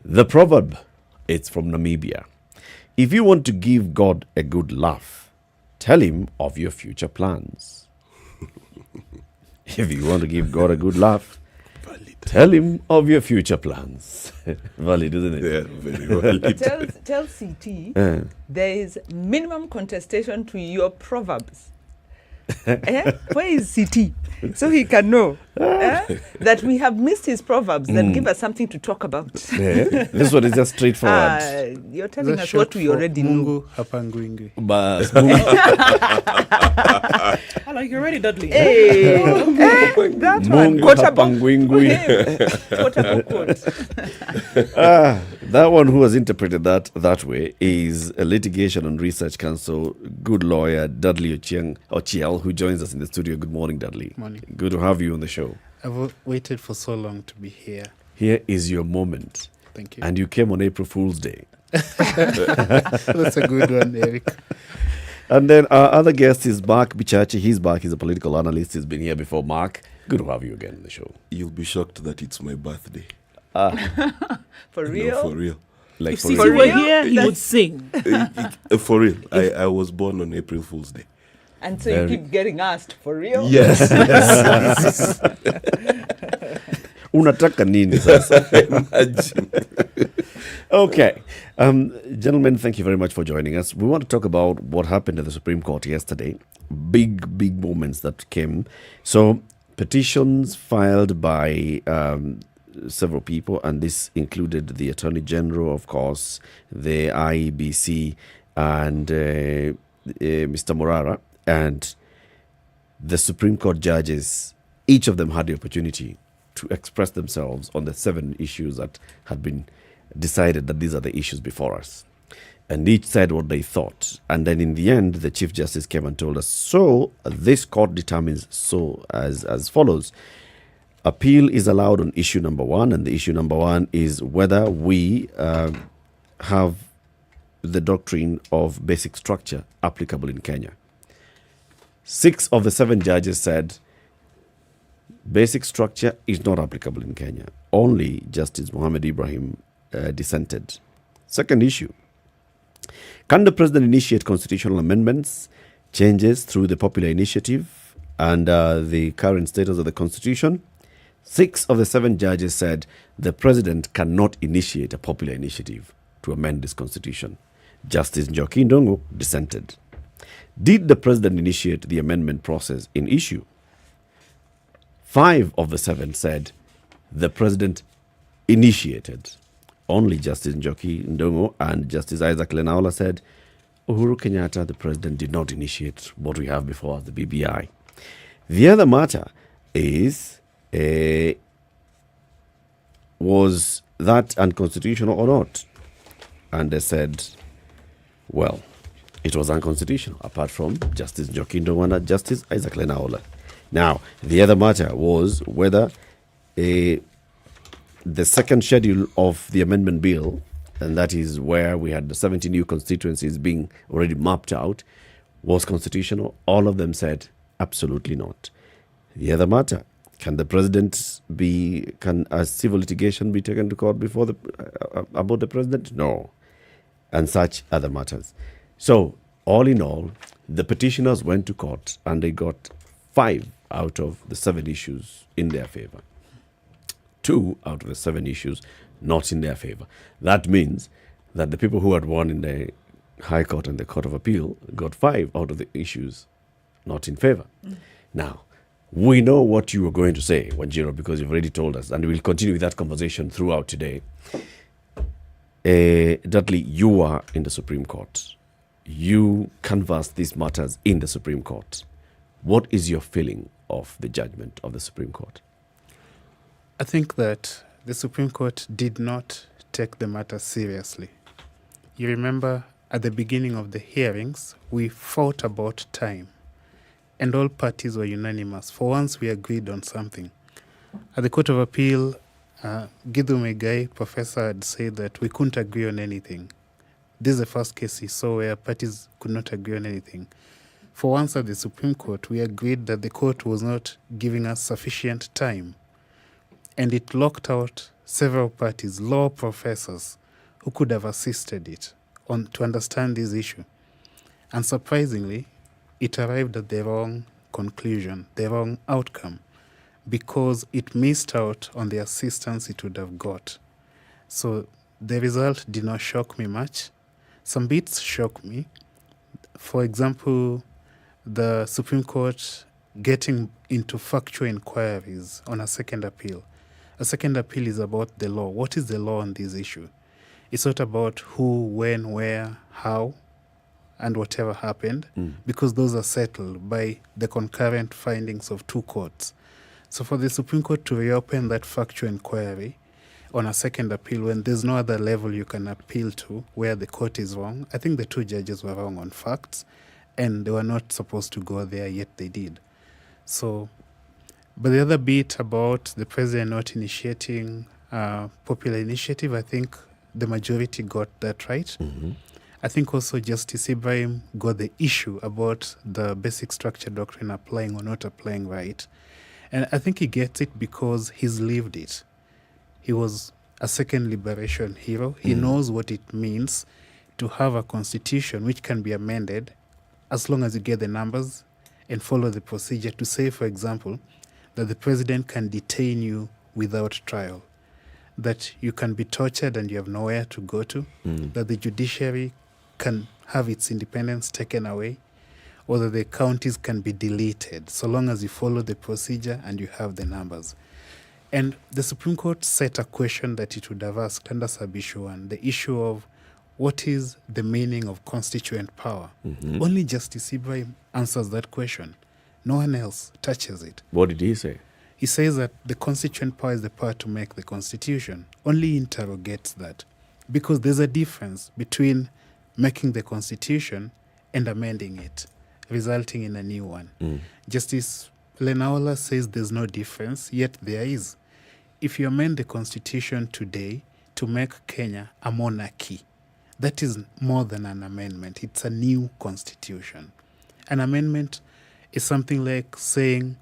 the proverb. It's from Namibia. If you want to give God a good laugh, tell him of your future plans. If you want to give God a good laugh, tell him of your future plans. Valid, isn't it? Yeah, very valid. Tell CT there is minimum contestation to your proverbs. Where is CT? So he can know. that we have missed his proverbs that give us something to talk about. Yeah. This one is just straightforward. You're telling us what we already know. Bas, I like you already, Dudley. Hey, that one. That one who has interpreted that way is a litigation and research counsel, good lawyer Dudley Ochieng, who joins us in the studio. Good morning, Dudley. Morning. Good to have you on the show. I've waited for so long to be here. Here is your moment. Thank you. And you came on April Fool's Day. That's a good one, Eric. And then our other guest is Mark Bichachi. He's back. He's a political analyst. He's been here before. Mark, good to have you again on the show. You'll be shocked that it's my birthday. For real? No, for real. Like if Cici were here, he would sing. For real. I was born on April Fool's Day. And so you keep getting asked, for real? Yes. Unataka nini sasa? Imagine. Okay. Gentlemen, thank you very much for joining us. We want to talk about what happened at the Supreme Court yesterday. Big moments that came. So, petitions filed by several people, and this included the Attorney General, of course, the IEBC, and Mr. Morara, and the Supreme Court judges. Each of them had the opportunity to express themselves on the 7 issues that had been decided that these are the issues before us. And each said what they thought. And then in the end, the Chief Justice came and told us, so this court determines so as follows. Appeal is allowed on issue number 1, and the issue number 1 is whether we have the doctrine of basic structure applicable in Kenya. 6 of the 7 judges said basic structure is not applicable in Kenya. Only Justice Mohammed Ibrahim dissented. Second issue. Can the president initiate constitutional amendments, changes through the popular initiative and the current status of the constitution? 6 of the 7 judges said the president cannot initiate a popular initiative to amend this constitution. Justice Njoki Ndongo dissented. Did the president initiate the amendment process in issue? 5 of the 7 said the president initiated. Only Justice Njoki Ndongo and Justice Isaac Lenaola said Uhuru Kenyatta, the president, did not initiate what we have before us, the BBI. The other matter is, was that unconstitutional or not? And they said, well, it was unconstitutional, apart from Justice Njoki Ndongo and Justice Isaac Lenaola. Now, the other matter was whether the second schedule of the amendment bill, and that is where we had the 70 new constituencies being already mapped out, was constitutional. All of them said absolutely not. The other matter, can a civil litigation be taken to court before about the president? No. And such other matters. So, all in all, the petitioners went to court and they got 5 out of the 7 issues in their favor. 2 out of the 7 issues not in their favor. That means that the people who had won in the High Court and the Court of Appeal got 5 out of the issues not in favor. Now, we know what you were going to say, Wanjiro, because you've already told us, and we'll continue with that conversation throughout today. Dudley, you are in the Supreme Court. You canvassed these matters in the Supreme Court. What is your feeling of the judgment of the Supreme Court? I think that the Supreme Court did not take the matter seriously. You remember at the beginning of the hearings, we fought about time, and all parties were unanimous. For once, we agreed on something. At the Court of Appeal, Githu Muigai, professor, had said that we couldn't agree on anything. This is the first case he saw where parties could not agree on anything. For once at the Supreme Court, we agreed that the court was not giving us sufficient time. And it locked out several parties, law professors, who could have assisted it to understand this issue. And surprisingly, it arrived at the wrong conclusion, the wrong outcome, because it missed out on the assistance it would have got. So the result did not shock me much. Some bits shocked me. For example, the Supreme Court getting into factual inquiries on a second appeal. A second appeal is about the law. What is the law on this issue? It's not about who, when, where, how, and whatever happened, because those are settled by the concurrent findings of two courts. So for the Supreme Court to reopen that factual inquiry on a second appeal when there's no other level you can appeal to where the court is wrong, I think the two judges were wrong on facts, and they were not supposed to go there, yet they did. So, but the other bit about the president not initiating popular initiative, I think the majority got that right. I think also Justice Ibrahim got the issue about the basic structure doctrine applying or not applying right. And I think he gets it because he's lived it. He was a second liberation hero. He knows what it means to have a constitution which can be amended as long as you get the numbers and follow the procedure to say, for example, that the president can detain you without trial, that you can be tortured and you have nowhere to go to, that the judiciary can have its independence taken away, or that the counties can be deleted so long as you follow the procedure and you have the numbers. And the Supreme Court set a question that it would have asked under sub-issue 1, the issue of what is the meaning of constituent power. Only Justice Ibrahim answers that question. No one else touches it. What did he say? He says that the constituent power is the power to make the constitution. Only interrogates that. Because there's a difference between making the constitution and amending it, resulting in a new one. Justice Lenaola says there's no difference, yet there is. If you amend the constitution today to make Kenya a monarchy, that is more than an amendment. It's a new constitution. An amendment is something like saying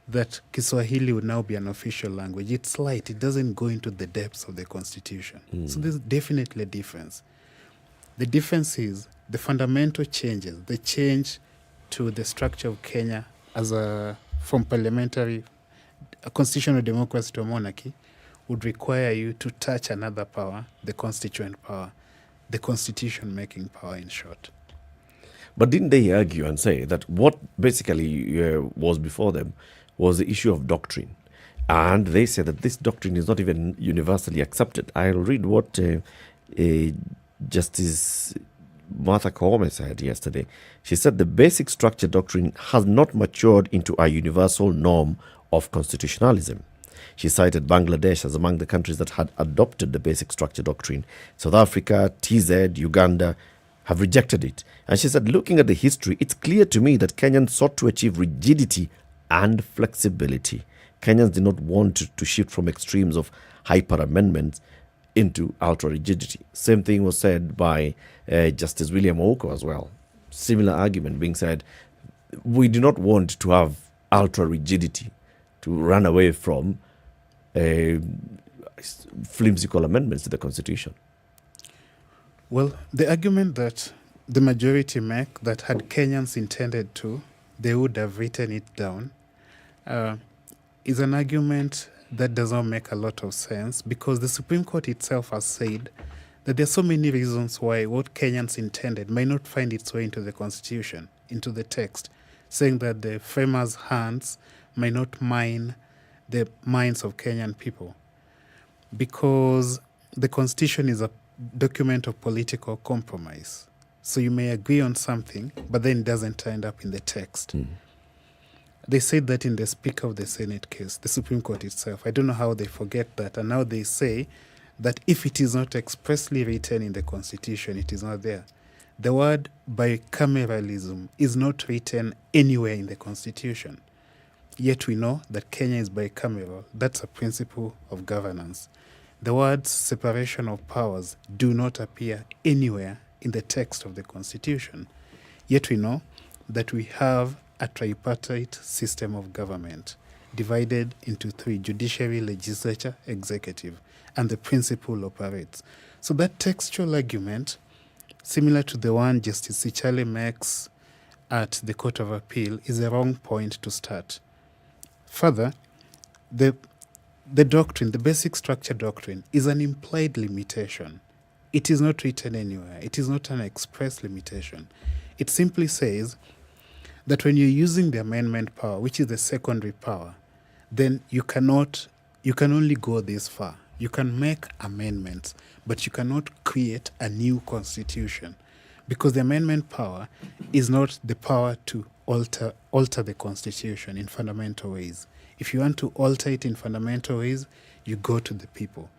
that Kiswahili would now be an official language. It's light. It doesn't go into the depths of the constitution. So there's definitely a difference. The difference is the fundamental changes, the change to the structure of Kenya as from parliamentary, a constitutional democracy to a monarchy, would require you to touch another power, the constituent power, the constitution-making power, in short. But didn't they argue and say that what basically was before them was the issue of doctrine? And they said that this doctrine is not even universally accepted. I'll read what Justice Martha Koome said yesterday. She said the basic structure doctrine has not matured into a universal norm of constitutionalism. She cited Bangladesh as among the countries that had adopted the basic structure doctrine. South Africa, TZ, Uganda have rejected it. And she said, looking at the history, it's clear to me that Kenyans sought to achieve rigidity and flexibility. Kenyans did not want to shift from extremes of hyper amendments into ultra rigidity. Same thing was said by Justice William Okoh as well. Similar argument being said, we do not want to have ultra rigidity, to run away from flimsical amendments to the Constitution. Well, the argument that the majority make, that had Kenyans intended to, they would have written it down, is an argument that does not make a lot of sense, because the Supreme Court itself has said that there are so many reasons why what Kenyans intended might not find its way into the Constitution, into the text, saying that the framers' hands might not mine the minds of Kenyan people, because the Constitution is a document of political compromise. So you may agree on something, but then it doesn't end up in the text. They said that in the Speaker of the Senate case, the Supreme Court itself. I don't know how they forget that. And now they say that if it is not expressly written in the Constitution, it is not there. The word bicameralism is not written anywhere in the Constitution. Yet we know that Kenya is bicameral. That's a principle of governance. The words separation of powers do not appear anywhere in the text of the Constitution. Yet we know that we have a tripartite system of government divided into three: judiciary, legislature, executive, and the principle operates. So that textual argument, similar to the one Justice Sichale makes at the Court of Appeal, is a wrong point to start. Further, the doctrine, the basic structure doctrine, is an implied limitation. It is not written anywhere. It is not an express limitation. It simply says that when you're using the amendment power, which is the secondary power, then you can only go this far. You can make amendments, but you cannot create a new constitution, because the amendment power is not the power to alter the constitution in fundamental ways. If you want to alter it in fundamental ways, you go to the people.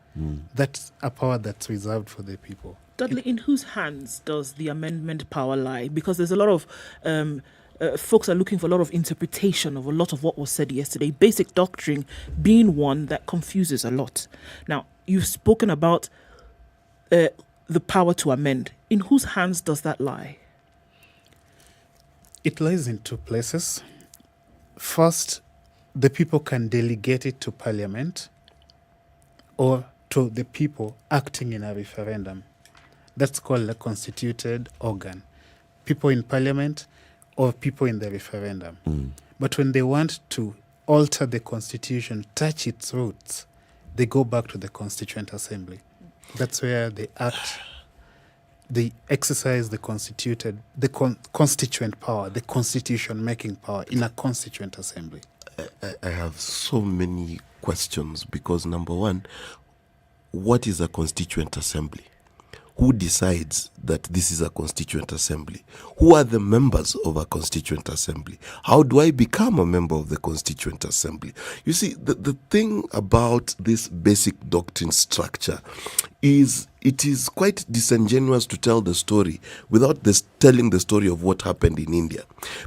That's a power that's reserved for the people. Dudley, in whose hands does the amendment power lie? Because there's a lot of folks are looking for a lot of interpretation of a lot of what was said yesterday. Basic doctrine being one that confuses a lot. Now, you've spoken about the power to amend. In whose hands does that lie? It lies in two places. First, the people can delegate it to Parliament or to the people acting in a referendum. That's called a constituted organ. People in Parliament or people in the referendum. But when they want to alter the constitution, touch its roots, they go back to the Constituent Assembly. That's where they act, they exercise the constituent power, the constitution-making power in a Constituent Assembly. I have so many questions because, number one, what is a Constituent Assembly? Who decides that this is a Constituent Assembly? Who are the members of a Constituent Assembly? How do I become a member of the Constituent Assembly? You see, the thing about this basic doctrine structure is it is quite disingenuous to tell the story without telling the story of what happened in India.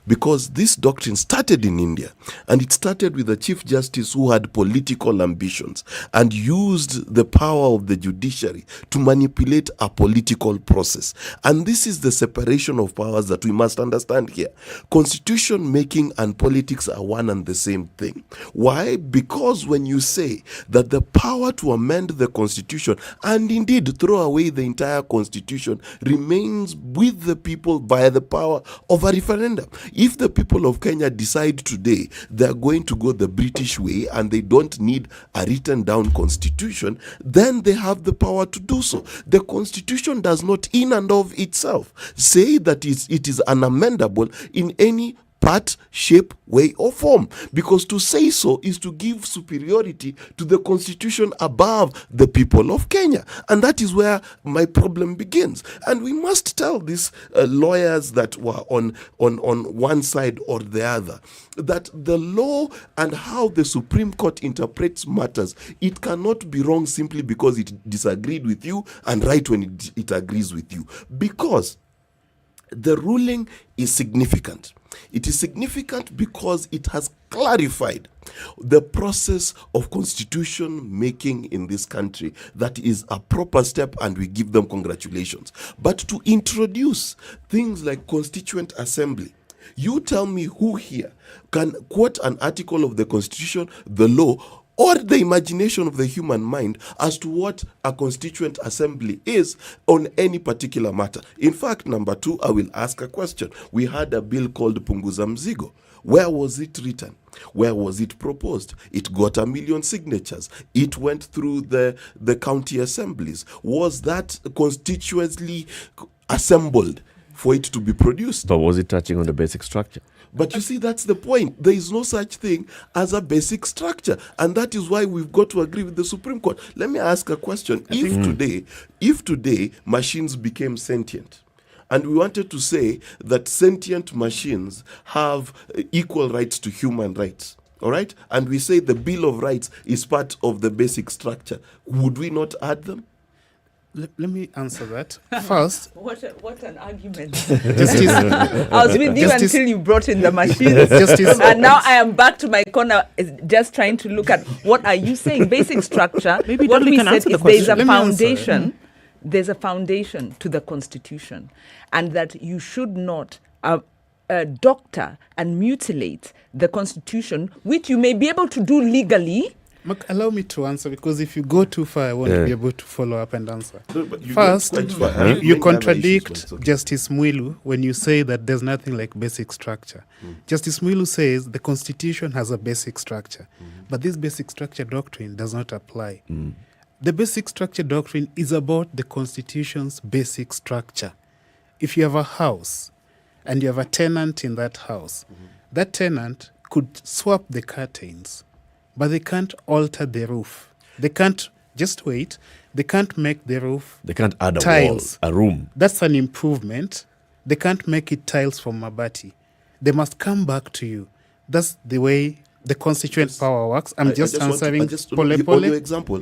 Because this doctrine started in India, and it started with a Chief Justice who had political ambitions and used the power of the judiciary to manipulate a political process. And this is the separation of powers that we must understand here. Constitution making and politics are one and the same thing. Why? Because when you say that the power to amend the Constitution and indeed throw away the entire Constitution remains with the people by the power of a referendum. If the people of Kenya decide today they're going to go the British way and they don't need a written down Constitution, then they have the power to do so. The Constitution does not in and of itself say that it is unamendable in any part, shape, way, or form. Because to say so is to give superiority to the Constitution above the people of Kenya. And that is where my problem begins. And we must tell these lawyers that were on one side or the other that the law and how the Supreme Court interprets matters, it cannot be wrong simply because it disagreed with you and right when it agrees with you. Because the ruling is significant. It is significant because it has clarified the process of constitution making in this country. That is a proper step and we give them congratulations. But to introduce things like Constituent Assembly, you tell me who here can quote an article of the Constitution, the law, or the imagination of the human mind as to what a Constituent Assembly is on any particular matter. In fact, number two, I will ask a question. We had a bill called Punguza Mzigo. Where was it written? Where was it proposed? It got 1 million signatures. It went through the county assemblies. Was that constituently assembled for it to be produced? But was it touching on the basic structure? But you see, that's the point. There is no such thing as a basic structure. And that is why we've got to agree with the Supreme Court. Let me ask a question. If today machines became sentient, and we wanted to say that sentient machines have equal rights to human rights, all right? And we say the Bill of Rights is part of the basic structure, would we not add them? Let me answer that. First, what an argument. Justice, I was with you until you brought in the machines. And now I am back to my corner just trying to look at what are you saying? Basic structure. Maybe what we can said answer the is question. there's a foundation. There's a foundation to the Constitution, and that you should not doctor and mutilate the Constitution, which you may be able to do legally. Allow me to answer, because if you go too far, I won't be able to follow up and answer. No, you First, you contradict okay. Justice Mwilu when you say that there's nothing like basic structure. Justice Mwilu says the Constitution has a basic structure, but this basic structure doctrine does not apply. The basic structure doctrine is about the Constitution's basic structure. If you have a house and you have a tenant in that house, that tenant could swap the curtains, but they can't alter the roof. They can't, just wait, they can't make the roof They can't add a tiles. wall, a room. That's an improvement. They can't make it tiles from Mabati. They must come back to you. That's the way the constituent power works. I'm just answering Pole Pole. On your example,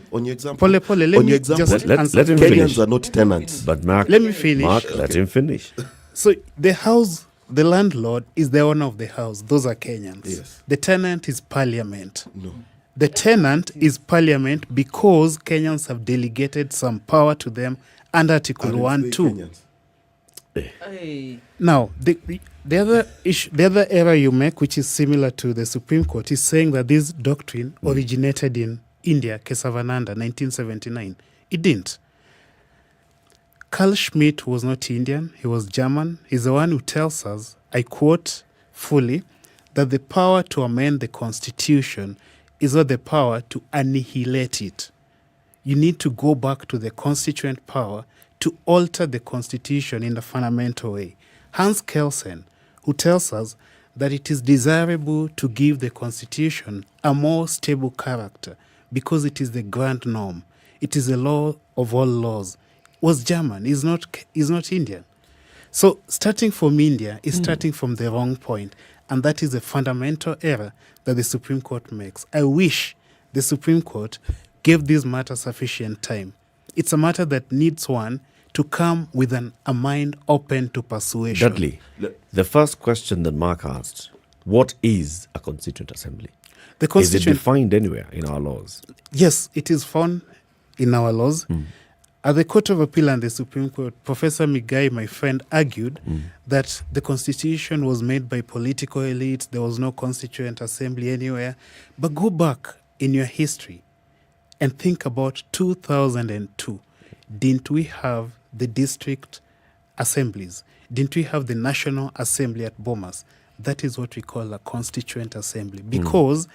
Pole Pole, let me just answer. Let him Kenyans finish. are not tenants. But Mark, Let me finish. Mark, let him finish. So the house, the landlord is the owner of the house. Those are Kenyans. Yes. The tenant is parliament. No. The tenant is parliament because Kenyans have delegated some power to them under Article 1(2). Now, the other issue, the other error you make, which is similar to the Supreme Court, is saying that this doctrine originated in India, Kesavananda, 1979. It didn't. Carl Schmitt was not Indian, he was German. He's the one who tells us, I quote fully, that the power to amend the Constitution is not the power to annihilate it. You need to go back to the constituent power to alter the Constitution in a fundamental way. Hans Kelsen, who tells us that it is desirable to give the Constitution a more stable character because it is the grand norm. It is the law of all laws. Was German, is not Indian. So starting from India is starting from the wrong point, and that is a fundamental error that the Supreme Court makes. I wish the Supreme Court gave this matter sufficient time. It's a matter that needs one to come with a mind open to persuasion. Dudley, the first question that Mark asked, what is a Constituent Assembly? The Is it Constituent, defined anywhere in our laws? yes, it is found in our laws. At the Court of Appeal and the Supreme Court, Professor Migai, my friend, argued that the Constitution was made by political elites. There was no Constituent Assembly anywhere. But go back in your history and think about 2002. Didn't we have the district assemblies? Didn't we have the National Assembly at Bomas? That is what we call a Constituent Assembly, because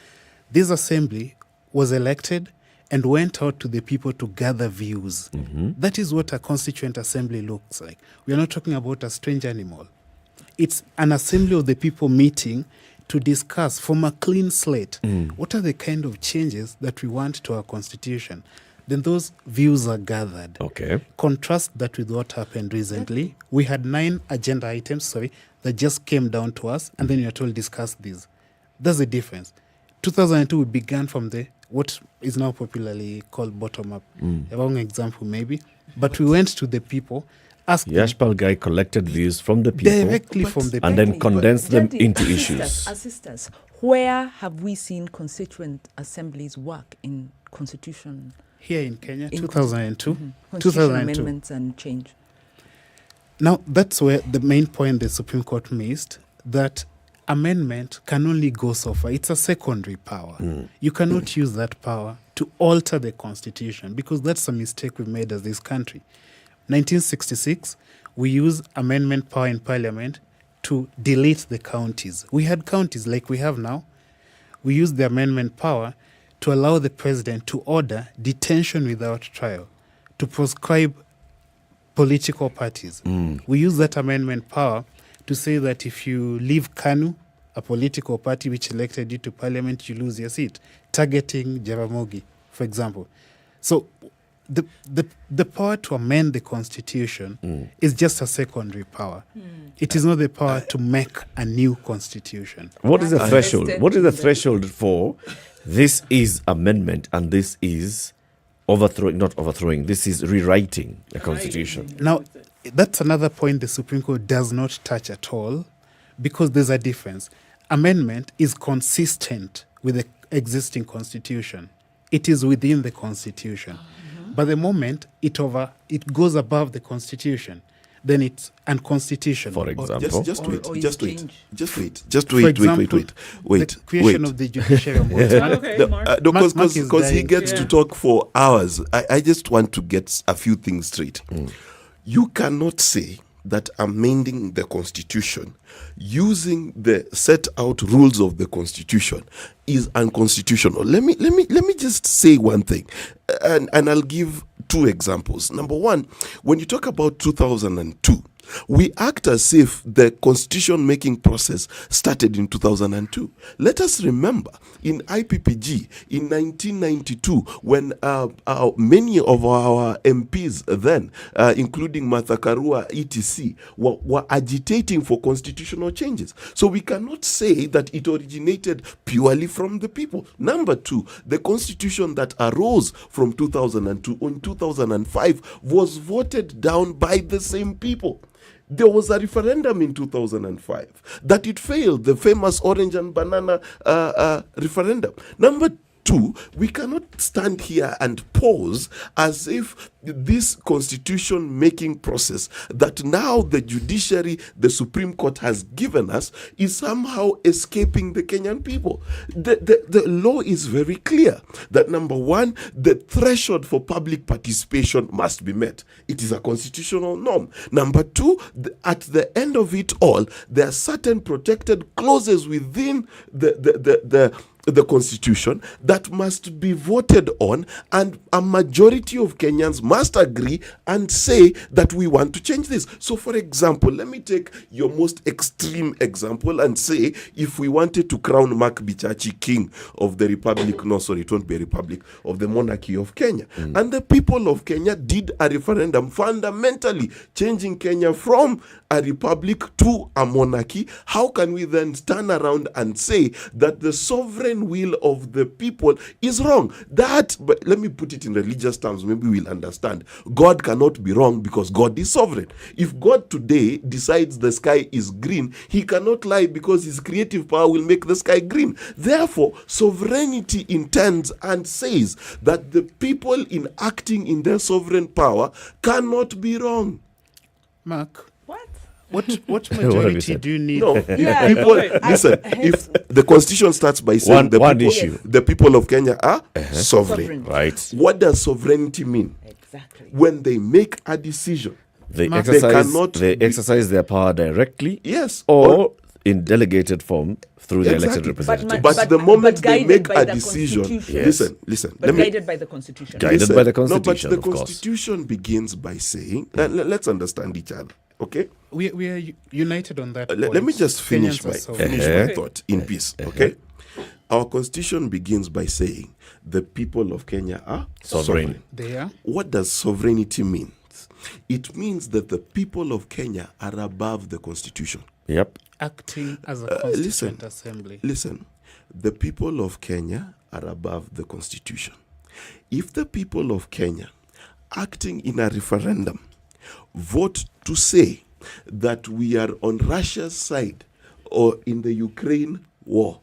this assembly was elected and went out to the people to gather views. That is what a Constituent Assembly looks like. We are not talking about a strange animal. It's an assembly of the people meeting to discuss from a clean slate what are the kind of changes that we want to our Constitution. Then those views are gathered. Okay. Contrast that with what happened recently. We had 9 agenda items, that just came down to us, and then you are told discuss these. That's the difference. 2002, we began from what is now popularly called bottom-up. A wrong example, maybe. But we went to the people, asked them Yashpal guy collected views from the people directly from the and people. then condensed them Dudley, into assist issues. us, assist us. Where have we seen constituent assemblies work in constitution? Here in Kenya, In 2002. Constitution 2002. amendments and change. Now, that's where the main point the Supreme Court missed, that amendment can only go so far. It's a secondary power. You cannot use that power to alter the Constitution, because that's a mistake we've made as this country. 1966, we used amendment power in Parliament to delete the counties. We had counties like we have now. We used the amendment power to allow the president to order detention without trial, to proscribe political parties. We use that amendment power to say that if you leave KANU, a political party which elected you to parliament, you lose your seat, targeting Jaramogi, for example. So the power to amend the Constitution is just a secondary power. It is not the power to make a new Constitution. What is the threshold? What is the threshold for this is amendment and this is overthrowing, not overthrowing, this is rewriting the Constitution? Now, that's another point the Supreme Court does not touch at all, because there's a difference. Amendment is consistent with the existing Constitution. It is within the Constitution. But the moment it goes above the Constitution, then it's unconstitutional. For example, just wait. For example, the creation of the Judicial Ombudsman. Because he gets to talk for hours. I just want to get a few things straight. You cannot say that amending the Constitution using the set out rules of the Constitution is unconstitutional. Let me just say one thing, and I'll give 2 examples. Number one, when you talk about 2002, we act as if the constitution-making process started in 2002. Let us remember, in IPPG, in 1992, when many of our MPs then, including Martha Karua, etc., were agitating for constitutional changes. So we cannot say that it originated purely from the people. Number two, the constitution that arose from 2002 in 2005 was voted down by the same people. There was a referendum in 2005 that it failed, the famous orange and banana referendum. Number two, we cannot stand here and pause as if this constitution-making process that now the judiciary, the Supreme Court has given us is somehow escaping the Kenyan people. The law is very clear that, number one, the threshold for public participation must be met. It is a constitutional norm. Number two, at the end of it all, there are certain protected clauses within the constitution that must be voted on, and a majority of Kenyans must agree and say that we want to change this. So, for example, let me take your most extreme example and say if we wanted to crown Mark Bichachi king of the republic, no, sorry, it won't be a republic, of the monarchy of Kenya. And the people of Kenya did a referendum fundamentally changing Kenya from a republic to a monarchy. How can we then turn around and say that the sovereign will of the people is wrong? But let me put it in religious terms, maybe we'll understand. God cannot be wrong because God is sovereign. If God today decides the sky is green, he cannot lie because his creative power will make the sky green. Therefore, sovereignty intends and says that the people in acting in their sovereign power cannot be wrong. Mark, what majority do you need? No, listen, if the constitution starts by saying the people of Kenya are sovereign. Right. What does sovereignty mean? Exactly. When they make a decision, they exercise their power directly, or in delegated form through the elected representative. But the moment they make a decision, listen. Guided by the Constitution. Guided by the Constitution, no, but the Constitution begins by saying, let's understand each other, okay? We are united on that. Let me just finish my thought in peace, okay? Our Constitution begins by saying the people of Kenya are sovereign. They are. What does sovereignty mean? It means that the people of Kenya are above the Constitution. Yep. Acting as a constituent assembly. Listen, the people of Kenya are above the Constitution. If the people of Kenya, acting in a referendum, vote to say that we are on Russia's side or in the Ukraine war,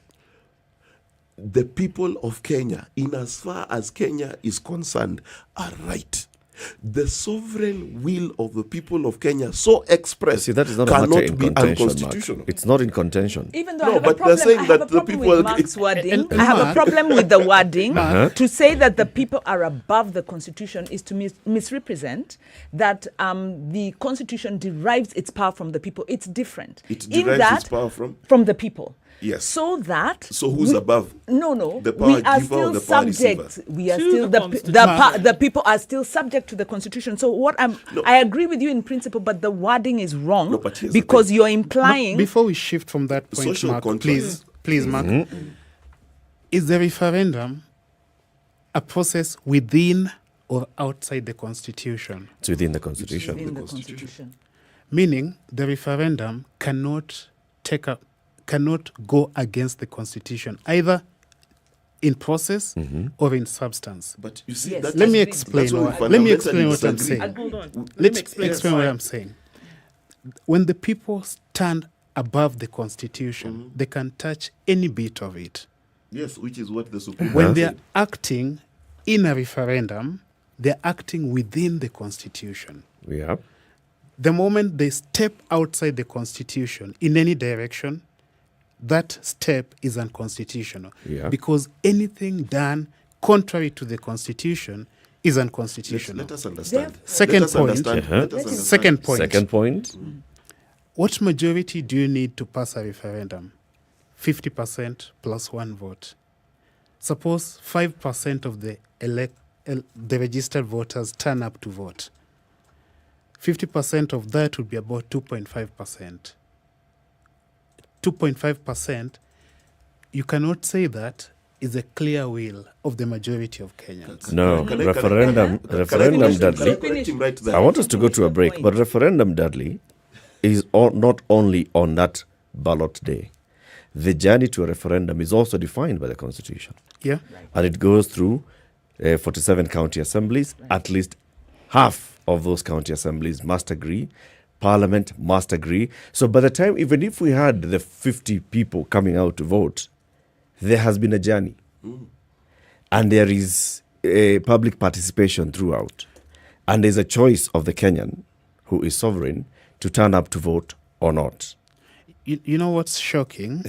the people of Kenya, in as far as Kenya is concerned, are right. The sovereign will of the people of Kenya, so expressed, that is not cannot be unconstitutional. Mark. It's not in contention. Even though I have a problem with Mark's wording. I have a problem with the wording. To say that the people are above the Constitution is to misrepresent that the Constitution derives its power from the people. It's different. It derives its power from the people. Yes. So who's above? No. The power we are giver still or the power subject. receiver? We are still the people are still subject to the Constitution. So I agree with you in principle, but the wording is wrong because you're implying. Before we shift from that point, Mark, please, Mark, is the referendum a process within or outside the Constitution? It's within the Constitution. Within the Constitution. Meaning the referendum cannot go against the Constitution, either in process or in substance. But you see, let me explain what I'm saying. Let me explain what I'm saying. When the people stand above the Constitution, they can touch any bit of it. Yes, which is what the Supreme Court When they're acting in a referendum, they're acting within the Constitution. Yeah. The moment they step outside the Constitution in any direction, that step is unconstitutional. Yeah. Because anything done contrary to the Constitution is unconstitutional. Let us understand. Second point. Second point. What majority do you need to pass a referendum? 50% plus one vote. Suppose 5% of the registered voters turn up to vote. 50% of that would be about 2.5%. 2.5%, you cannot say that is a clear will of the majority of Kenyans. No, referendum, Dudley. I want us to go to a break, but referendum, Dudley, is not only on that ballot day. The journey to a referendum is also defined by the Constitution. Yeah. And it goes through 47 county assemblies. At least half of those county assemblies must agree. Parliament must agree. So by the time, even if we had the 50 people coming out to vote, there has been a journey. And there is a public participation throughout. And there's a choice of the Kenyan, who is sovereign, to turn up to vote or not. You know what's shocking?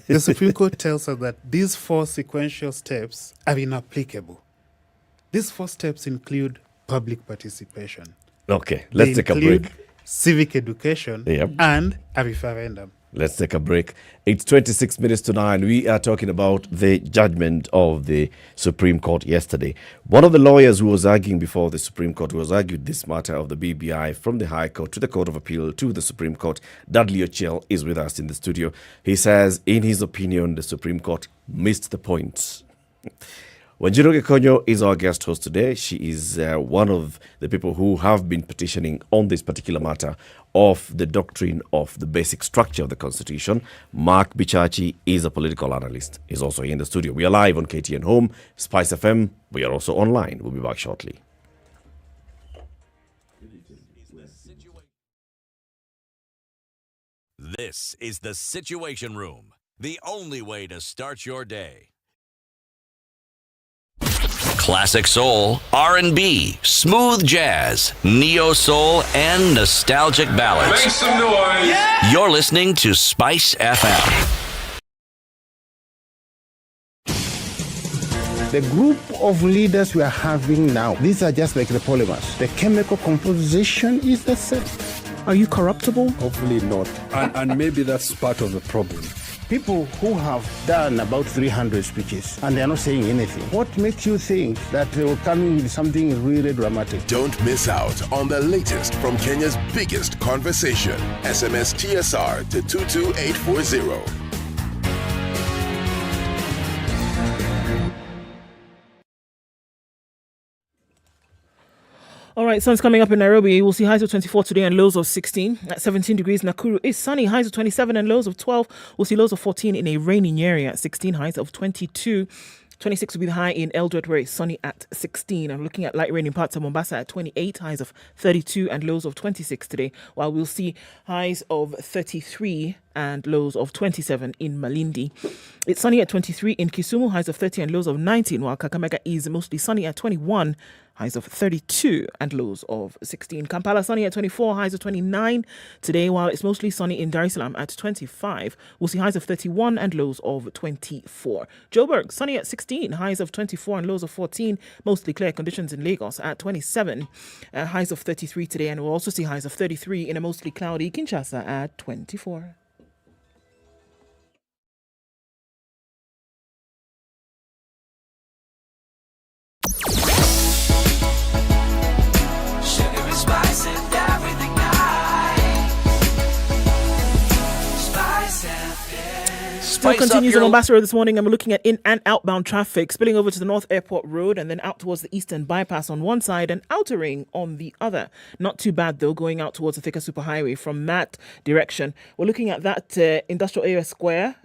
The Supreme Court tells us that these 4 sequential steps are inapplicable. These 4 steps include public participation. Okay, let's take a break. Civic education and a referendum. Let's take a break. It's 26 minutes to 9. We are talking about the judgment of the Supreme Court yesterday. One of the lawyers who was arguing before the Supreme Court, who has argued this matter of the BBI from the High Court to the Court of Appeal to the Supreme Court, Dudley Ochieng, is with us in the studio. He says, in his opinion, the Supreme Court missed the point. Wanjiru Gekonyo is our guest host today. She is one of the people who have been petitioning on this particular matter of the doctrine of the basic structure of the Constitution. Mark Bichachi is a political analyst. He's also here in the studio. We are live on KTN Home, SpiceFM. We are also online. We'll be back shortly. This is the Situation Room, the only way to start your day. Classic soul, R&B, smooth jazz, neo soul, and nostalgic ballads. Make some noise. Yeah. You're listening to Spice FM. The group of leaders we are having now, these are just like the polymers. The chemical composition is the same. Are you corruptible? Hopefully not. And maybe that's part of the problem. People who have done about 300 speeches and they are not saying anything. What makes you think that they will come in with something really dramatic? Don't miss out on the latest from Kenya's biggest conversation. SMS TSR to 22840. All right, sun's coming up in Nairobi. We'll see highs of 24 today and lows of 16. At 17 degrees, Nakuru is sunny. Highs of 27 and lows of 12. We'll see lows of 14 in a rainy Nyeri at 16. Highs of 22. 26 will be the high in Eldoret, where it's sunny at 16. I'm looking at light rain in parts of Mombasa at 28. Highs of 32 and lows of 26 today. While we'll see highs of 33 and lows of 27 in Malindi. It's sunny at 23 in Kisumu. Highs of 30 and lows of 19. While Kakamega is mostly sunny at 21. Highs of 32 and lows of 16. Kampala sunny at 24, highs of 29 today, while it's mostly sunny in Dar es Salaam at 25. We'll see highs of 31 and lows of 24. Joburg sunny at 16, highs of 24 and lows of 14. Mostly clear conditions in Lagos at 27. Highs of 33 today, and we'll also see highs of 33 in a mostly cloudy Kinshasa at 24. Still continues on Mombasa Road this morning, and we're looking at in and outbound traffic spilling over to the North Airport Road and then out towards the Eastern Bypass on one side and Outer Ring on the other. Not too bad though, going out towards the Thika Superhighway from that direction. We're looking at that Industrial Area Square.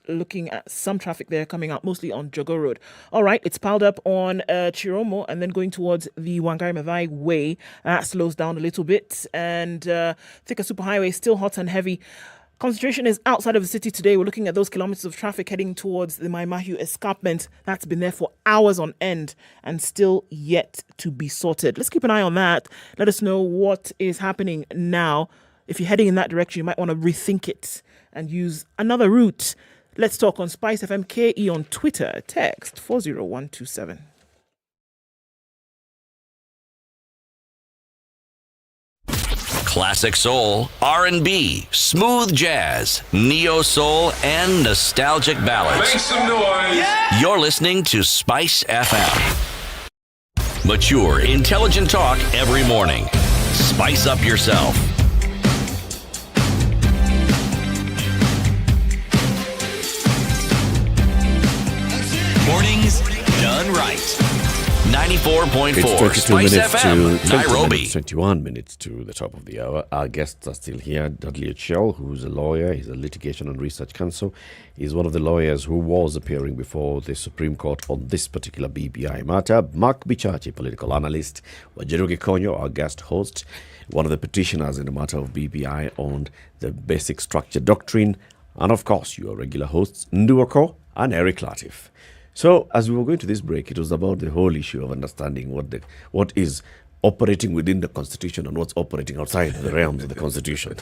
Looking at some traffic there coming out mostly on Jogo Road. All right, it's piled up on Chiromo and then going towards the Wangari Maathai Way. That slows down a little bit, and Thika Superhighway is still hot and heavy. Concentration is outside of the city today. We're looking at those kilometers of traffic heading towards the Mai Mahiu escarpment. That's been there for hours on end and still yet to be sorted. Let's keep an eye on that. Let us know what is happening now. If you're heading in that direction, you might want to rethink it and use another route. Let's talk on Spice FM KE on Twitter. Text 40127. Classic soul, R&B, smooth jazz, neo soul, and nostalgic ballads. Make some noise. Yeah. You're listening to Spice FM. Mature, intelligent talk every morning. Spice up yourself. Mornings done right. 94.4 It's 22 Spice minutes FM, to Nairobi. 21 minutes to the top of the hour. Our guests are still here. Dudley Ochieng, who's a lawyer. He's a litigation and research counsel. He's one of the lawyers who was appearing before the Supreme Court on this particular BBI matter. Mark Bichachi, political analyst. Wajiru Gikonyo, our guest host. One of the petitioners in the matter of BBI on the basic structure doctrine. And of course, your regular hosts, Okoh and Eric Latiff. So, as we were going to this break, it was about the whole issue of understanding what is operating within the Constitution and what's operating outside the realms of the Constitution.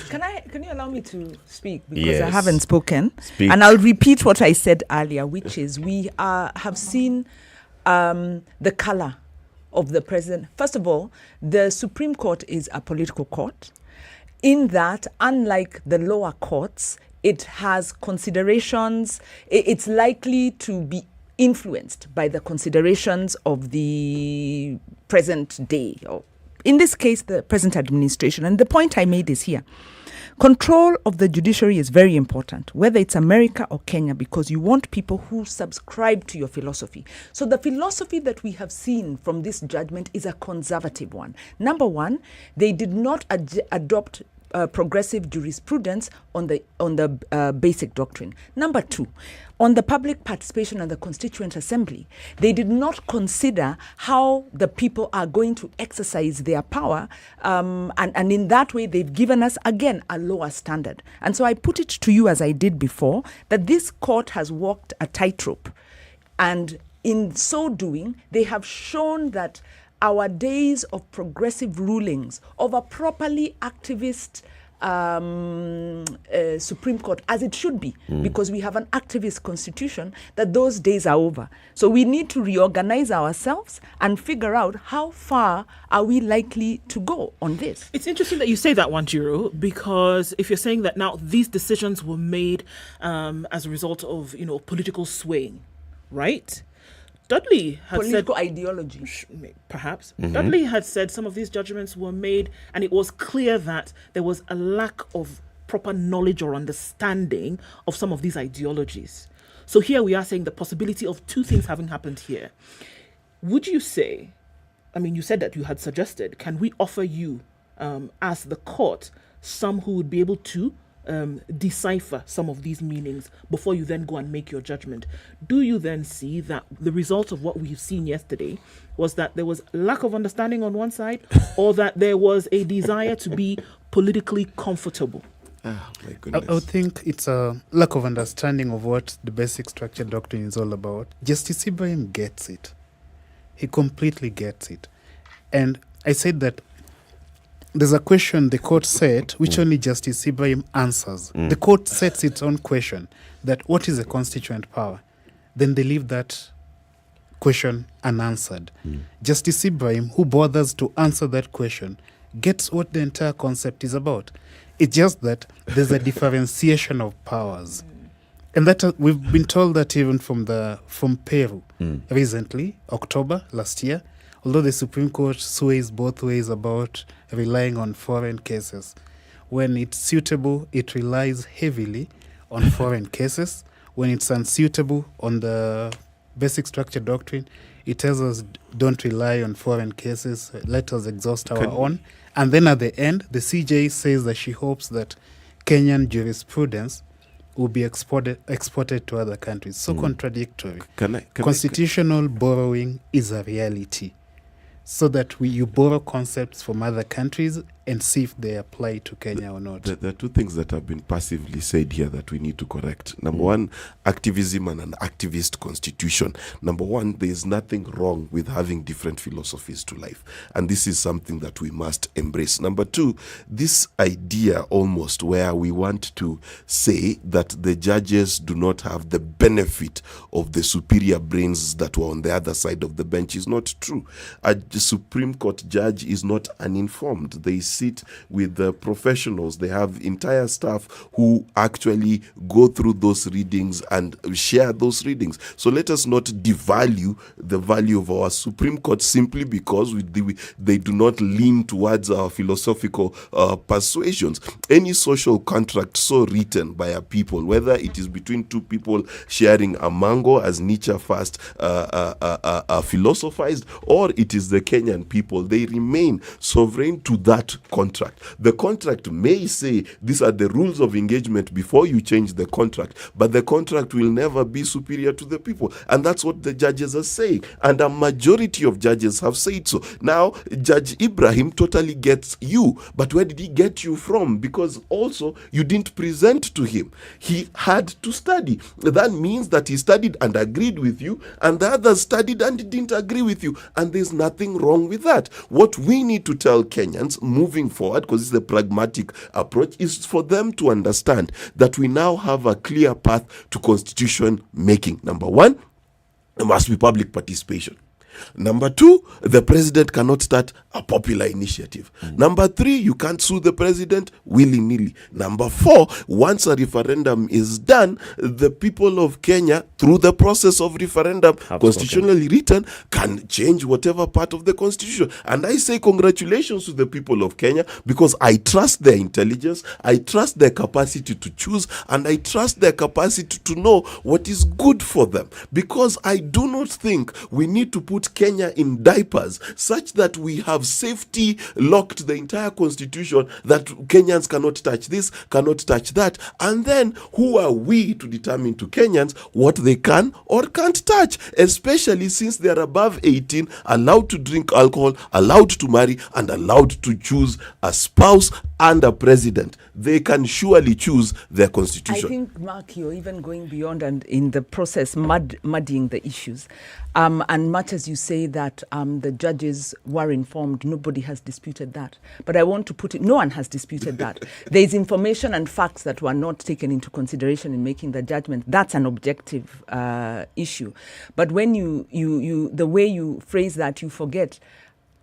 Can you allow me to speak? Because Yes. I haven't spoken. Speak. And I'll repeat what I said earlier, which is we have seen the color of the president. First of all, the Supreme Court is a political court in that, unlike the lower courts, it has considerations. It's likely to be influenced by the considerations of the present day, or in this case, the present administration. And the point I made is here. Control of the judiciary is very important, whether it's America or Kenya, because you want people who subscribe to your philosophy. So the philosophy that we have seen from this judgment is a conservative one. Number one, they did not adopt progressive jurisprudence on the basic doctrine. Number two, on the public participation and the Constituent Assembly, they did not consider how the people are going to exercise their power, and in that way they've given us again a lower standard. And so I put it to you, as I did before, that this court has walked a tightrope, and in so doing they have shown that our days of progressive rulings, of a properly activist Supreme Court, as it should be, because we have an activist constitution, that those days are over. So we need to reorganize ourselves and figure out how far are we likely to go on this. It's interesting that you say that, Wanjiru, because if you're saying that now these decisions were made as a result of, political swaying, right? Dudley had political said ideology, perhaps. Dudley had said some of these judgments were made, and it was clear that there was a lack of proper knowledge or understanding of some of these ideologies. So here we are saying the possibility of two things having happened here. Would you say, you said that you had suggested, can we offer you, as the court, some who would be able to decipher some of these meanings before you then go and make your judgment? Do you then see that the result of what we've seen yesterday was that there was lack of understanding on one side, or that there was a desire to be politically comfortable? I would think it's a lack of understanding of what the basic structure doctrine is all about. Justice Ibrahim gets it. He completely gets it. And I said that there's a question the court set, which only Justice Ibrahim answers. The court sets its own question, that what is a constituent power? Then they leave that question unanswered. Justice Ibrahim, who bothers to answer that question, gets what the entire concept is about. It's just that there's a differentiation of powers. And that we've been told that even from Peru recently, October last year, although the Supreme Court sways both ways about relying on foreign cases. When it's suitable, it relies heavily on foreign cases. When it's unsuitable on the basic structure doctrine, it tells us don't rely on foreign cases, let us exhaust our own. And then at the end, the CJ says that she hopes that Kenyan jurisprudence will be exported to other countries. So contradictory. Constitutional borrowing is a reality. So that you borrow concepts from other countries and see if they apply to Kenya or not. There are two things that have been passively said here that we need to correct. Number one, activism and an activist constitution. Number one, there is nothing wrong with having different philosophies to life. And this is something that we must embrace. Number two, this idea almost where we want to say that the judges do not have the benefit of the superior brains that were on the other side of the bench is not true. A Supreme Court judge is not uninformed. There is sit with the professionals. They have entire staff who actually go through those readings and share those readings. So let us not devalue the value of our Supreme Court simply because they do not lean towards our philosophical persuasions. Any social contract so written by a people, whether it is between two people sharing a mango, as Nietzsche first philosophized, or it is the Kenyan people, they remain sovereign to that contract. The contract may say these are the rules of engagement before you change the contract, but the contract will never be superior to the people. And that's what the judges are saying. And a majority of judges have said so. Now, Judge Ibrahim totally gets you, but where did he get you from? Because also you didn't present to him. He had to study. That means that he studied and agreed with you, and the others studied and didn't agree with you. And there's nothing wrong with that. What we need to tell Kenyans moving forward, because it's a pragmatic approach, is for them to understand that we now have a clear path to constitution making. Number one, there must be public participation. Number two, the president cannot start a popular initiative. Number three, you can't sue the president willy-nilly. Number four, once a referendum is done, the people of Kenya, through the process of referendum, constitutionally written, can change whatever part of the constitution. And I say congratulations to the people of Kenya, because I trust their intelligence, I trust their capacity to choose, and I trust their capacity to know what is good for them. Because I do not think we need to put Kenya in diapers such that we have safety locked the entire constitution, that Kenyans cannot touch this, cannot touch that. And then who are we to determine to Kenyans what they can or can't touch, especially since they are above 18, allowed to drink alcohol, allowed to marry, and allowed to choose a spouse and a president. They can surely choose their constitution. I think, Mark, you're even going beyond and in the process muddying the issues. And much as you say that the judges were informed, nobody has disputed that. But I want to put it, no one has disputed that. There is information and facts that were not taken into consideration in making the judgment. That's an objective issue. But when the way you phrase that, you forget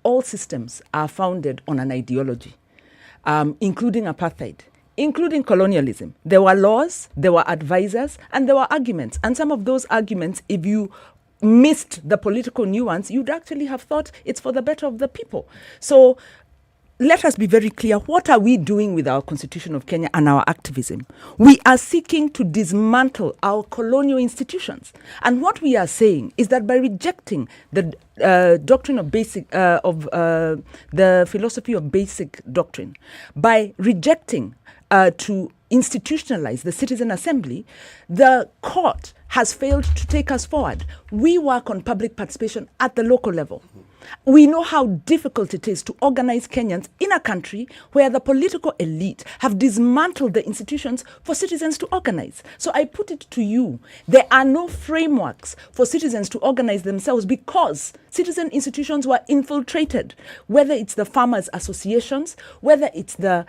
all systems are founded on an ideology, including apartheid, including colonialism. There were laws, there were advisors, and there were arguments. And some of those arguments, if you missed the political nuance, you'd actually have thought it's for the better of the people. So let us be very clear. What are we doing with our Constitution of Kenya and our activism? We are seeking to dismantle our colonial institutions. And what we are saying is that by rejecting the doctrine of the philosophy of basic doctrine, by rejecting to institutionalize the citizen assembly, the court has failed to take us forward. We work on public participation at the local level. We know how difficult it is to organize Kenyans in a country where the political elite have dismantled the institutions for citizens to organize. So I put it to you, there are no frameworks for citizens to organize themselves because citizen institutions were infiltrated, whether it's the farmers' associations, whether it's the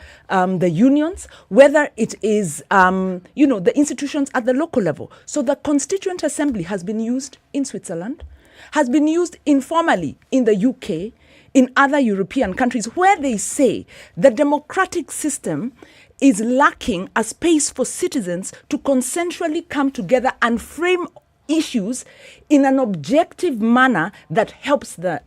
unions, whether it is the institutions at the local level. So the Constituent Assembly has been used in Switzerland, has been used informally in the UK, in other European countries, where they say the democratic system is lacking a space for citizens to consensually come together and frame issues in an objective manner that helps the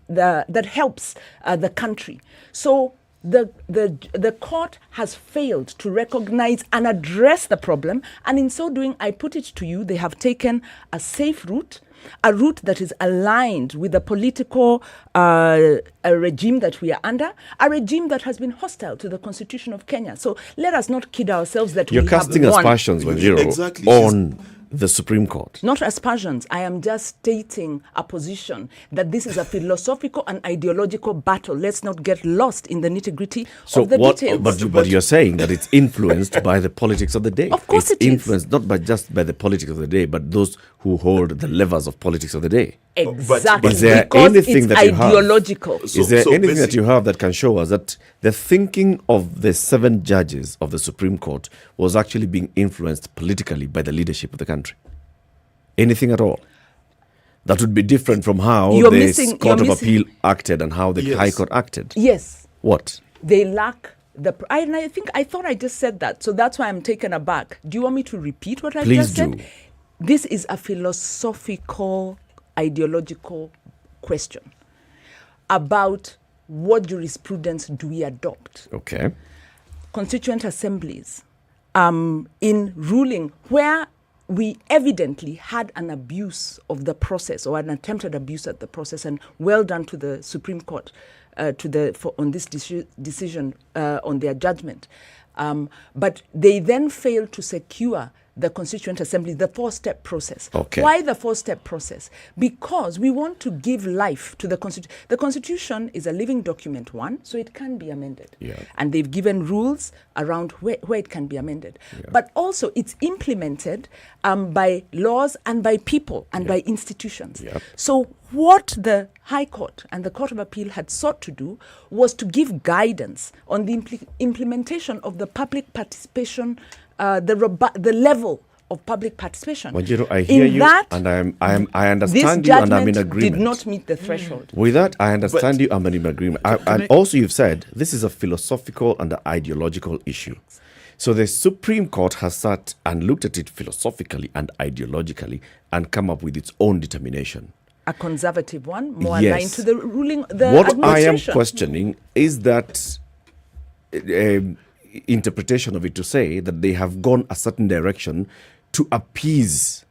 country. So the court has failed to recognize and address the problem, and in so doing, I put it to you, they have taken a safe route, a route that is aligned with the political regime that we are under, a regime that has been hostile to the Constitution of Kenya. So let us not kid ourselves that you're we casting have won. aspersions, Wanjiru, on the Supreme Court. Not aspersions. I am just stating a position that this is a philosophical and ideological battle. Let's not get lost in the nitty-gritty of the details. But you're saying that it's influenced by the politics of the day. Of course it's influenced not just by the politics of the day, but those who hold the levers of politics of the day. Exactly. Is there because anything it's that you have? Ideological. Is there anything that you have that can show us that the thinking of the 7 judges of the Supreme Court was actually being influenced politically by the leadership of the country? Anything at all? That would be different from how the Court of Appeal acted and how the High Court acted. Yes. What? they lack and I thought I just said that, so that's why I'm taken aback. Do you want me to repeat what I just said? This is a philosophical, ideological question about what jurisprudence do we adopt. Okay. Constituent assemblies, in ruling where we evidently had an abuse of the process or an attempted abuse at the process, and well done to the Supreme Court on this decision on their judgment. But they then failed to secure the Constituent Assembly, the four-step process. Okay. Why the four-step process? Because we want to give life to the Constitution. The Constitution is a living document, so it can be amended. Yeah. And they've given rules around where it can be amended. Yeah. But also it's implemented by laws and by people and by institutions. Yeah. So what the High Court and the Court of Appeal had sought to do was to give guidance on the implementation of the public participation, the level of public participation. Wajiro, I hear you, and I understand you, and I'm in agreement. Did not meet the threshold. With that, I understand you, I'm in agreement. And also, you've said this is a philosophical and an ideological issue. So the Supreme Court has sat and looked at it philosophically and ideologically and come up with its own determination. A conservative one, more aligned to the ruling. What I am questioning is that interpretation of it to say that they have gone a certain direction to appease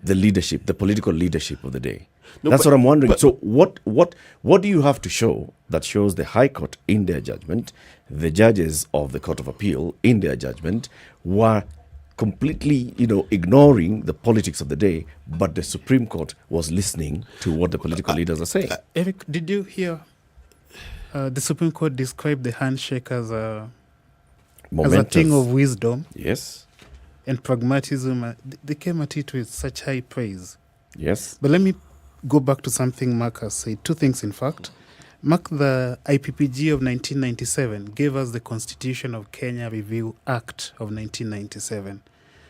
the leadership, the political leadership of the day. That's what I'm wondering. So what do you have to show that shows the High Court in their judgment, the judges of the Court of Appeal in their judgment were completely, ignoring the politics of the day, but the Supreme Court was listening to what the political leaders are saying? Eric, did you hear the Supreme Court describe the handshake as a thing of wisdom? Yes. And pragmatism. They came at it with such high praise. Yes. But let me go back to something Mark has said. Two things, in fact. Mark, the IPPG of 1997 gave us the Constitution of Kenya Review Act of 1997.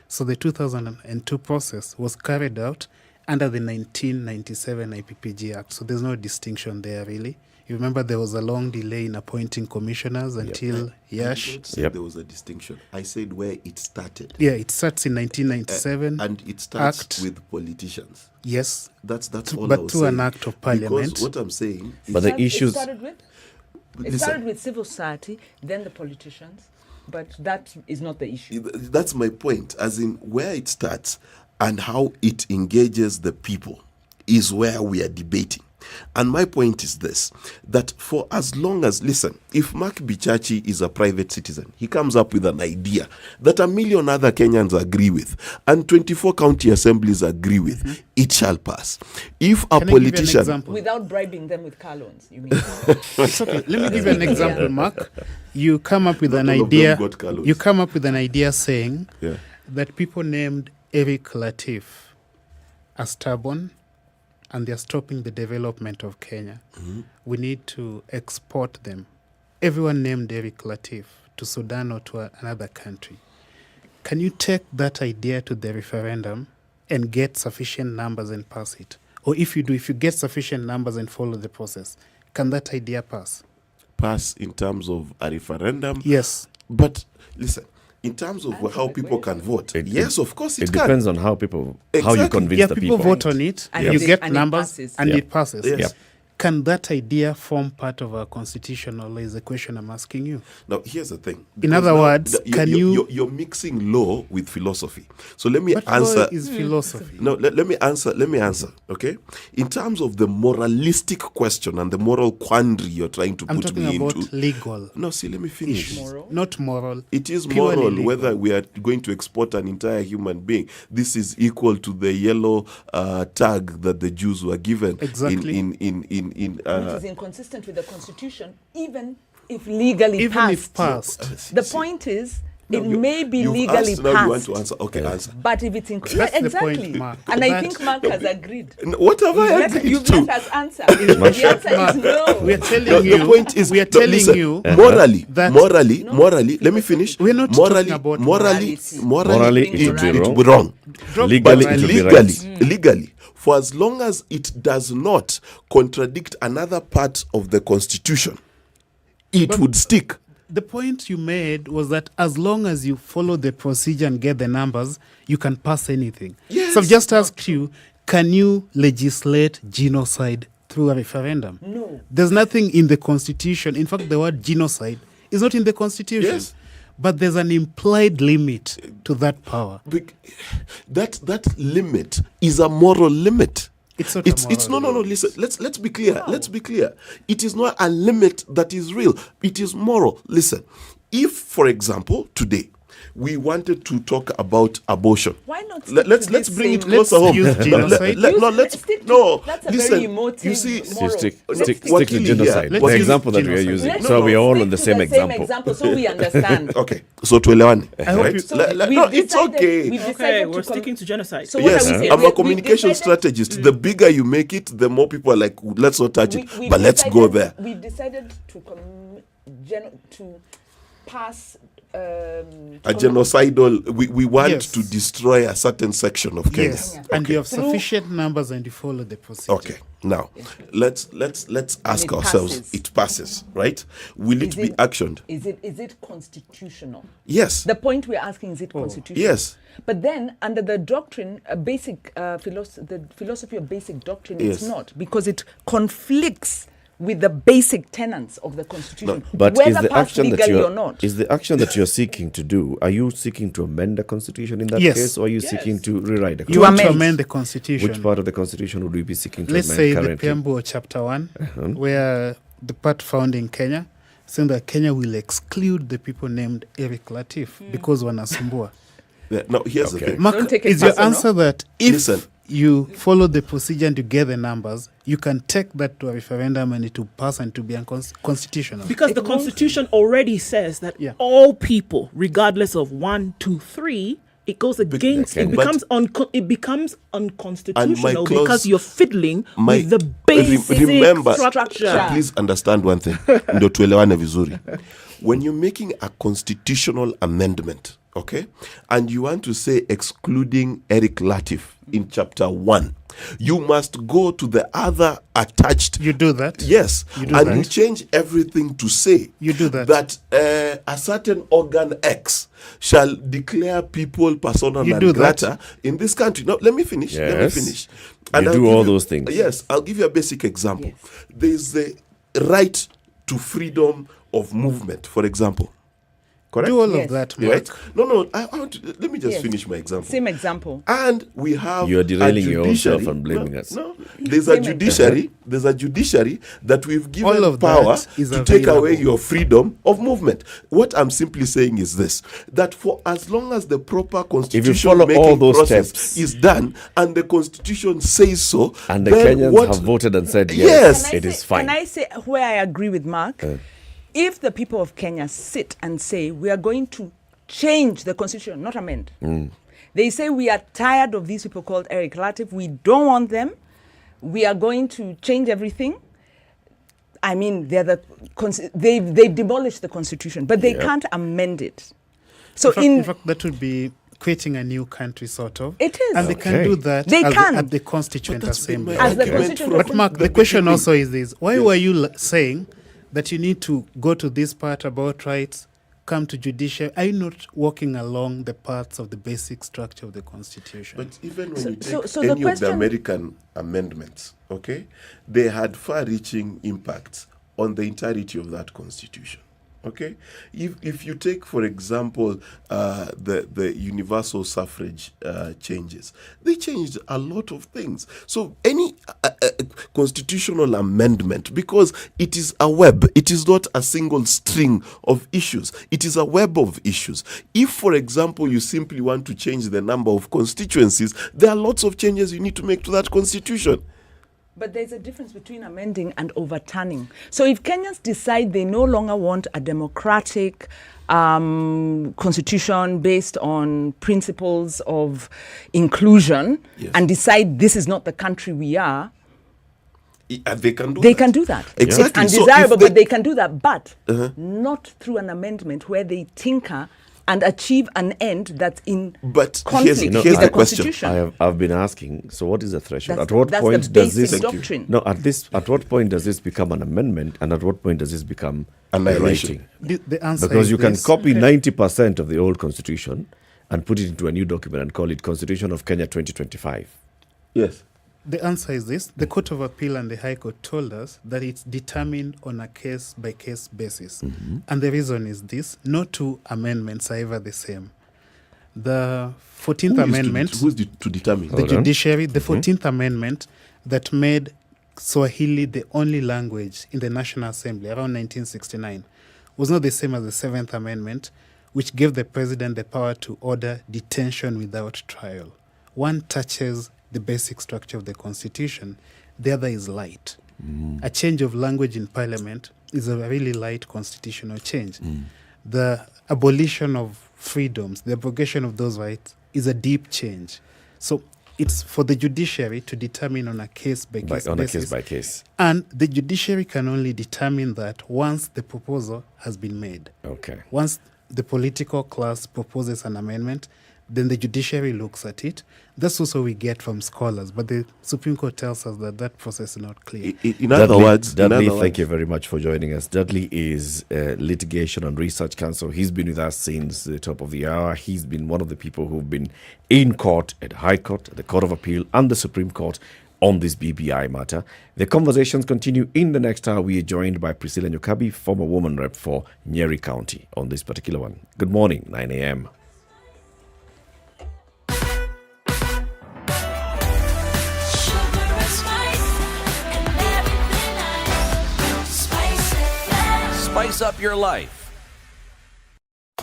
So the 2002 process was carried out under the 1997 IPPG Act. So there's no distinction there, really. You remember there was a long delay in appointing commissioners until Yash. There was a distinction. I said where it started. Yeah, it starts in 1997. And it starts with politicians. Yes. That's all but I was through saying. an act of parliament. Because what I'm saying is... But the issues... It started with civil society, then the politicians. But that is not the issue. That's my point. As in where it starts and how it engages the people is where we are debating. And my point is this, that for as long as, listen, if Mark Bichachi is a private citizen, he comes up with an idea that a million other Kenyans agree with, and 24 county assemblies agree with, it shall pass. If a politician... Without bribing them with car loans, you mean? Let me give you an example, Mark. You come up with an idea. You come up with an idea saying that people named Eric Latiff are stubborn, and they're stopping the development of Kenya. We need to export them. Everyone named Eric Latiff to Sudan or to another country. Can you take that idea to the referendum and get sufficient numbers and pass it? Or if you get sufficient numbers and follow the process, can that idea pass? Pass in terms of a referendum? Yes. But listen, in terms of how people can vote, yes, of course it can. It depends on how you convince the people. People vote on it, and you get numbers, and it passes. Yes. Yep. Can that idea form part of our constitutional law is the question I'm asking you. Now, here's the thing. In other words, you're mixing law with philosophy. So let me answer. Law is philosophy. No, let me answer, okay? In terms of the moralistic question and the moral quandary you're trying to put me into. I'm talking about legal. No, see, let me finish. Not moral. It is moral legal. Whether we are going to export an entire human being. This is equal to the yellow tag that the Jews were given. Exactly. Which is inconsistent with the Constitution, even if legally passed. The point is, it may be legally passed. Now you want to answer? Okay, answer. But if it's exactly, the point, Mark. And I think Mark has agreed. What have I agreed to? You've let us answer. The answer is no. We are telling you. The point is, we are telling you morally. Let me finish. We're not talking about morally. It would be wrong. Legally. For as long as it does not contradict another part of the Constitution, it would stick. The point you made was that as long as you follow the procedure and get the numbers, you can pass anything. Yes. So I've just asked you, can you legislate genocide through a referendum? No. There's nothing in the Constitution. In fact, the word genocide is not in the Constitution. Yes. But there's an implied limit to that power. That limit is a moral limit. It's not It's no. Listen, let's be clear. Wow. Let's be clear. It is not a limit that is real. It is moral. Listen, if, for example, today we wanted to talk about abortion. Why not? Let's bring it closer home. That's a very emotive. You see, stick to genocide. The example that we are using. So we are all on the same example. So we understand. Okay, so tuelewane. Right? It's okay. Okay, we're sticking to genocide. So what Yes, are we saying? I'm a communication strategist. The bigger you make it, the more people are like, let's not touch it. But let's go there. We've decided to pass a genocidal. We want to destroy a certain section of Kenya. Yes, and you have sufficient numbers and you follow the procedure. Okay, now let's ask ourselves. Passes. It passes, right? Will it be actioned? Is it constitutional? Yes. The point we're asking, is it constitutional? Yes. But then, under the doctrine, the philosophy of basic doctrine, it's not, because it conflicts with the basic tenets of the Constitution, but whether is the passed action that legally you're or not. is the action that you're seeking to do? Are you seeking to amend the Constitution in that Yes. case, or are you seeking to rewrite the You Constitution? want to amend the Constitution. Which part of the Constitution would we be seeking to Let's amend say currently? the preamble chapter 1, where the part found in Kenya, saying that Kenya will exclude the people named Eric Latiff because wanasumbua. Yeah, no, here's the thing. Mark, Don't take it is your personal. answer that if Listen. you follow the procedure and you get the numbers, you can take that to a referendum and it will pass and to be unconstitutional? Because the Constitution already says that all people, regardless of 1, 2, 3, it goes against. It becomes unconstitutional because you're fiddling with the basic remember, structure. please understand one thing. Ndio tuelewane vizuri. When you're making a constitutional amendment, okay, and you want to say excluding Eric Latiff in chapter 1, you must go to the other attached. You do that? Yes. You do and that? you change everything to say You do that? that a certain organ X shall declare people persona You non do that? grata in this country. No, let me finish. Let me Yes. finish. You I'll do give all those things. Yes, I'll give you a basic example. There is the right to freedom of movement, for example. Correct? Do all of that, Mark. Right? No, I want to, let me just finish my example. Same example. And we have You're derailing a your own self judiciary- and blaming us. No, there's a judiciary. There's a judiciary that we've given All of power that is to take away available. your freedom of movement. What I'm simply saying is this: that for as long as the proper constitution follow all making those process steps is done and the constitution says so, And the then Kenyans what- have voted and said Yes. yes, it is fine. Can I say where I agree with Mark? If the people of Kenya sit and say, we are going to change the Constitution, not amend. They say, we are tired of these people called Eric Latiff. We don't want them. We are going to change everything. I mean, they've demolished the Constitution, but they can't amend it. So in fact, that would be creating a new country, sort of. It is. And they can do that They can. at the Constituent Assembly. As the Constituent But Mark, the question also is this. Why were you saying that you need to go to this part about rights, come to judicial? Are you not walking along the paths of the basic structure of the Constitution? But even when you take so any the of the American amendments, okay, they had far-reaching impacts on the entirety of that Constitution. Okay, if you take, for example, the universal suffrage changes, they changed a lot of things. So any constitutional amendment, because it is a web, it is not a single string of issues. It is a web of issues. If, for example, you simply want to change the number of constituencies, there are lots of changes you need to make to that constitution. But there's a difference between amending and overturning. So if Kenyans decide they no longer want a democratic constitution based on principles of inclusion and decide this is not the country we are, they can do they that. can do that. Exactly. It's So undesirable, if they- but they can do that. But not through an amendment where they tinker and achieve an end that's in but conflict here's with the the question. Constitution. I've been asking. So, what is the threshold? That's- At what that's point the does this? basic doctrine. No, at what point does this become an amendment, and at what point does this become Annihilation. writing? The answer Because is you can this. copy 90% of the old constitution and put it into a new document and call it Constitution of Kenya 2025. Yes. The answer is this. The Court of Appeal and the High Court told us that it's determined on a case-by-case basis. And the reason is this. No two amendments are ever the same. The 14th Amendment... Who's to determine? The judiciary, the 14th Amendment that made Swahili the only language in the National Assembly around 1969 was not the same as the 7th Amendment, which gave the president the power to order detention without trial. One touches the basic structure of the Constitution, the other is light. A change of language in Parliament is a really light constitutional change. The abolition of freedoms, the abrogation of those rights is a deep change. So it's for the judiciary to determine on a case-by-case basis. Case-by-case. And the judiciary can only determine that once the proposal has been made. Okay. Once the political class proposes an amendment, then the judiciary looks at it. That's also we get from scholars, but the Supreme Court tells us that that process is not clear. In other words, Dudley, thank you very much for joining us. Dudley is Litigation and Research Counsel. He's been with us since the top of the hour. He's been one of the people who've been in court at the High Court, the Court of Appeal, and the Supreme Court on this BBI matter. The conversations continue in the next hour. We are joined by Priscilla Nyokabi, former woman rep for Nyeri County, on this particular one. Good morning, 9 a.m. Spice up your life.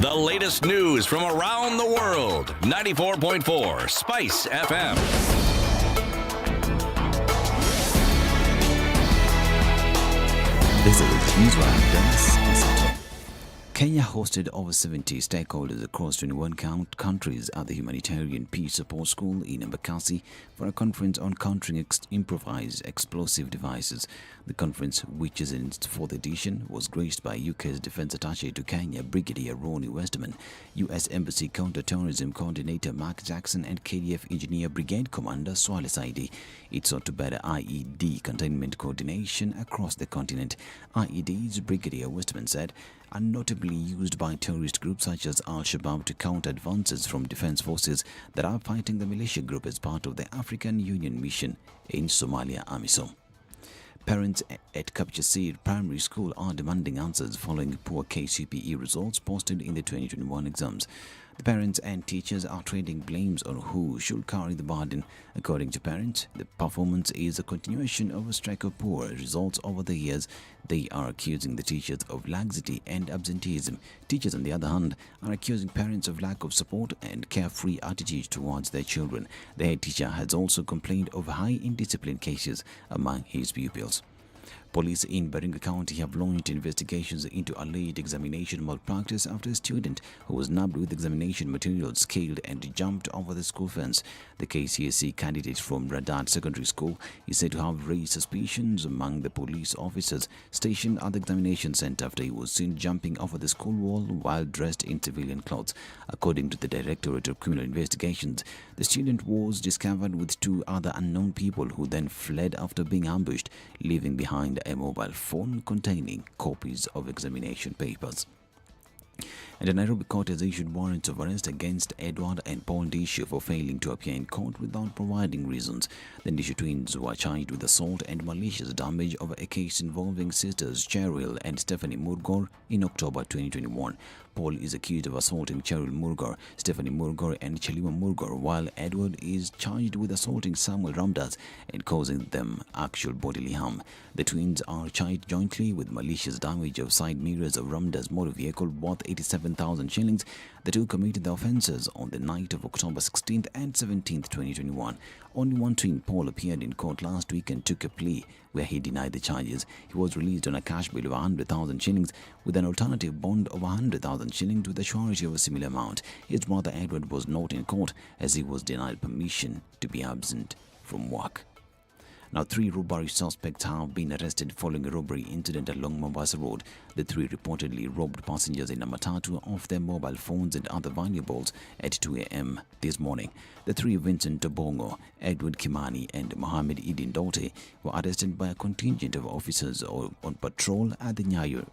The latest news from around the world. 94.4 Spice FM. This is News Round. Kenya hosted over 70 stakeholders across 21 countries at the Humanitarian Peace Support School in Embakasi for a conference on countering improvised explosive devices. The conference, which is in its fourth edition, was graced by UK's Defence Attaché to Kenya, Brigadier Ronnie Westerman, US Embassy Counter-Terrorism Coordinator Mark Jackson, and KDF Engineer Brigade Commander Swale Saidi. It sought to better IED containment coordination across the continent. IEDs, Brigadier Westerman said, are notably used by terrorist groups such as Al-Shabaab to counter advances from defense forces that are fighting the militia group as part of the African Union mission in Somalia, AMISOM. Parents at Kapchasir Primary School are demanding answers following poor KCPE results posted in the 2021 exams. The parents and teachers are trading blames on who should carry the burden. According to parents, the performance is a continuation of a streak of poor results over the years. They are accusing the teachers of laxity and absenteeism. Teachers, on the other hand, are accusing parents of lack of support and carefree attitude towards their children. The head teacher has also complained of high indiscipline cases among his pupils. Police in Baringa County have launched investigations into alleged examination malpractice after a student who was nabbed with examination materials scaled and jumped over the school fence. The KCSE candidate from Radat Secondary School is said to have raised suspicions among the police officers stationed at the examination center after he was seen jumping over the school wall while dressed in civilian clothes. According to the Directorate of Criminal Investigations, the student was discovered with two other unknown people who then fled after being ambushed, leaving behind a mobile phone containing copies of examination papers. And a Nairobi court has issued warrants of arrest against Edward and Paul Ndishu for failing to appear in court without providing reasons. The Ndishu twins were charged with assault and malicious damage over a case involving sisters Cheryl and Stephanie Murgor in October 2021. Paul is accused of assaulting Cheryl Murgor, Stephanie Murgor, and Chelima Murgor, while Edward is charged with assaulting Samuel Ramdas and causing them actual bodily harm. The twins are charged jointly with malicious damage of side mirrors of Ramdas' motor vehicle worth 87,000 shillings. The two committed the offences on the night of October 16th and 17th, 2021. Only one twin, Paul, appeared in court last week and took a plea where he denied the charges. He was released on a cash bail of 100,000 shillings with an alternative bond of 100,000 shillings with a surety of a similar amount. His brother Edward was not in court as he was denied permission to be absent from work. Now, 3 robbery suspects have been arrested following a robbery incident along Mombasa Road. The 3 reportedly robbed passengers in a matatu of their mobile phones and other valuables at 2 a.m. this morning. The 3, Vincent Tobongo, Edward Kimani and Mohammed Idin Dote, were arrested by a contingent of officers on patrol at the Nyeri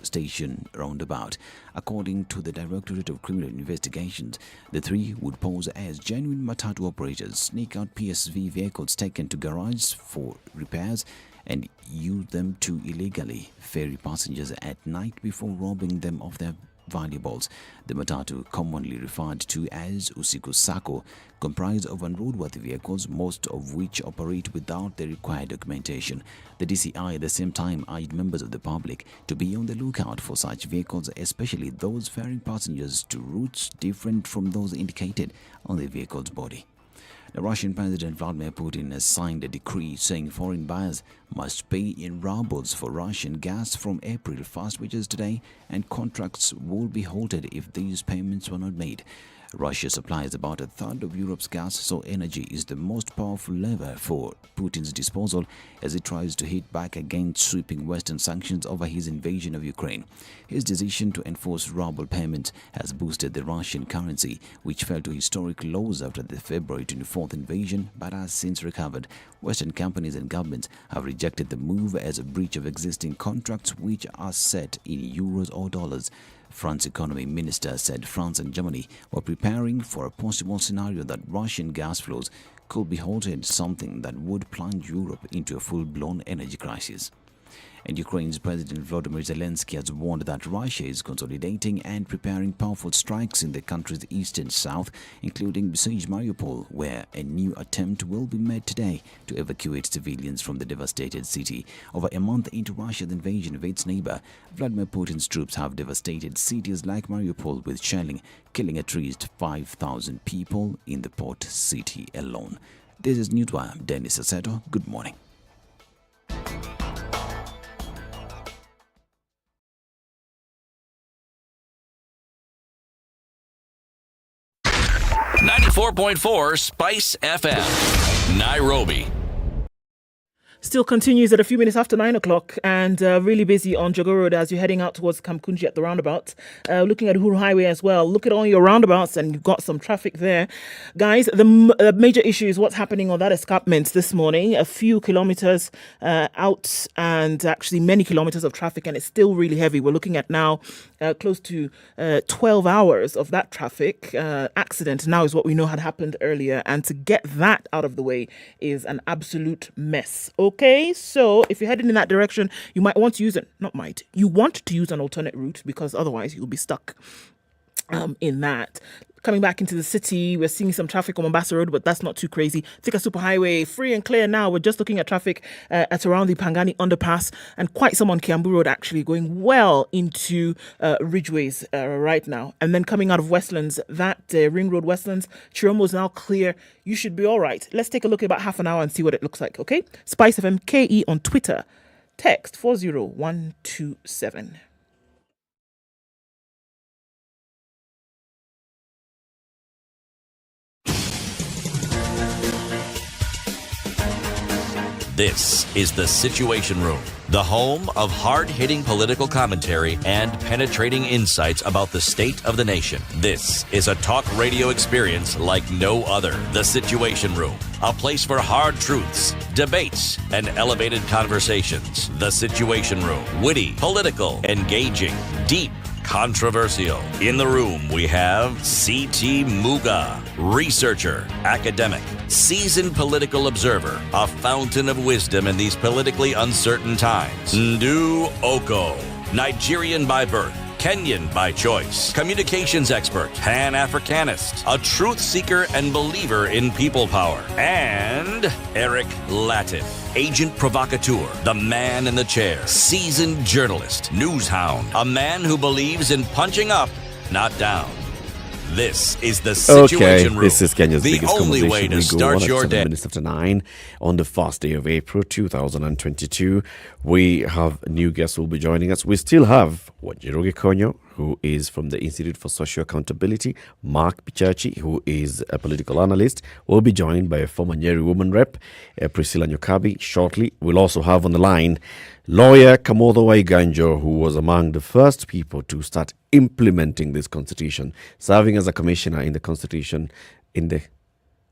station roundabout. According to the Directorate of Criminal Investigations, the 3 would pose as genuine matatu operators, sneak out PSV vehicles taken to garages for repairs, and use them to illegally ferry passengers at night before robbing them of their valuables. The matatu, commonly referred to as usiku sako, comprise of unroadworthy vehicles, most of which operate without the required documentation. The DCI at the same time urged members of the public to be on the lookout for such vehicles, especially those ferrying passengers to routes different from those indicated on the vehicle's body. The Russian President Vladimir Putin has signed a decree saying foreign buyers must pay in rubles for Russian gas from April 1st, which is today, and contracts will be halted if these payments were not made. Russia supplies about a third of Europe's gas, so energy is the most powerful lever for Putin's disposal as he tries to hit back against sweeping Western sanctions over his invasion of Ukraine. His decision to enforce ruble payments has boosted the Russian currency, which fell to historic lows after the February 24th invasion, but has since recovered. Western companies and governments have rejected the move as a breach of existing contracts which are set in euros or dollars. France economy minister said France and Germany were preparing for a possible scenario that Russian gas flows could be halted, something that would plunge Europe into a full-blown energy crisis. And Ukraine's President Volodymyr Zelensky has warned that Russia is consolidating and preparing powerful strikes in the country's east and south, including besieged Mariupol, where a new attempt will be made today to evacuate civilians from the devastated city. Over a month into Russia's invasion of its neighbor, Vladimir Putin's troops have devastated cities like Mariupol with shelling, killing at least 5,000 people in the port city alone. This is Newswire. Dennis Aseto. Good morning. 94.4 Spice FM, Nairobi. Still continues at a few minutes after 9 o'clock, and really busy on Jogoo Road as you're heading out towards Kamkunji at the roundabout. Looking at Uhuru Highway as well. Look at all your roundabouts and you've got some traffic there. Guys, the major issue is what's happening on that escarpment this morning. A few kilometers out and actually many kilometers of traffic, and it's still really heavy. We're looking at now close to 12 hours of that traffic. Accident now is what we know had happened earlier, and to get that out of the way is an absolute mess. Okay, so if you're heading in that direction, you might want to use you want to use an alternate route, because otherwise you'll be stuck in that. Coming back into the city, we're seeing some traffic on Mombasa Road, but that's not too crazy. Thika Superhighway, free and clear now. We're just looking at traffic at around the Pangani underpass, and quite some on Kiambu Road actually, going well into Ridgeways right now. And then coming out of Westlands, that Ring Road Westlands, Chiromo is now clear. You should be all right. Let's take a look at about half an hour and see what it looks like, okay? SpiceFM KE on Twitter. Text 40127. This is the Situation Room, the home of hard-hitting political commentary and penetrating insights about the state of the nation. This is a talk radio experience like no other. The Situation Room, a place for hard truths, debates, and elevated conversations. The Situation Room, witty, political, engaging, deep, controversial. In the room, we have C.T. Muga, researcher, academic, seasoned political observer, a fountain of wisdom in these politically uncertain times. Ndu Okoh, Nigerian by birth, Kenyan by choice, communications expert, Pan-Africanist, a truth seeker and believer in people power, and Eric Latiff, agent provocateur, the man in the chair, seasoned journalist, news hound, a man who believes in punching up, not down. This is the Situation Room. This is Kenya's the biggest only conversation. way to We start go on your at 7 day. minutes after 9 on the first day of April 2022. We have new guests who will be joining us. We still have Wanjiru Gikonyo, who is from the Institute for Social Accountability, Mark Pichachi, who is a political analyst, will be joined by a former Nyeri woman rep, Priscilla Nyokabi, shortly. We'll also have on the line lawyer Kamotho Waiganjo, who was among the first people to start implementing this constitution, serving as a commissioner in the constitution, in the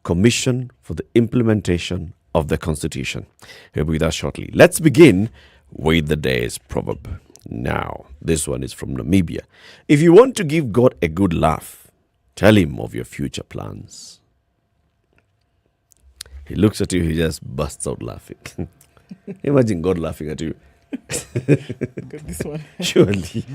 Commission for the Implementation of the Constitution. He'll be with us shortly. Let's begin with the day's proverb. Now, this one is from Namibia. If you want to give God a good laugh, tell him of your future plans. He looks at you, he just bursts out laughing. Imagine God laughing at you. Got this one. Surely.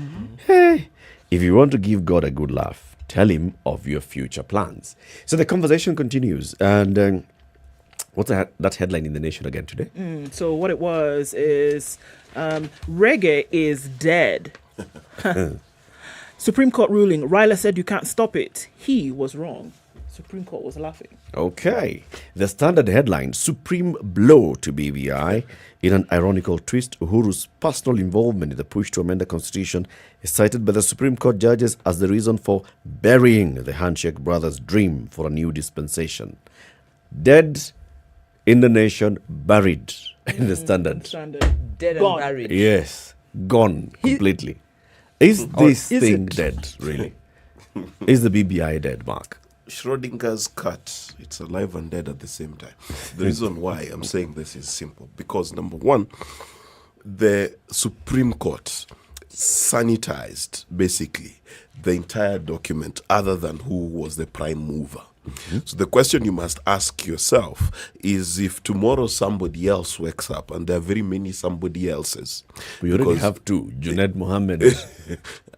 Hey, if you want to give God a good laugh, tell him of your future plans. So the conversation continues. And what's that headline in The Nation again today? So what it was is reggae is dead. Supreme Court ruling. Raila said you can't stop it. He was wrong. Supreme Court was laughing. Okay. The Standard headline, Supreme blow to BBI. In an ironical twist, Uhuru's personal involvement in the push to amend the Constitution is cited by the Supreme Court judges as the reason for burying the Handshake brothers' dream for a new dispensation. Dead in The Nation, buried in the Standard. Dead and buried. Yes, gone completely. Is this thing dead, really? Is the BBI dead, Mark? Schrodinger's cat, it's alive and dead at the same time. The reason why I'm saying this is simple. Because, number one, the Supreme Court sanitized, basically, the entire document other than who was the prime mover. So the question you must ask yourself is, if tomorrow somebody else wakes up, and there are very many somebody else's. We already have two, Junaid Mohammed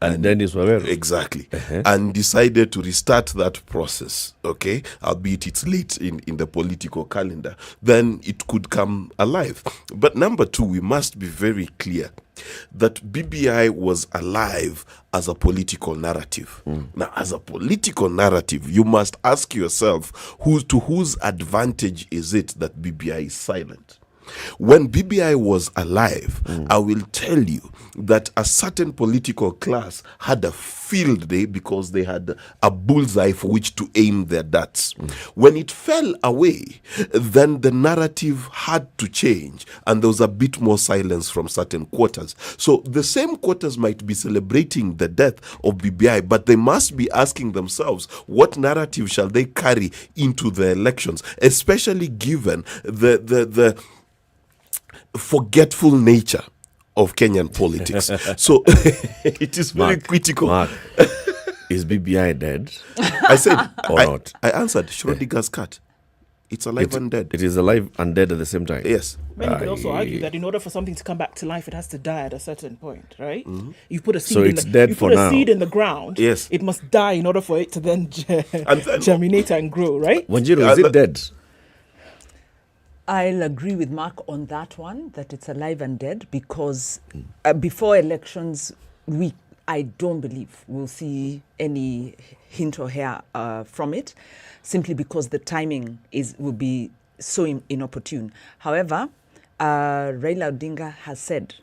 and Dennis Wawero. Exactly. And decided to restart that process, okay, albeit it's late in the political calendar, then it could come alive. But number two, we must be very clear that BBI was alive as a political narrative. Now, as a political narrative, you must ask yourself, to whose advantage is it that BBI is silent? When BBI was alive, I will tell you that a certain political class had a field day because they had a bullseye for which to aim their darts. When it fell away, then the narrative had to change, and there was a bit more silence from certain quarters. So the same quarters might be celebrating the death of BBI, but they must be asking themselves, what narrative shall they carry into the elections, especially given the forgetful nature of Kenyan politics. So it is very critical. Mark, is BBI dead? I said, not? I answered, Schrodinger's cat. It's alive and dead. It is alive and dead at the same time? Yes. Many could also argue that in order for something to come back to life, it has to die at a certain point, right? You put a seed seed in the ground. Yes. It must die in order for it to then germinate and grow, right? Wanjiru, is it dead? I'll agree with Mark on that one, that it's alive and dead, because before elections, I don't believe we'll see any hint or hair from it, simply because the timing will be so inopportune. However, Raila Odinga has said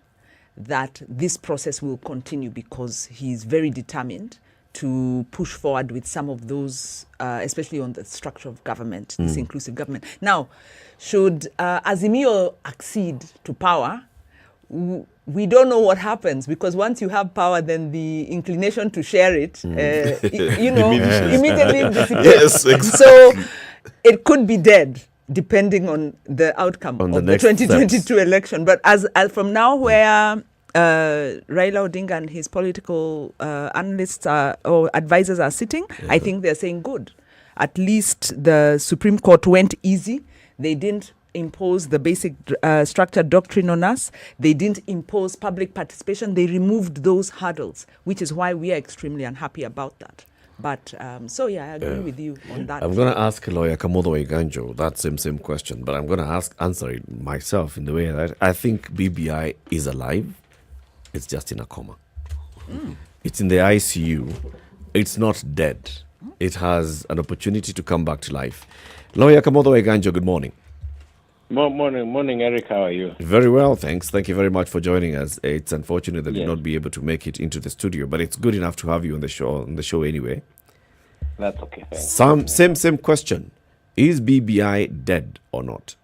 that this process will continue because he's very determined to push forward with some of those, especially on the structure of government, this inclusive government. Now, should Azimio accede to power, we don't know what happens, because once you have power, then the inclination to share it, immediately disappears. Yes, exactly. So it could be dead, depending on the outcome of the 2022 election. But as from now, where Raila Odinga and his political analysts or advisors are sitting, I think they're saying good. At least the Supreme Court went easy. They didn't impose the basic structured doctrine on us. They didn't impose public participation. They removed those hurdles, which is why we are extremely unhappy about that. But I agree with you on that. I'm going to ask lawyer Kamotho Waiganjo that same question, but I'm going to answer it myself in the way that I think BBI is alive. It's just in a coma. It's in the ICU. It's not dead. it has an opportunity to come back to life. Lawyer Kamotho Eganjo, good morning. Morning, Eric. How are you? Very well, thanks. Thank you very much for joining us. It's unfortunate that you'll not be able to make it into the studio, but it's good enough to have you on the show anyway. That's okay. Thanks. Same question. Is BBI dead or not?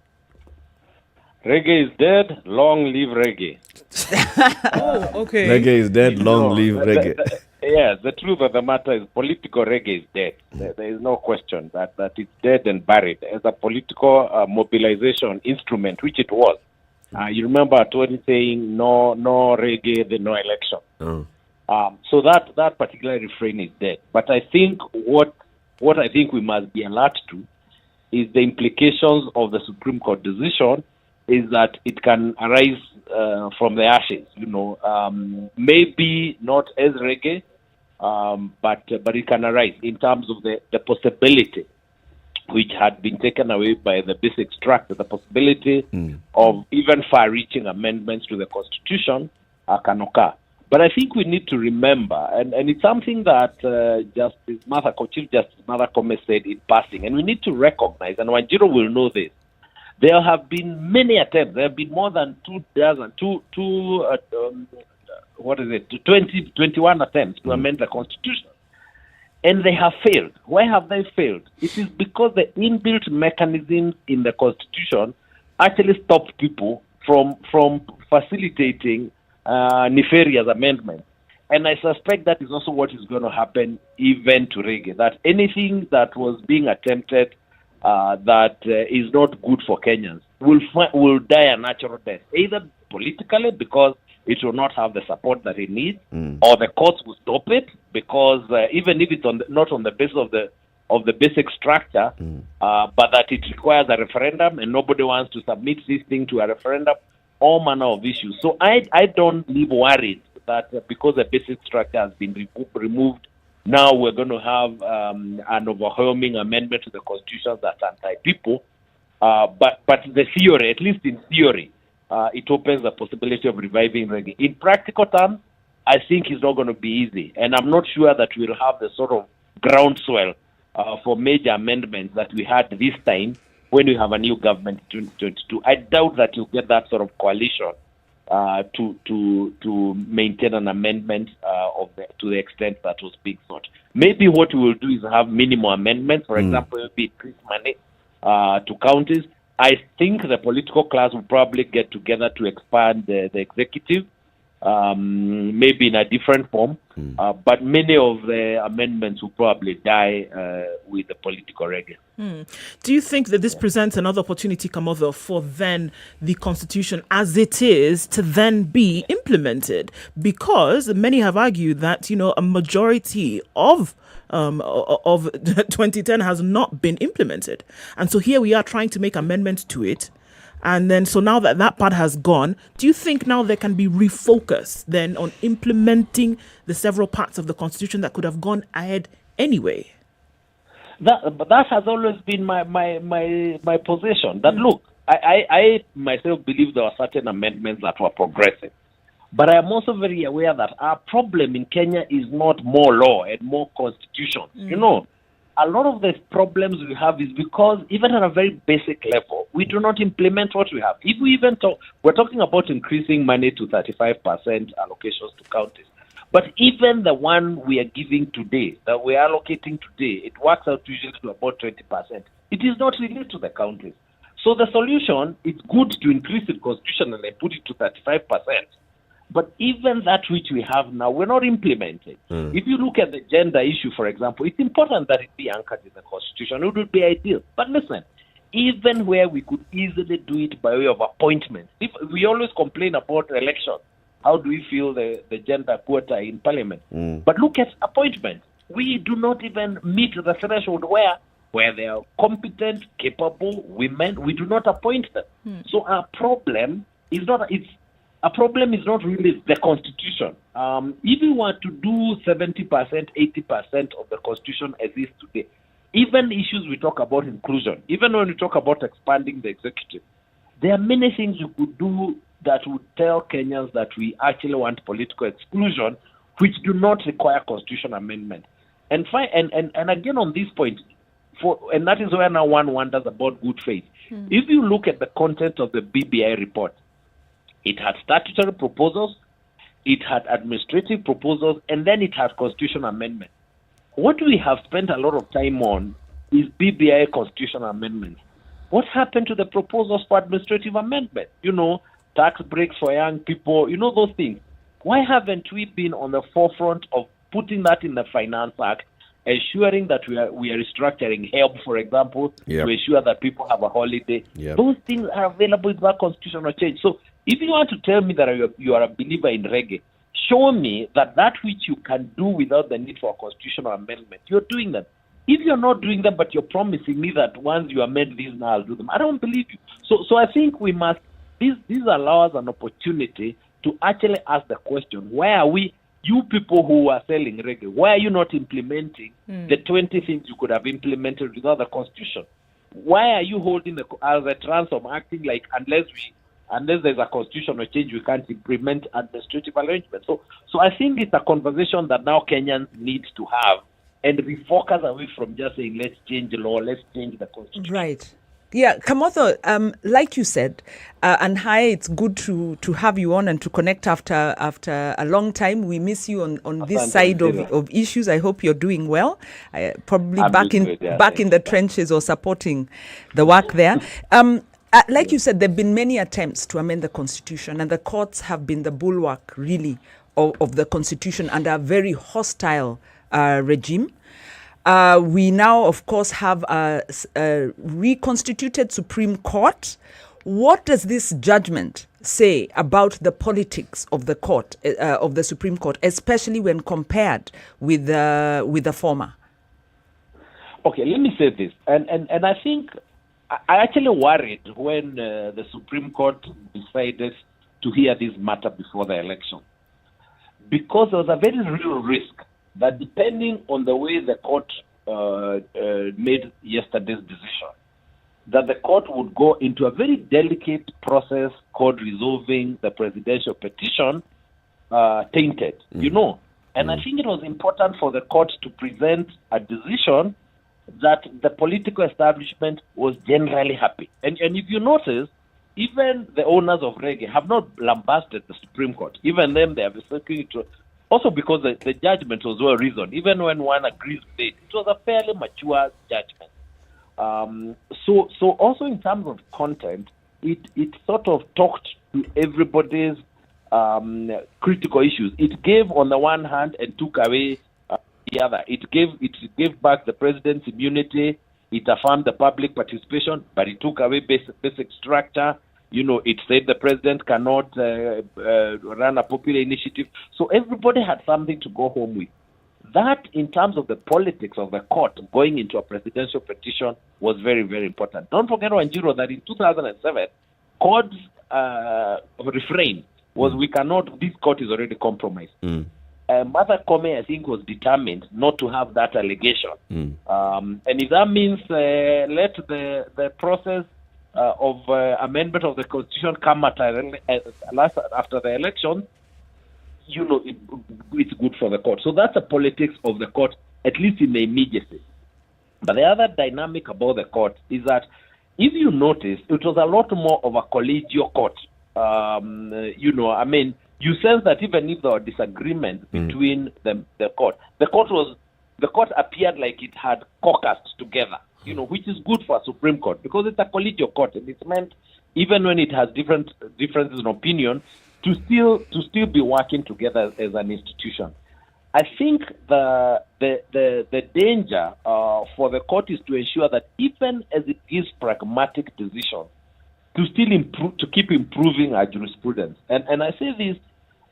Reggae is dead. Long live reggae. Oh, okay. Reggae is dead. Long live reggae. Yes, the truth of the matter is political reggae is dead. There is no question that it's dead and buried as a political mobilization instrument, which it was. You remember Tony saying, no reggae, then no election. So that particular refrain is dead. But I think what I think we must be alert to is the implications of the Supreme Court decision is that it can arise from the ashes. Maybe not as reggae, but it can arise in terms of the possibility which had been taken away by the basic structure, the possibility of even far-reaching amendments to the Constitution can occur. But I think we need to remember, and it's something that Chief Justice Martha Koome said in passing, and we need to recognize, and Wanjiru will know this, there have been many attempts. There have been more than 21 attempts to amend the Constitution. And they have failed. Why have they failed? It is because the inbuilt mechanisms in the Constitution actually stop people from facilitating nefarious amendments. And I suspect that is also what is going to happen even to reggae, that anything that was being attempted that is not good for Kenyans will die a natural death, either politically because it will not have the support that it needs, or the courts will stop it because even if it's not on the basis of the basic structure, but that it requires a referendum and nobody wants to submit this thing to a referendum, all manner of issues. So I don't live worried that because the basic structure has been removed, now we're going to have an overwhelming amendment to the Constitution that's anti-people. But the theory, at least in theory, it opens the possibility of reviving reggae. In practical terms, I think it's not going to be easy. And I'm not sure that we'll have the sort of groundswell for major amendments that we had this time when we have a new government in 2022. I doubt that you'll get that sort of coalition to maintain an amendment to the extent that was being sought. Maybe what we will do is have minimum amendments. For example, maybe increase money to counties. I think the political class will probably get together to expand the executive, maybe in a different form. But many of the amendments will probably die with the political reggae. Do you think that this presents another opportunity, Kamotho, for then the Constitution as it is to then be implemented? Because many have argued that, a majority of 2010 has not been implemented. And so here we are trying to make amendments to it. And then, so now that part has gone, do you think now there can be refocus then on implementing the several parts of the Constitution that could have gone ahead anyway? That has always been my position. That look, I myself believe there are certain amendments that were progressive. But I am also very aware that our problem in Kenya is not more law and more constitution. A lot of the problems we have is because even at a very basic level, we do not implement what we have. If we even we're talking about increasing money to 35% allocations to counties. But even the one we are giving today, that we are allocating today, it works out usually to about 20%. It is not related to the counties. So the solution is good to increase it constitutionally and put it to 35%. But even that which we have now, we're not implementing. If you look at the gender issue, for example, it's important that it be anchored in the Constitution. It would be ideal. But listen, even where we could easily do it by way of appointment, if we always complain about elections, how do we feel the gender quota in Parliament? But look at appointment. We do not even meet the threshold where they are competent, capable women. We do not appoint them. So our problem is not really the Constitution. If we want to do 70%, 80% of the Constitution as is today, even issues we talk about inclusion, even when we talk about expanding the executive, there are many things you could do that would tell Kenyans that we actually want political exclusion, which do not require constitution amendment. And again on this point, and that is where now one wonders about good faith. If you look at the content of the BBI report, it had statutory proposals, it had administrative proposals, and then it had constitutional amendments. What we have spent a lot of time on is BBI constitutional amendments. What happened to the proposals for administrative amendment? Tax breaks for young people, those things. Why haven't we been on the forefront of putting that in the Finance Act, ensuring that we are restructuring help, for example, to ensure that people have a holiday? Those things are available in that constitutional change. So if you want to tell me that you are a believer in reggae, show me that which you can do without the need for a constitutional amendment, you're doing them. If you're not doing them, but you're promising me that once you amend these, now I'll do them, I don't believe you. So I think we must, this allows an opportunity to actually ask the question, why are we, you people who are selling reggae, why are you not implementing the 20 things you could have implemented without the constitution? Why are you holding as a transom, acting like unless there's a constitutional change, we can't implement administrative arrangements? So I think it's a conversation that now Kenyans need to have and refocus away from just saying, let's change the law, let's change the constitution. Right. Yeah, Kamotho, like you said, and hi, it's good to have you on and to connect after a long time. We miss you on this side of issues. I hope you're doing well. Probably back in the trenches or supporting the work there. Like you said, there have been many attempts to amend the Constitution, and the courts have been the bulwark, really, of the Constitution under a very hostile regime. We now, of course, have a reconstituted Supreme Court. What does this judgment say about the politics of the court, of the Supreme Court, especially when compared with the former? Okay, let me say this, and I think I actually worried when the Supreme Court decided to hear this matter before the election, because there was a very real risk that depending on the way the court made yesterday's decision, that the court would go into a very delicate process called resolving the presidential petition tainted, And I think it was important for the court to present a decision that the political establishment was generally happy. And if you notice, even the owners of reggae have not lambasted the Supreme Court. Even them, they have circulated to. Also because the judgment was well reasoned. Even when one agrees with it, it was a fairly mature judgment. So also in terms of content, it sort of talked to everybody's critical issues. It gave on the one hand and took away the other. It gave back the president's immunity. It affirmed the public participation, but it took away basic structure. It said the president cannot run a popular initiative. So everybody had something to go home with. That, in terms of the politics of the court going into a presidential petition, was very, very important. Don't forget, Wanjiro, that in 2007, court's refrain was this court is already compromised. Martha Koome, I think, was determined not to have that allegation. And if that means let the process of amendment of the Constitution come after the election, it's good for the court. So that's the politics of the court, at least in the immediacy. But the other dynamic about the court is that, if you notice, it was a lot more of a collegial court. You sense that even if there were disagreements between the court appeared like it had caucused together, which is good for a Supreme Court because it's a collegial court, and it's meant, even when it has differences in opinion, to still be working together as an institution. I think the danger for the court is to ensure that even as it gives pragmatic decisions, to still improve, to keep improving our jurisprudence. And I say this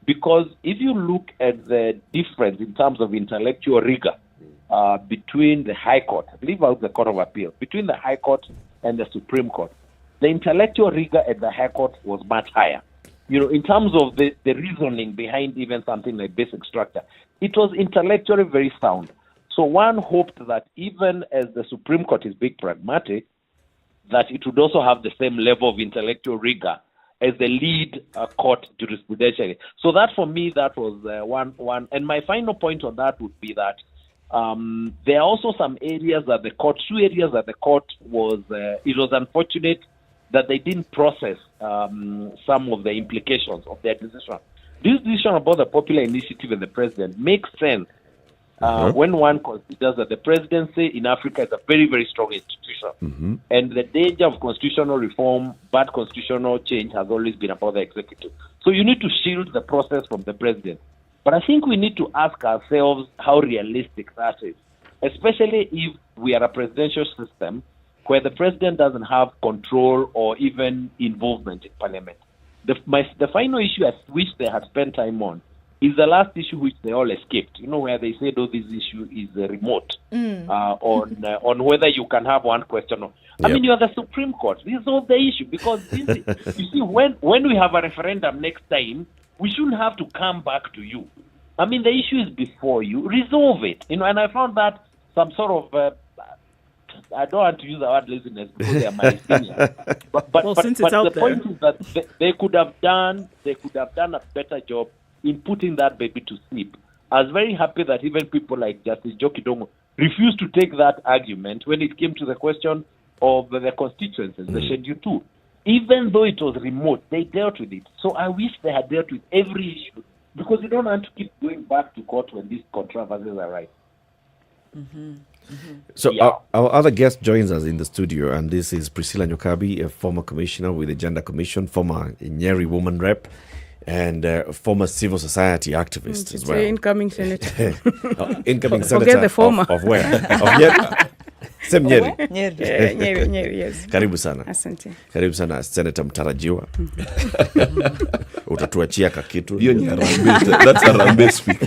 because if you look at the difference in terms of intellectual rigor between the High Court, leave out the Court of Appeal, between the High Court and the Supreme Court, the intellectual rigor at the High Court was much higher. In terms of the reasoning behind even something like basic structure, it was intellectually very sound. So one hoped that even as the Supreme Court is being pragmatic, that it would also have the same level of intellectual rigor as the lead court jurisprudentially. So that, for me, that was one. And my final point on that would be that There are also some areas that the court was, it was unfortunate that they didn't process some of the implications of their decision. This decision about the popular initiative and the president makes sense when one considers that the presidency in Africa is a very, very strong institution. And the danger of constitutional reform, bad constitutional change has always been about the executive. So you need to shield the process from the president. But I think we need to ask ourselves how realistic that is, especially if we are a presidential system where the president doesn't have control or even involvement in parliament. The final issue I wish they had spent time on is the last issue which they all escaped. You know, where they said, "Oh, this issue is remote," on whether you can have one question. I mean, you are the Supreme Court. This is all the issue, because you see, when we have a referendum next time, we shouldn't have to come back to you. I mean, the issue is before you. Resolve it. You know, and I found that some sort of I don't want to use the word laziness because they are my seniors. But the point is that they could have done a better job in putting that baby to sleep. I was very happy that even people like Justice Jokidongo refused to take that argument when it came to the question of the constituencies, the Schedule 2. Even though it was remote, they dealt with it. So I wish they had dealt with every issue, because you don't want to keep going back to court when these controversies arise. So our other guest joins us in the studio, and this is Priscilla Nyokabi, a former commissioner with the Gender Commission, former Nyeri woman rep, and former civil society activist as well. Incoming senator. Incoming senator. Forget the former. Of where? Of Nyeri. Same Nyeri. Nyeri, yes. Karibu sana. Asante. Karibu sana Senator mtarajiwa. Utatuachia kakitu. Hiyo ni Harambee. That's Harambee speak.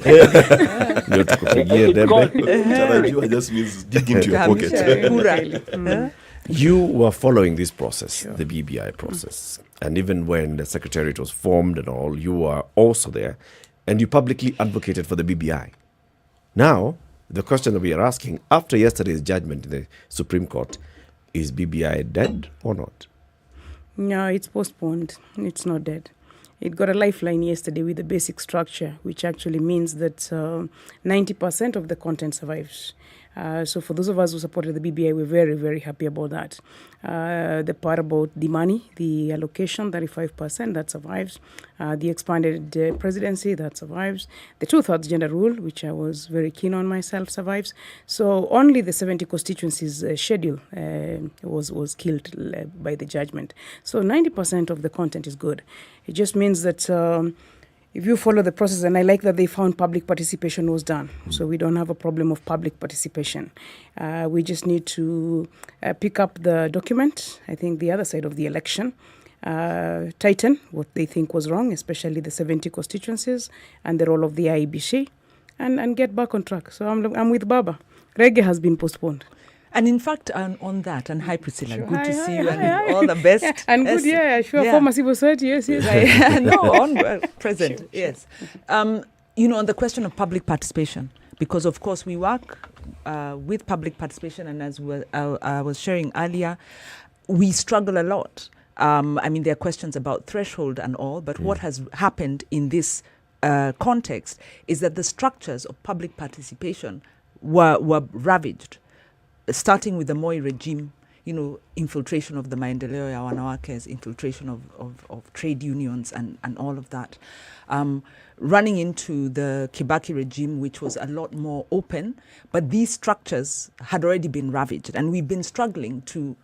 Ndio tukupigie debe. Mtarajiwa just means dig into your pocket. You were following this process, the BBI process. And even when the secretariat was formed and all, you were also there. And you publicly advocated for the BBI. Now, the question that we are asking, after yesterday's judgment in the Supreme Court, is BBI dead or not? No, it's postponed. It's not dead. It got a lifeline yesterday with the basic structure, which actually means that 90% of the content survives. So for those of us who supported the BBI, we're very, very happy about that. The part about the money, the allocation, 35%, that survives. The expanded presidency, that survives. The 2/3 gender rule, which I was very keen on myself, survives. So only the 70 constituencies schedule was killed by the judgment. So 90% of the content is good. It just means that if you follow the process, and I like that they found public participation was done. So we don't have a problem of public participation. We just need to pick up the document, I think the other side of the election, tighten what they think was wrong, especially the 70 constituencies and the role of the IEBC, and get back on track. So I'm with Baba. Reggae has been postponed. And in fact, on that, and hi Priscilla, good to see you, and all the best. And good, former civil society, yes. Present, yes. You know, on the question of public participation, because of course we work with public participation, and as I was sharing earlier, we struggle a lot. I mean, there are questions about threshold and all, but what has happened in this context is that the structures of public participation were ravaged. Starting with the Moi regime, you know, infiltration of the Maendeleo ya Wanawakes, infiltration of trade unions and all of that. Running into the Kibaki regime, which was a lot more open, but these structures had already been ravaged. And we've been struggling to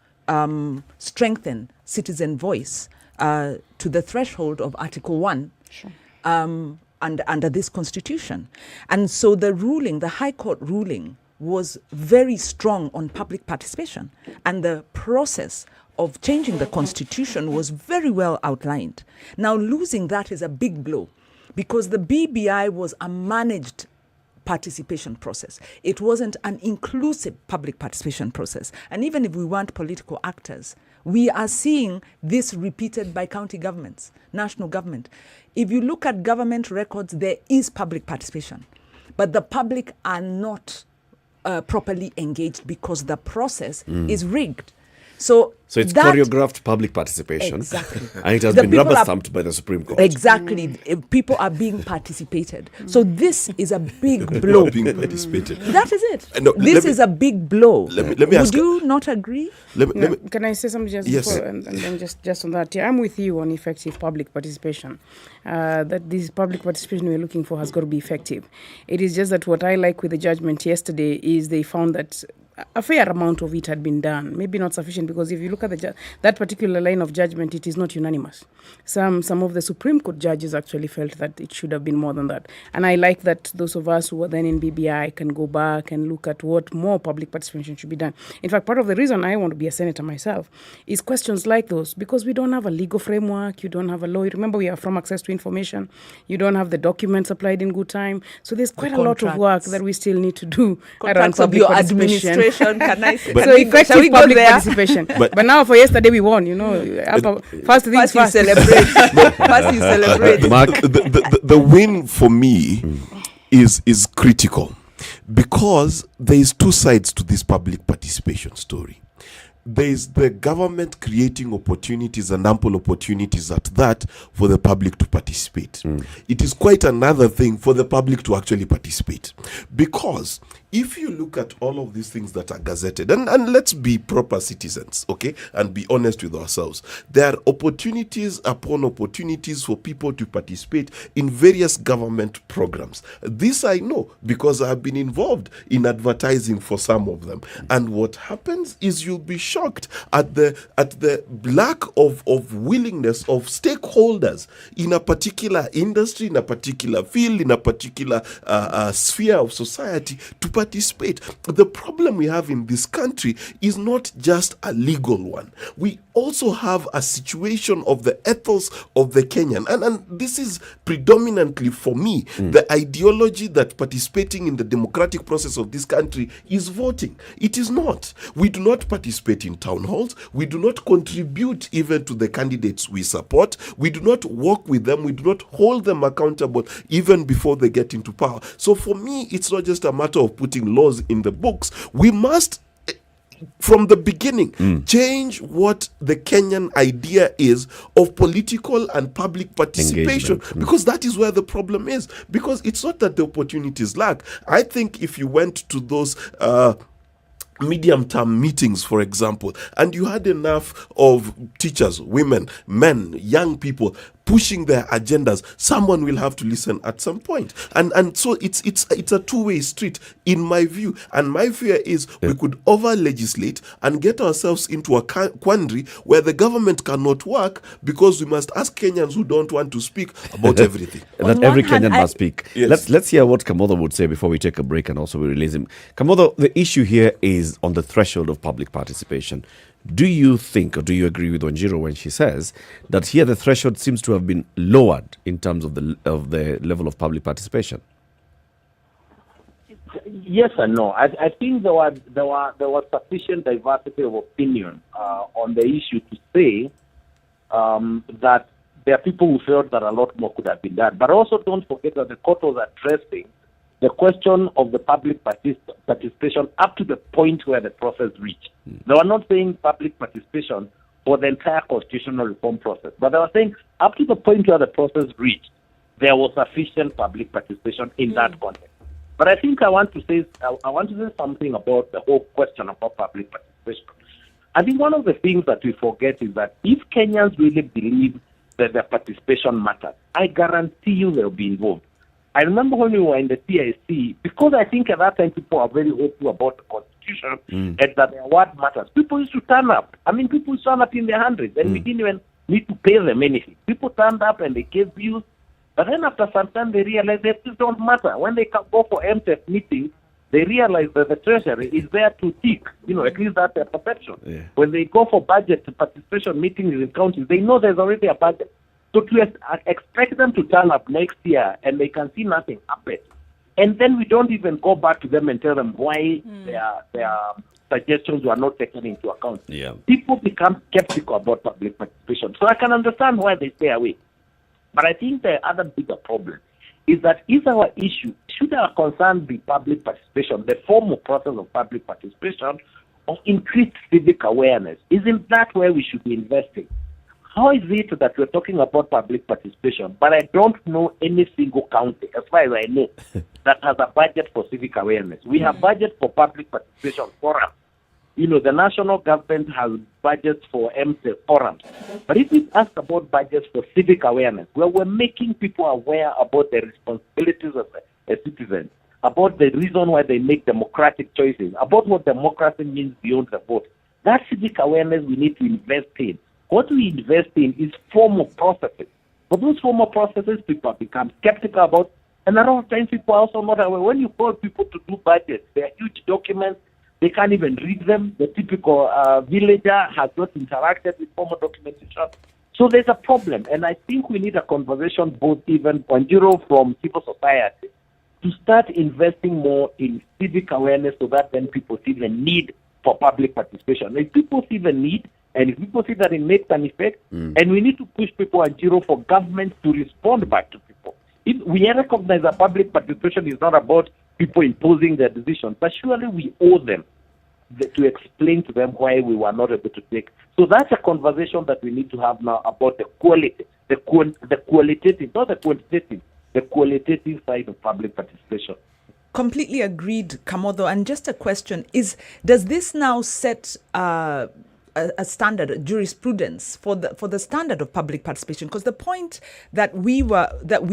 strengthen citizen voice to the threshold of Article 1 and under this constitution. And so the High Court ruling, was very strong on public participation, and the process of changing the constitution was very well outlined. Now, losing that is a big blow, because the BBI was a managed participation process. It wasn't an inclusive public participation process. And even if we weren't political actors, we are seeing this repeated by county governments, national government. If you look at government records, there is public participation, but the public are not properly engaged because the process is rigged. So it's that, choreographed public participation. Exactly. And it has The been people rubber are- stamped by the Supreme Court. Exactly. People are being participated. So this is a big blow. Being participated. That is it. No, This is a big blow. Let me Would ask- you not agree? Can I say something just Yes. before, and then just on that? Yeah, I'm with you on effective public participation. That this public participation we're looking for has got to be effective. It is just that what I like with the judgment yesterday is they found that a fair amount of it had been done. Maybe not sufficient, because if you look at that particular line of judgment, it is not unanimous. Some of the Supreme Court judges actually felt that it should have been more than that. And I like that those of us who were then in BBI can go back and look at what more public participation should be done. In fact, part of the reason I want to be a senator myself is questions like those, because we don't have a legal framework, you don't have a law. Remember, we are from access to information. You don't have the documents applied in good time. So there's quite a lot of work that we still need to do around Contracts of public your participation. administration, can I say? So effective Shall we go public there? participation. But now for yesterday we won, first things First you first. celebrate. First you celebrate. The win for me is critical, because there is two sides to this public participation story. There is the government creating opportunities, and ample opportunities at that, for the public to participate. It is quite another thing for the public to actually participate, because if you look at all of these things that are gazetted, and let's be proper citizens, okay, and be honest with ourselves, there are opportunities upon opportunities for people to participate in various government programs. This I know, because I have been involved in advertising for some of them. And what happens is you'll be shocked at the lack of willingness of stakeholders in a particular industry, in a particular field, in a particular sphere of society to participate. The problem we have in this country is not just a legal one. We also have a situation of the ethos of the Kenyan. And this is predominantly, for me, the ideology that participating in the democratic process of this country is voting. It is not. We do not participate in town halls. We do not contribute even to the candidates we support. We do not work with them. We do not hold them accountable even before they get into power. So for me, it's not just a matter of putting laws in the books. We must, from the beginning, change what the Kenyan idea is of political and public participation, because that is where the problem is. Because it's not that the opportunities lack. I think if you went to those medium-term meetings, for example, and you had enough of teachers, women, men, young people pushing their agendas, someone will have to listen at some point. And so it's a two-way street, in my view. And my fear is we could over-legislate and get ourselves into a quandary where the government cannot work, because we must ask Kenyans who don't want to speak about everything. That every Kenyan must speak. Yes. Let's hear what Kamodo would say before we take a break, and also we release him. Kamodo, the issue here is on the threshold of public participation. Do you think, or do you agree with Wanjiru when she says that here the threshold seems to have been lowered in terms of the level of public participation? Yes and no. I think there was sufficient diversity of opinion on the issue to say that there are people who felt that a lot more could have been done. But also don't forget that the court was addressing the question of the public participation up to the point where the process reached. They were not saying public participation for the entire constitutional reform process, but they were saying up to the point where the process reached, there was sufficient public participation in that context. But I think I want to say something about the whole question about public participation. I think one of the things that we forget is that if Kenyans really believe that their participation matters, I guarantee you they'll be involved. I remember when we were in the CIC, because I think at that time people are very hopeful about the Constitution and that their word matters. People used to turn up. I mean, people used to turn up in their hundreds, and we didn't even need to pay them anything. People turned up and they gave views, but then after some time they realized they still don't matter. When they go for MTF meetings, they realize that the treasury is there to tick. At least that's their perception. Yeah. When they go for budget participation meetings in counties, they know there's already a budget. So to expect them to turn up next year and they can see nothing happen, and then we don't even go back to them and tell them why their suggestions were not taken into account. Yeah. People become skeptical about public participation. So I can understand why they stay away. But I think the other bigger problem is that if our issue, should our concern be public participation, the formal process of public participation, of increased civic awareness? Isn't that where we should be investing? How is it that we're talking about public participation, but I don't know any single county, as far as I know, that has a budget for civic awareness? We have budget for public participation forums. You know, the national government has budgets for MCE forums. But if we ask about budgets for civic awareness, where we're making people aware about their responsibilities as a citizen, about the reason why they make democratic choices, about what democracy means beyond the vote, that civic awareness we need to invest in. What we invest in is formal processes. For those formal processes, people become skeptical about, and a lot of times people are also not aware. When you call people to do budgets, they are huge documents, they can't even read them. The typical villager has not interacted with formal documentation. So there's a problem, and I think we need a conversation both even on from civil society to start investing more in civic awareness so that then people see the need for public participation. If people see the need, and if people see that it makes an effect, and we need to push people at for governments to respond back to people. If we recognize that public participation is not about people imposing their decisions, but surely we owe them to explain to them why we were not able to take. So that's a conversation that we need to have now about the quality, the qualitative, not the quantitative, the qualitative side of public participation. Completely agreed, Kamodo. And just a question does this now set a standard, a jurisprudence for the standard of public participation? Because the point that we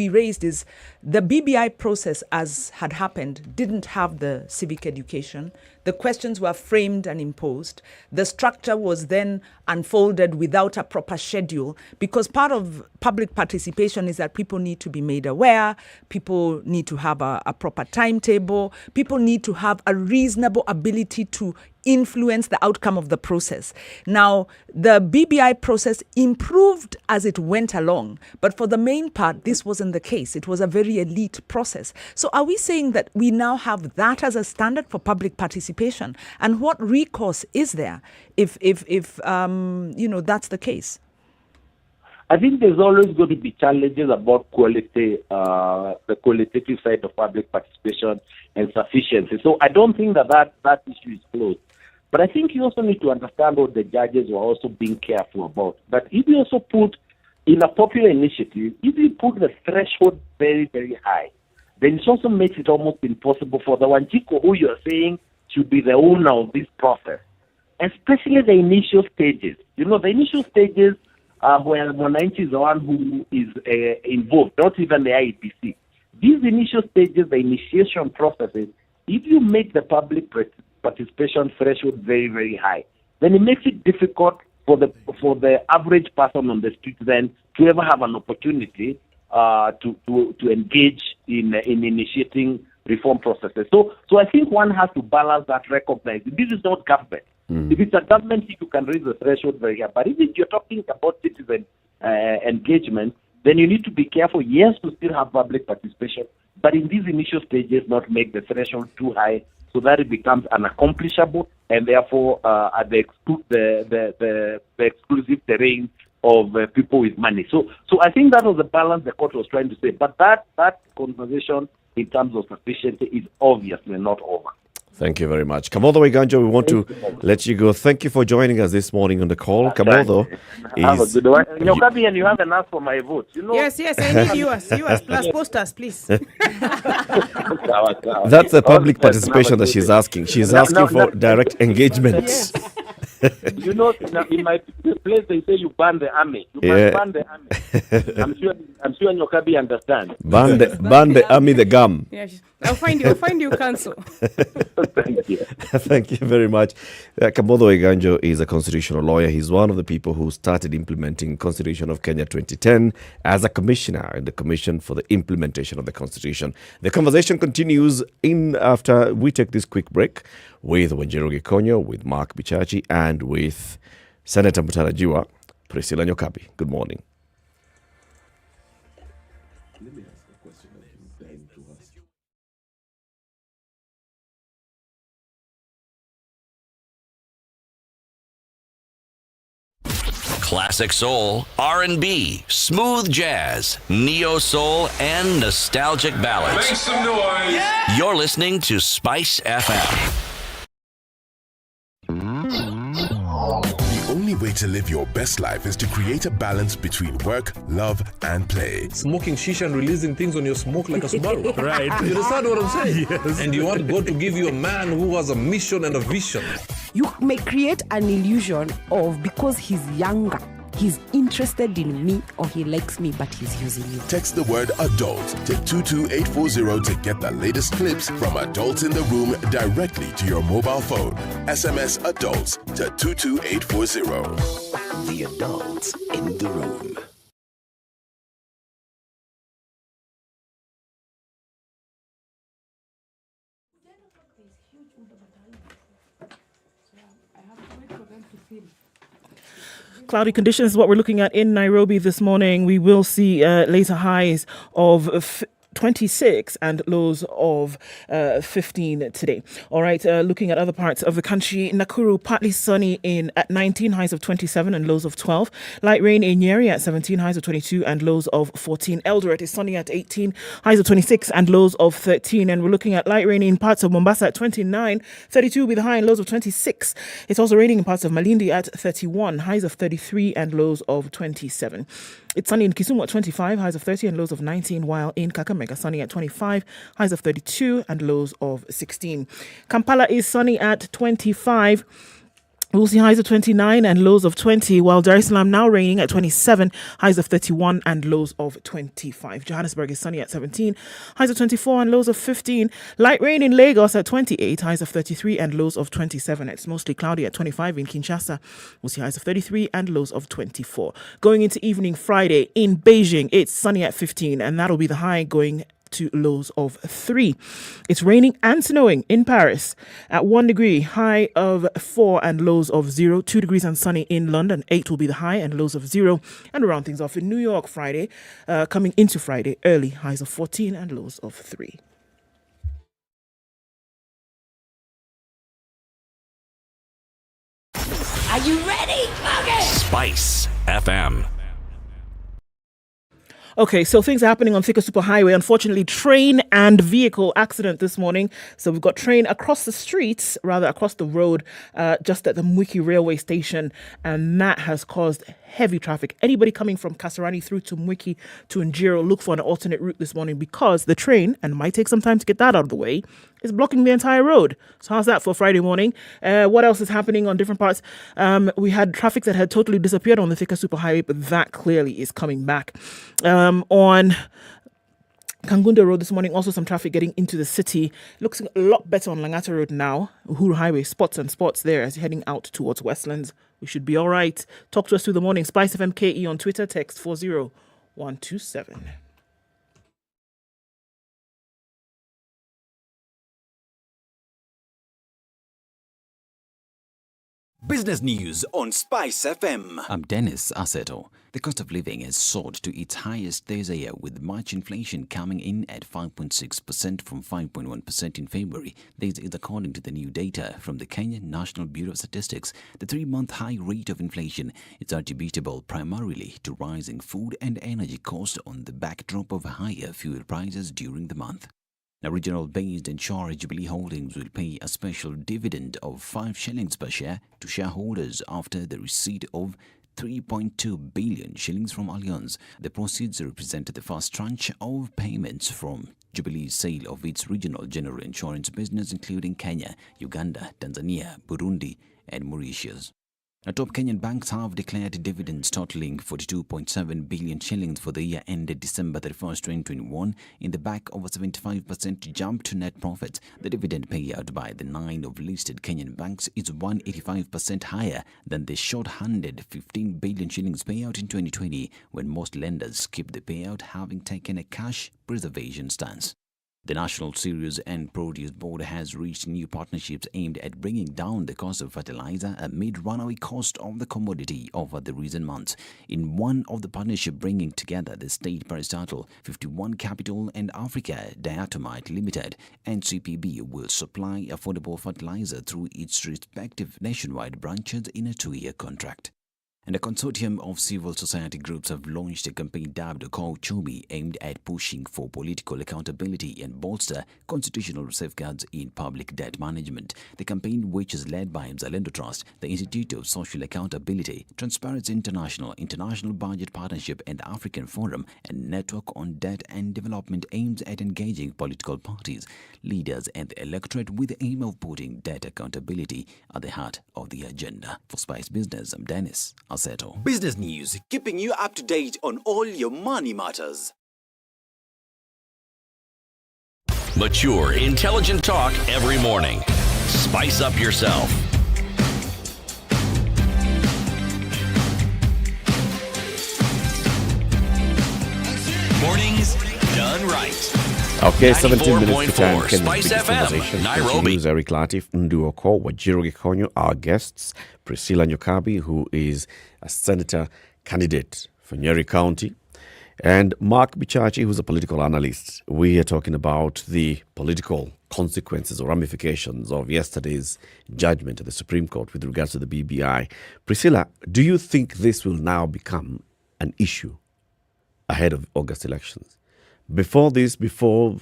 raised is the BBI process, as had happened, didn't have the civic education. The questions were framed and imposed. The structure was then unfolded without a proper schedule, because part of public participation is that people need to be made aware, people need to have a proper timetable, people need to have a reasonable ability to influence the outcome of the process. Now, the BBI process improved as it went along, but for the main part, this wasn't the case. It was a very elite process. So are we saying that we now have that as a standard for public participation? And what recourse is there if that's the case? I think there's always going to be challenges about quality, the qualitative side of public participation and sufficiency. So I don't think that issue is closed. But I think you also need to understand what the judges were also being careful about. But if you also put in a popular initiative, if you put the threshold very, very high, then it also makes it almost impossible for the Wanjiko who you're saying should be the owner of this process, especially the initial stages. You know, the initial stages where Mwananchi is the one who is involved, not even the IEBC. These initial stages, the initiation processes, if you make the public participation threshold very, very high, then it makes it difficult for the average person on the street then to ever have an opportunity to engage in initiating reform processes. So I think one has to balance that, recognize this is not government. If it's a government, you can raise the threshold very high. But if you're talking about citizen engagement, then you need to be careful, yes, to still have public participation, but in these initial stages, not make the threshold too high so that it becomes unaccomplishable and therefore the exclusive terrain of people with money. So I think that was the balance the court was trying to say. But that conversation in terms of sufficiency is obviously not over. Thank you very much. Kamodo Iganjo, we want to let you go. Thank you for joining us this morning on the call. Kamodo have a good one. And you have an ask for my vote. You know? Yes, I need yours plus posters, please. That's the public participation that she's asking. She's asking for direct engagement. Yes. You know, in my place they say you ban the army. You must ban the army. I'm sure Nyokabi understands. Ban the army, the gum. Yes, I'll find you, counsel. Thank you. Thank you very much. Kamodo Iganjo is a constitutional lawyer. He's one of the people who started implementing Constitution of Kenya 2010 as a commissioner in the Commission for the Implementation of the Constitution. The conversation continues after we take this quick break with Wanjiru Gikonyo, with Mark Bichachi, and with Senator Mutarajiwa, Priscilla Nyokabi. Good morning. Let me ask a question to us. Classic soul, R&B, smooth jazz, neo soul, and nostalgic ballads. Make some noise. You're listening to Spice FM. only way to live your best life is to create a balance between work, love, and play. Smoking shisha and releasing things on your smoke like a Subaru. Right. You understand what I'm saying? Yes. And you want God to give you a man who has a mission and a vision. You may create an illusion of because he's younger, he's interested in me or he likes me, but he's using me. Text the word adult to 22840 to get the latest clips from Adults in the Room directly to your mobile phone. SMS adults to 22840. The Adults in the Room. Cloudy conditions is what we're looking at in Nairobi this morning. We will see later highs of 26 and lows of 15 today. All right, looking at other parts of the country, Nakuru, partly sunny at 19, highs of 27 and lows of 12. Light rain in Nyeri at 17, highs of 22 and lows of 14. Eldoret is sunny at 18, highs of 26 and lows of 13. And we're looking at light rain in parts of Mombasa at 29, 32 with a high and lows of 26. It's also raining in parts of Malindi at 31, highs of 33 and lows of 27. It's sunny in Kisumu at 25, highs of 30 and lows of 19, while in Kakamega, sunny at 25, highs of 32 and lows of 16. Kampala is sunny at 25. We'll see highs of 29 and lows of 20, while Dar es Salaam now raining at 27, highs of 31 and lows of 25. Johannesburg is sunny at 17, highs of 24 and lows of 15. Light rain in Lagos at 28, highs of 33 and lows of 27. It's mostly cloudy at 25 in Kinshasa. We'll see highs of 33 and lows of 24. Going into evening Friday in Beijing, it's sunny at 15, and that'll be the high going to lows of 3. It's raining and snowing in Paris at 1 degree, high of 4 and lows of 0. 2 degrees and sunny in London. 8 will be the high and lows of 0. And around things off in New York Friday, coming into Friday early, highs of 14 and lows of 3. Are you ready? Okay. SpiceFM. Okay, so things are happening on Thika Superhighway. Unfortunately, train and vehicle accident this morning. So we've got train across the road, just at the Mwiki railway station. And that has caused heavy traffic. Anybody coming from Kasarani through to Mwiki to Njiro, look for an alternate route this morning because the train, and it might take some time to get that out of the way, is blocking the entire road. So how's that for Friday morning? What else is happening on different parts? We had traffic that had totally disappeared on the Thika Superhighway, but that clearly is coming back. On Kangunda Road this morning, also some traffic getting into the city. Looks a lot better on Langata Road now. Uhuru Highway, spots there as you're heading out towards Westlands. We should be all right. Talk to us through the morning. SpiceFM KE on Twitter, text 40127. Business news on Spice FM. I'm Dennis Aseto. The cost of living has soared to its highest this year, with March inflation coming in at 5.6% from 5.1% in February. This is according to the new data from the Kenyan National Bureau of Statistics. The 3-month high rate of inflation is attributable primarily to rising food and energy costs on the backdrop of higher fuel prices during the month. Now, regional-based Ensure Jubilee Holdings will pay a special dividend of 5 shillings per share to shareholders after the receipt of 3.2 billion shillings from Allianz. The proceeds represent the first tranche of payments from Jubilee's sale of its regional general insurance business, including Kenya, Uganda, Tanzania, Burundi, and Mauritius. Now, top Kenyan banks have declared dividends totaling 42.7 billion shillings for the year ended December 31st, 2021, in the back of a 75% jump to net profits. The dividend payout by the 9 of listed Kenyan banks is 185% higher than the short-handed 15 billion shillings payout in 2020, when most lenders skipped the payout, having taken a cash preservation stance. The National Cereals and Produce Board has reached new partnerships aimed at bringing down the cost of fertilizer amid runaway cost of the commodity over the recent months. In one of the partnership bringing together the State Parastatal, 51 Capital and Africa Diatomite Limited, NCPB will supply affordable fertilizer through its respective nationwide branches in a 2-year contract. And a consortium of civil society groups have launched a campaign dubbed Okoh aimed at pushing for political accountability and bolster constitutional safeguards in public debt management. The campaign, which is led by Mzalendo Trust, the Institute of Social Accountability, Transparency International, International Budget Partnership, and the African Forum and Network on Debt and Development, aims at engaging political parties, leaders, and the electorate with the aim of putting debt accountability at the heart of the agenda. For Spice Business, I'm Dennis Aseto. Business news, keeping you up to date on all your money matters. Mature, intelligent talk every morning. Spice up yourself. Mornings done right. Okay, 17 minutes to time. SpiceFM, Nairobi. Eric Latiff, Okoh, Wajiro Gikonyo, our guests, Priscilla Nyokabi, who is a senator candidate for Nyeri County, and Mark Bichachi, who's a political analyst. We are talking about the political consequences or ramifications of yesterday's judgment at the Supreme Court with regards to the BBI. Priscilla, do you think this will now become an issue ahead of August elections? Before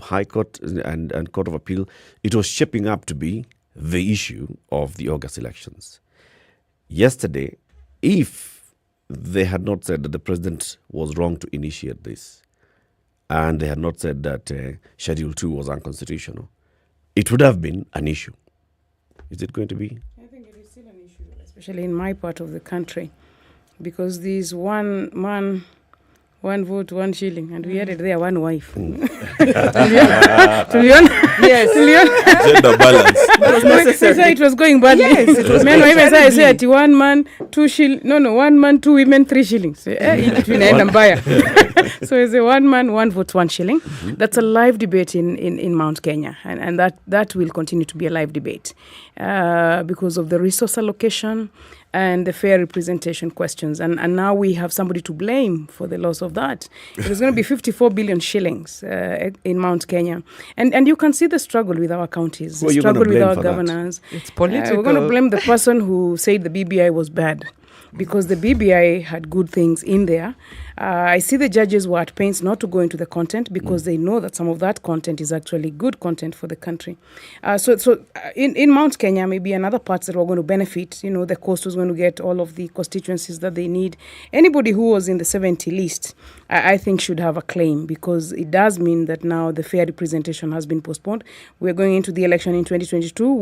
High Court and Court of Appeal, it was shaping up to be the issue of the August elections. Yesterday, if they had not said that the president was wrong to initiate this, and they had not said that Schedule 2 was unconstitutional, it would have been an issue. Is it going to be? I think it is still an issue, especially in my part of the country, because this one man, one vote, 1 shilling, and we added there 1 wife. To be honest, yes, gender balance. It was necessary. It was going badly. Yes, it was men I said 1 man, 2 shillings. No, 1 man, 2 women, 3 shillings. Between and buyer. So it's a 1 man, 1 vote, 1 shilling. That's a live debate in Mount Kenya, and that will continue to be a live debate because of the resource allocation and the fair representation questions. And now we have somebody to blame for the loss of that. It is going to be 54 billion shillings in Mount Kenya. And you can see the struggle with our counties, the struggle with our governors. It's political. We're going to blame the person who said the BBI was bad, because the BBI had good things in there. I see the judges were at pains not to go into the content because they know that some of that content is actually good content for the country. So in Mount Kenya, maybe another parts that were going to benefit, the coast was going to get all of the constituencies that they need. Anybody who was in the 70 list, I think should have a claim, because it does mean that now the fair representation has been postponed. We're going into the election in 2022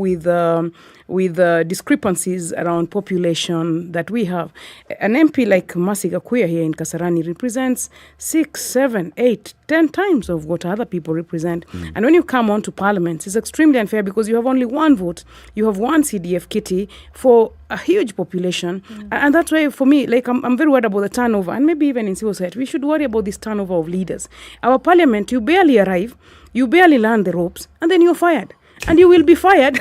with discrepancies around population that we have. An MP like Masi Gakuya here in Kasarani represents 6, 7, 8, 10 times of what other people represent. And when you come on to parliament, it's extremely unfair because you have only 1 vote. You have 1 CDF kitty for a huge population. And that's why, for me, I'm very worried about the turnover. And maybe even in civil society, we should worry about this turnover of leaders. Our parliament, you barely arrive, you barely learn the ropes, and then you're fired. And you will be fired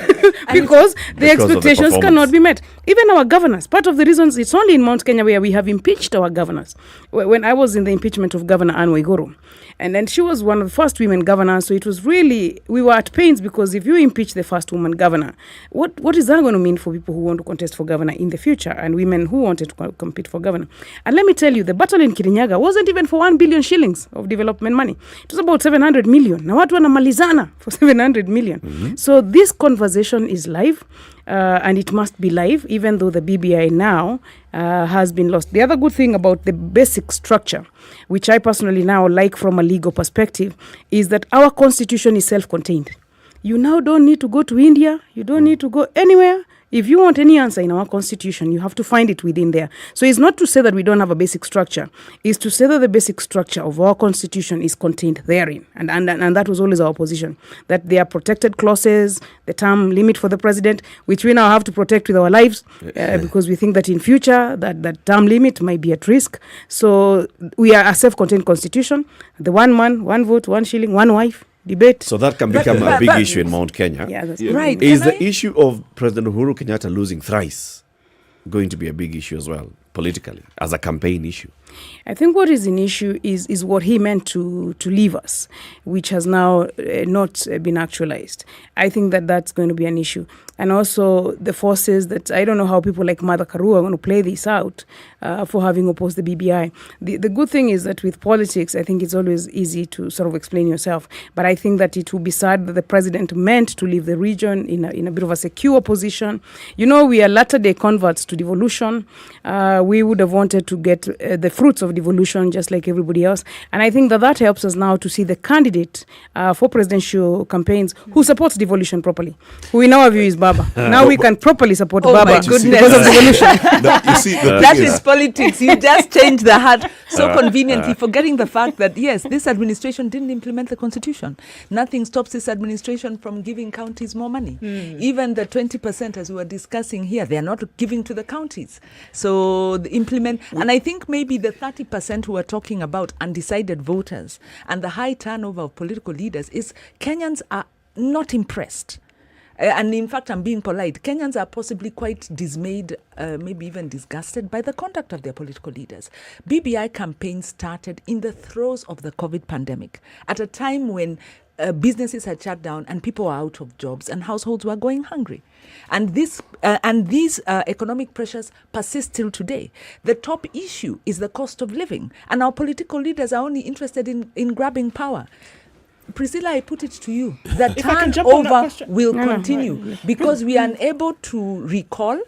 because the expectations cannot be met. Even our governors, part of the reasons, it's only in Mount Kenya where we have impeached our governors. When I was in the impeachment of Governor Anne Waiguru, and then she was one of the first women governors, so it was really, we were at pains, because if you impeach the first woman governor, what is that going to mean for people who want to contest for governor in the future, and women who wanted to compete for governor? And let me tell you, the battle in Kirinyaga wasn't even for 1 billion shillings of development money. It was about 700 million. Now watu wanamalizana for 700 million. So this conversation is live, and it must be live, even though the BBI now has been lost. The other good thing about the basic structure, which I personally now like from a legal perspective, is that our constitution is self-contained. You now don't need to go to India. You don't need to go anywhere. If you want any answer in our constitution, you have to find it within there. So it's not to say that we don't have a basic structure. It's to say that the basic structure of our constitution is contained therein. And that was always our position, that there are protected clauses, the term limit for the president, which we now have to protect with our lives, because we think that in future that term limit might be at risk. So we are a self-contained constitution. The 1 man, 1 vote, 1 shilling, 1 wife debate. So that can become a big issue in Mount Kenya. Yeah, that's right. Is the issue of President Uhuru Kenyatta losing thrice going to be a big issue as well? politically as a campaign issue? I think what is an issue is what he meant to leave us, which has now not been actualized. I think that's going to be an issue. And also the forces that, I don't know how people like Mother Karua are going to play this out for having opposed the BBI. The good thing is that with politics, I think it's always easy to sort of explain yourself. But I think that it will be sad that the president meant to leave the region in a bit of a secure position. You know, we are latter-day converts to devolution. We would have wanted to get the fruits of devolution just like everybody else. And I think that helps us now to see the candidate for presidential campaigns who supports devolution properly, who in our view is Baba. Now we can properly support Baba my goodness. because of devolution. That is politics. You just change the heart so conveniently, forgetting the fact that, yes, this administration didn't implement the constitution. Nothing stops this administration from giving counties more money. Even the 20%, as we were discussing here, they are not giving to the counties. So and I think maybe the 30% who are talking about undecided voters and the high turnover of political leaders is Kenyans are not impressed. And in fact, I'm being polite. Kenyans are possibly quite dismayed, maybe even disgusted by the conduct of their political leaders. BBI campaigns started in the throes of the COVID pandemic, at a time when businesses had shut down and people were out of jobs and households were going hungry. And these economic pressures persist till today. The top issue is the cost of living, and our political leaders are only interested in grabbing power. Priscilla, I put it to you. The turnover will continue because we are unable to recall.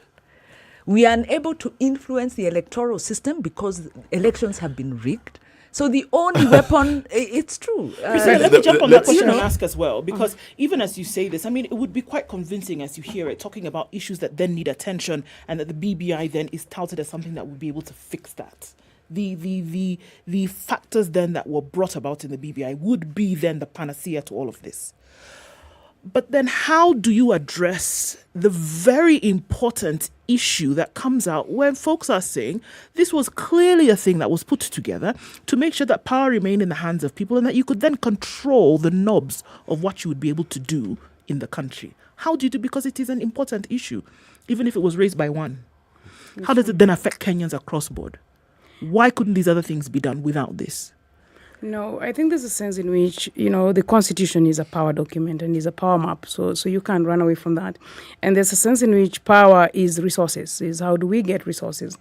We are unable to influence the electoral system because elections have been rigged. So the only weapon, it's true. Priscilla, let me jump on that question and ask as well, because even as you say this, I mean, it would be quite convincing as you hear it, talking about issues that then need attention and that the BBI then is touted as something that would be able to fix that. The factors then that were brought about in the BBI would be then the panacea to all of this. But then how do you address the very important issue that comes out when folks are saying this was clearly a thing that was put together to make sure that power remained in the hands of people and that you could then control the knobs of what you would be able to do in the country? How do you do? Because it is an important issue, even if it was raised by one. How does it then affect Kenyans across board? Why couldn't these other things be done without this? No, I think there's a sense in which, the Constitution is a power document and is a power map. So you can't run away from that. And there's a sense in which power is resources, is how do we get resources?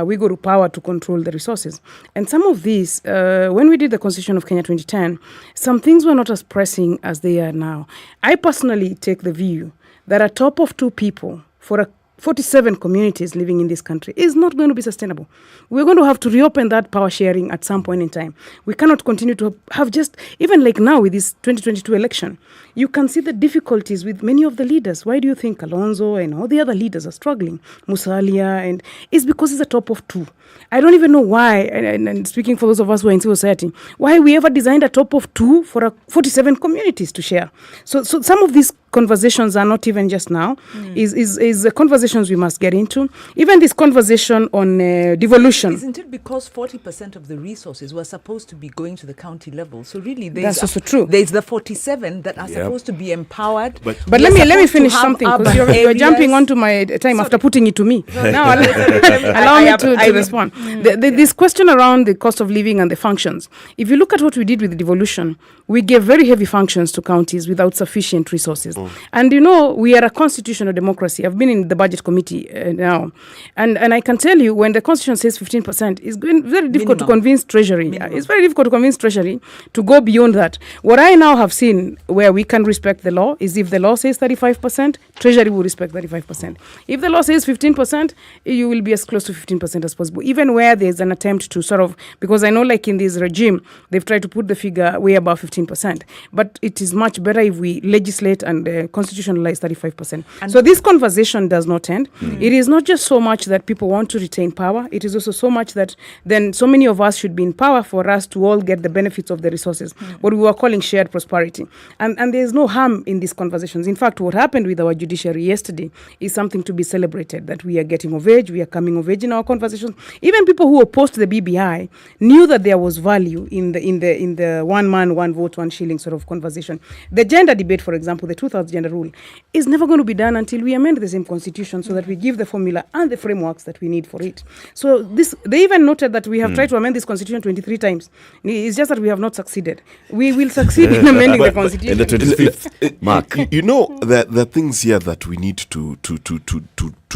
We go to power to control the resources. And some of these, when we did the Constitution of Kenya 2010, some things were not as pressing as they are now. I personally take the view that a top of two people for 47 communities living in this country is not going to be sustainable. We're going to have to reopen that power sharing at some point in time. We cannot continue to have just, even like now with this 2022 election, you can see the difficulties with many of the leaders. Why do you think Alonzo and all the other leaders are struggling? Musalia, and it's because it's a top of two. I don't even know why, and speaking for those of us who are in civil society, why we ever designed a top of two for 47 communities to share. So some of these conversations are not even just now, is conversations we must get into. Even this conversation on devolution. Isn't it because 40% of the resources were supposed to be going to the county level? So really, that's also true. There's the 47 that are supposed to be empowered. But let me finish something, because you're jumping onto my time after putting it to me. Now allow me to respond. This question around the cost of living and the functions. If you look at what we did with the devolution, we gave very heavy functions to counties without sufficient resources. And we are a constitutional democracy. I've been in the budget committee now. And I can tell you, when the constitution says 15%, it's very difficult to convince Treasury. It's very difficult to convince Treasury to go beyond that. What I now have seen where we can respect the law is if the law says 35%, Treasury will respect 35%. If the law says 15%, you will be as close to 15% as possible, even where there's an attempt to sort of, because I know like in this regime, they've tried to put the figure way above 15%. But it is much better if we legislate and constitutionalize 35%. And so this conversation does not end. It is not just so much that people want to retain power. It is also so much that then so many of us should be in power for us to all get the benefits of the resources, what we were calling shared prosperity. And there's no harm in these conversations. In fact, what happened with our judiciary yesterday is something to be celebrated, that we are getting of age, we are coming of age in our conversations. Even people who opposed the BBI knew that there was value in the one man, one vote, one shilling sort of conversation. The gender debate, for example, the 2000 two-thirds gender rule is never going to be done until we amend the same constitution so that we give the formula and the frameworks that we need for it. So they even noted that we have tried to amend this constitution 23 times. It's just that we have not succeeded. We will succeed in amending the constitution. In the 25th mark. You know, there are things here that we need to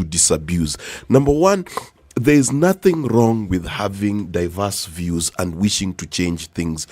disabuse. Number one, there is nothing wrong with having diverse views and wishing to change things.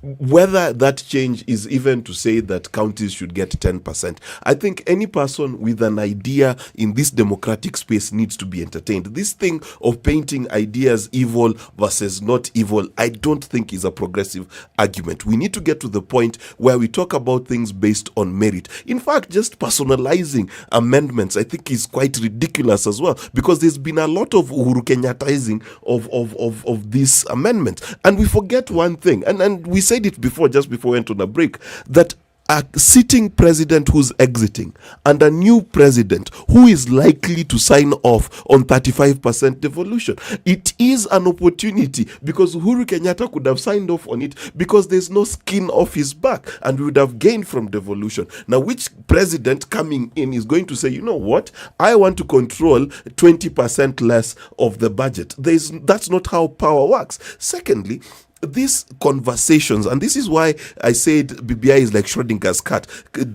Whether that change is even to say that counties should get 10%. I think any person with an idea in this democratic space needs to be entertained. This thing of painting ideas evil versus not evil, I don't think is a progressive argument. We need to get to the point where we talk about things based on merit. In fact, just personalizing amendments, I think, is quite ridiculous as well, because there's been a lot of Uhuru Kenyattaizing of these amendments. And we forget one thing, and we said it before, just before we went on a break, that a sitting president who's exiting and a new president who is likely to sign off on 35% devolution. It is an opportunity, because Uhuru Kenyatta could have signed off on it because there's no skin off his back and we would have gained from devolution. Now, which president coming in is going to say, you know what, I want to control 20% less of the budget? That's not how power works. Secondly, these conversations, and this is why I said BBI is like Schrodinger's cat,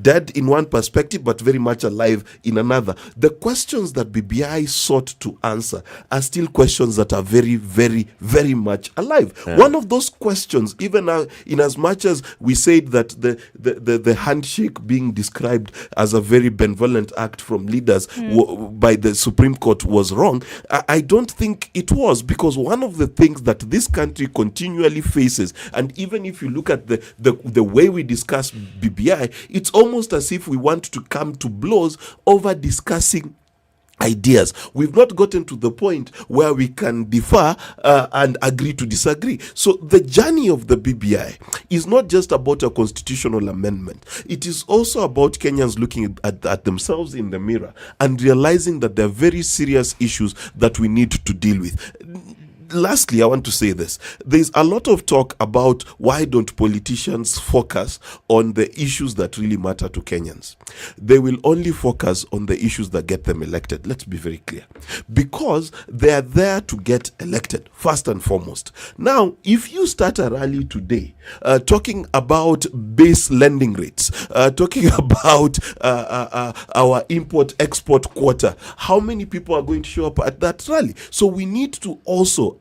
dead in one perspective but very much alive in another. The questions that BBI sought to answer are still questions that are very, very, very much alive. Yeah. One of those questions, even in as much as we said that the handshake being described as a very benevolent act from leaders by the Supreme Court was wrong, I don't think it was, because one of the things that this country continually faces, and even if you look at the way we discuss BBI, it's almost as if we want to come to blows over discussing ideas. We've not gotten to the point where we can differ and agree to disagree. So the journey of the BBI is not just about a constitutional amendment. It is also about Kenyans looking at themselves in the mirror and realizing that there are very serious issues that we need to deal with. Lastly, I want to say this. There's a lot of talk about why don't politicians focus on the issues that really matter to Kenyans. They will only focus on the issues that get them elected. Let's be very clear. Because they are there to get elected, first and foremost. Now, if you start a rally today talking about base lending rates, talking about our import-export quota, how many people are going to show up at that rally? So we need to also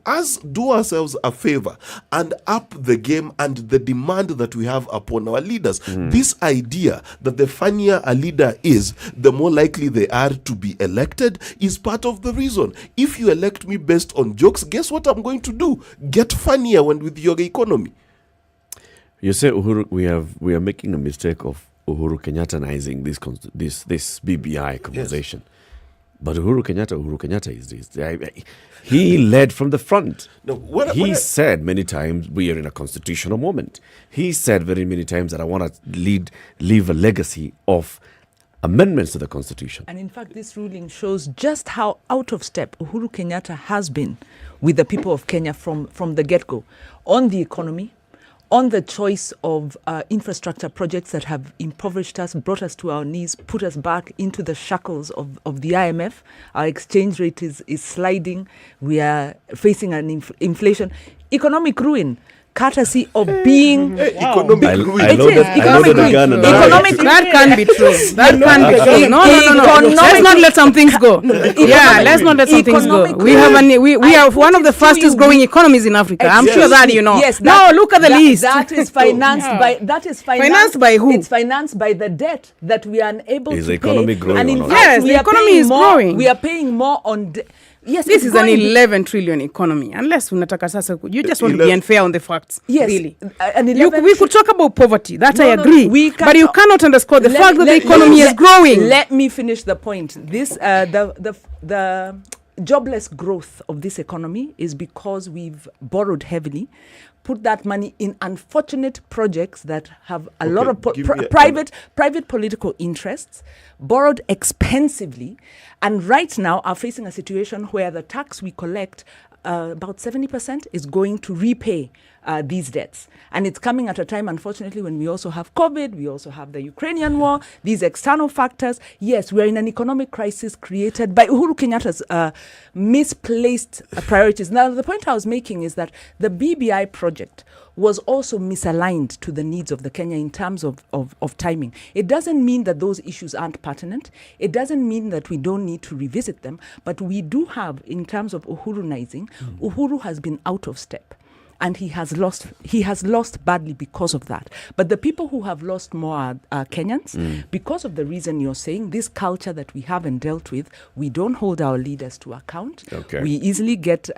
do ourselves a favor and up the game and the demand that we have upon our leaders. This idea that the funnier a leader is, the more likely they are to be elected, is part of the reason. If you elect me based on jokes, guess what I'm going to do? Get funnier with your economy. You say Uhuru, we are making a mistake of Uhuru Kenyattaizing this BBI conversation. Yes. But Uhuru Kenyatta is this. He led from the front. He said many times, we are in a constitutional moment. He said very many times that I want to leave a legacy of amendments to the Constitution. And in fact, this ruling shows just how out of step Uhuru Kenyatta has been with the people of Kenya from the get-go on the economy, on the choice of infrastructure projects that have impoverished us, brought us to our knees, put us back into the shackles of the IMF. Our exchange rate is sliding. We are facing an inflation, economic ruin, courtesy of being economic ruin. That can't be true. That can't be true. No. Let's not let some things go. Let's not let some things go. We have one of the fastest growing economies in Africa. I'm sure that you know. Yes. Look at the list. That is financed by. That is financed by who? It's financed by the debt that we are unable to pay. Is the economy growing? And in or not? fact, the economy is growing. We are paying more on. Yes, this is an 11 trillion economy. Unless unataka sasa, you just want to be unfair on the facts. Yes, really. We could talk about poverty. That I agree. But you cannot underscore the fact that the economy is growing. Let me finish the point. This the jobless growth of this economy is because we've borrowed heavily, put that money in unfortunate projects that have a lot of private political interests, borrowed expensively, and right now are facing a situation where the tax we collect, about 70%, is going to repay these deaths. And it's coming at a time, unfortunately, when we also have COVID, we also have the Ukrainian war, these external factors. Yes, we're in an economic crisis created by Uhuru Kenyatta's misplaced priorities. Now, the point I was making is that the BBI project was also misaligned to the needs of the Kenya in terms of timing. It doesn't mean that those issues aren't pertinent. It doesn't mean that we don't need to revisit them. But we do have, in terms of Uhurunizing, Uhuru has been out of step. And he has lost badly because of that. But the people who have lost more are Kenyans because of the reason you're saying, this culture that we haven't dealt with. We don't hold our leaders to account. Okay. We easily get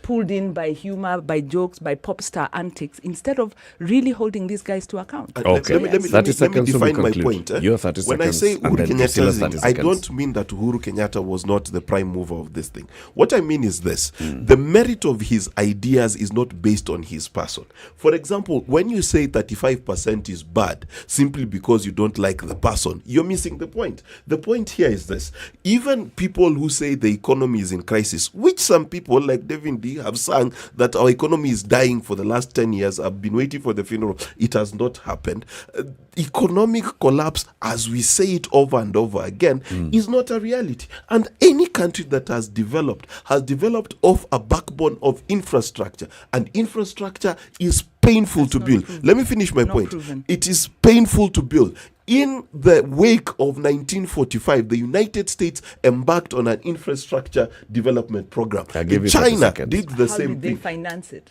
pulled in by humor, by jokes, by pop star antics, instead of really holding these guys to account. Okay. Let me define my point. Your 30 when I seconds, say and Uhuru then Priscilla's 30 Kenyatta, I seconds. don't mean that Uhuru Kenyatta was not the prime mover of this thing. What I mean is this. The merit of his ideas is not based on his person. For example, when you say 35% is bad simply because you don't like the person, you're missing the point. The point here is this. Even people who say the economy is in crisis, which some people like Devin D have sung that our economy is dying for the last 10 years. I've been waiting for the funeral. It has not happened. Economic collapse, as we say it over and over again, is not a reality. And any country that has developed off a backbone of infrastructure. And infrastructure is painful to build. Let me finish my point. It is painful to build. In the wake of 1945, the United States embarked on an infrastructure development program. China did the same thing. How did they finance it?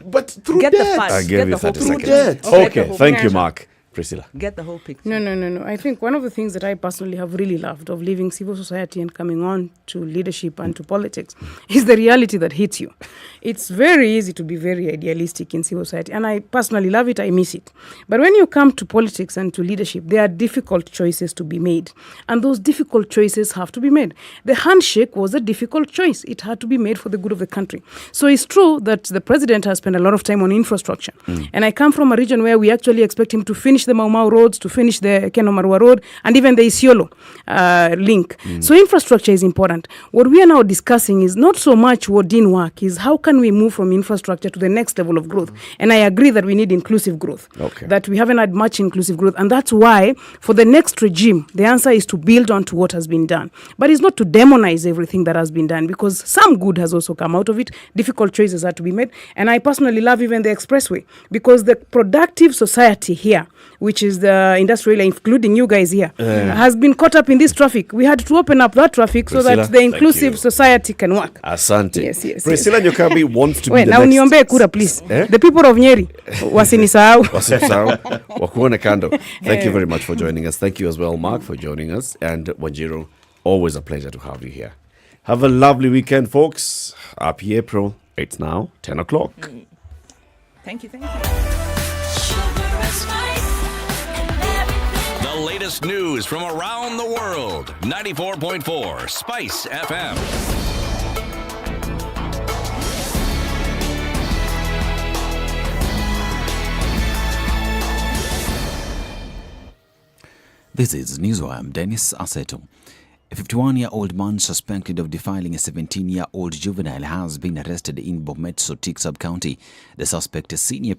But through Get debt. the funds. I gave you 30 seconds. Debt. Okay, thank you, Mark. Priscilla. Get the whole picture. No. I think one of the things that I personally have really loved of leaving civil society and coming on to leadership and to politics is the reality that hits you. It's very easy to be very idealistic in civil society, and I personally love it, I miss it. But when you come to politics and to leadership, there are difficult choices to be made, and those difficult choices have to be made. The handshake was a difficult choice. It had to be made for the good of the country. So it's true that the president has spent a lot of time on infrastructure, and I come from a region where we actually expect him to finish the Mau Mau roads, to finish the Keno Marua road, and even the Isiolo link. So infrastructure is important. What we are now discussing is not so much what didn't work, is how can we move from infrastructure to the next level of growth. And I agree that we need inclusive growth, that we haven't had much inclusive growth. And that's why for the next regime, the answer is to build on to what has been done. But it's not to demonize everything that has been done, because some good has also come out of it. Difficult choices had to be made. And I personally love even the expressway, because the productive society here, which is the industrial, including you guys here, has been caught up in this traffic. We had to open up that traffic Priscilla, so that the inclusive society can work. Asante. Yes. Priscilla Nyokabi wants to be Wait, the now next... uniombee kura, please. The people of Nyeri, wasinisahau. Wakuone kando. Thank you very much for joining us. Thank you as well, Mark, for joining us. And Wanjiru, always a pleasure to have you here. Have a lovely weekend, folks. Happy April. It's now 10 o'clock. Thank you. The latest news from around the world. 94.4 Spice FM. This is Newswire. I'm Dennis Aseto. A 51-year-old man suspected of defiling a 17-year-old juvenile has been arrested in Bomet, Sotik sub-county. The suspect, a senior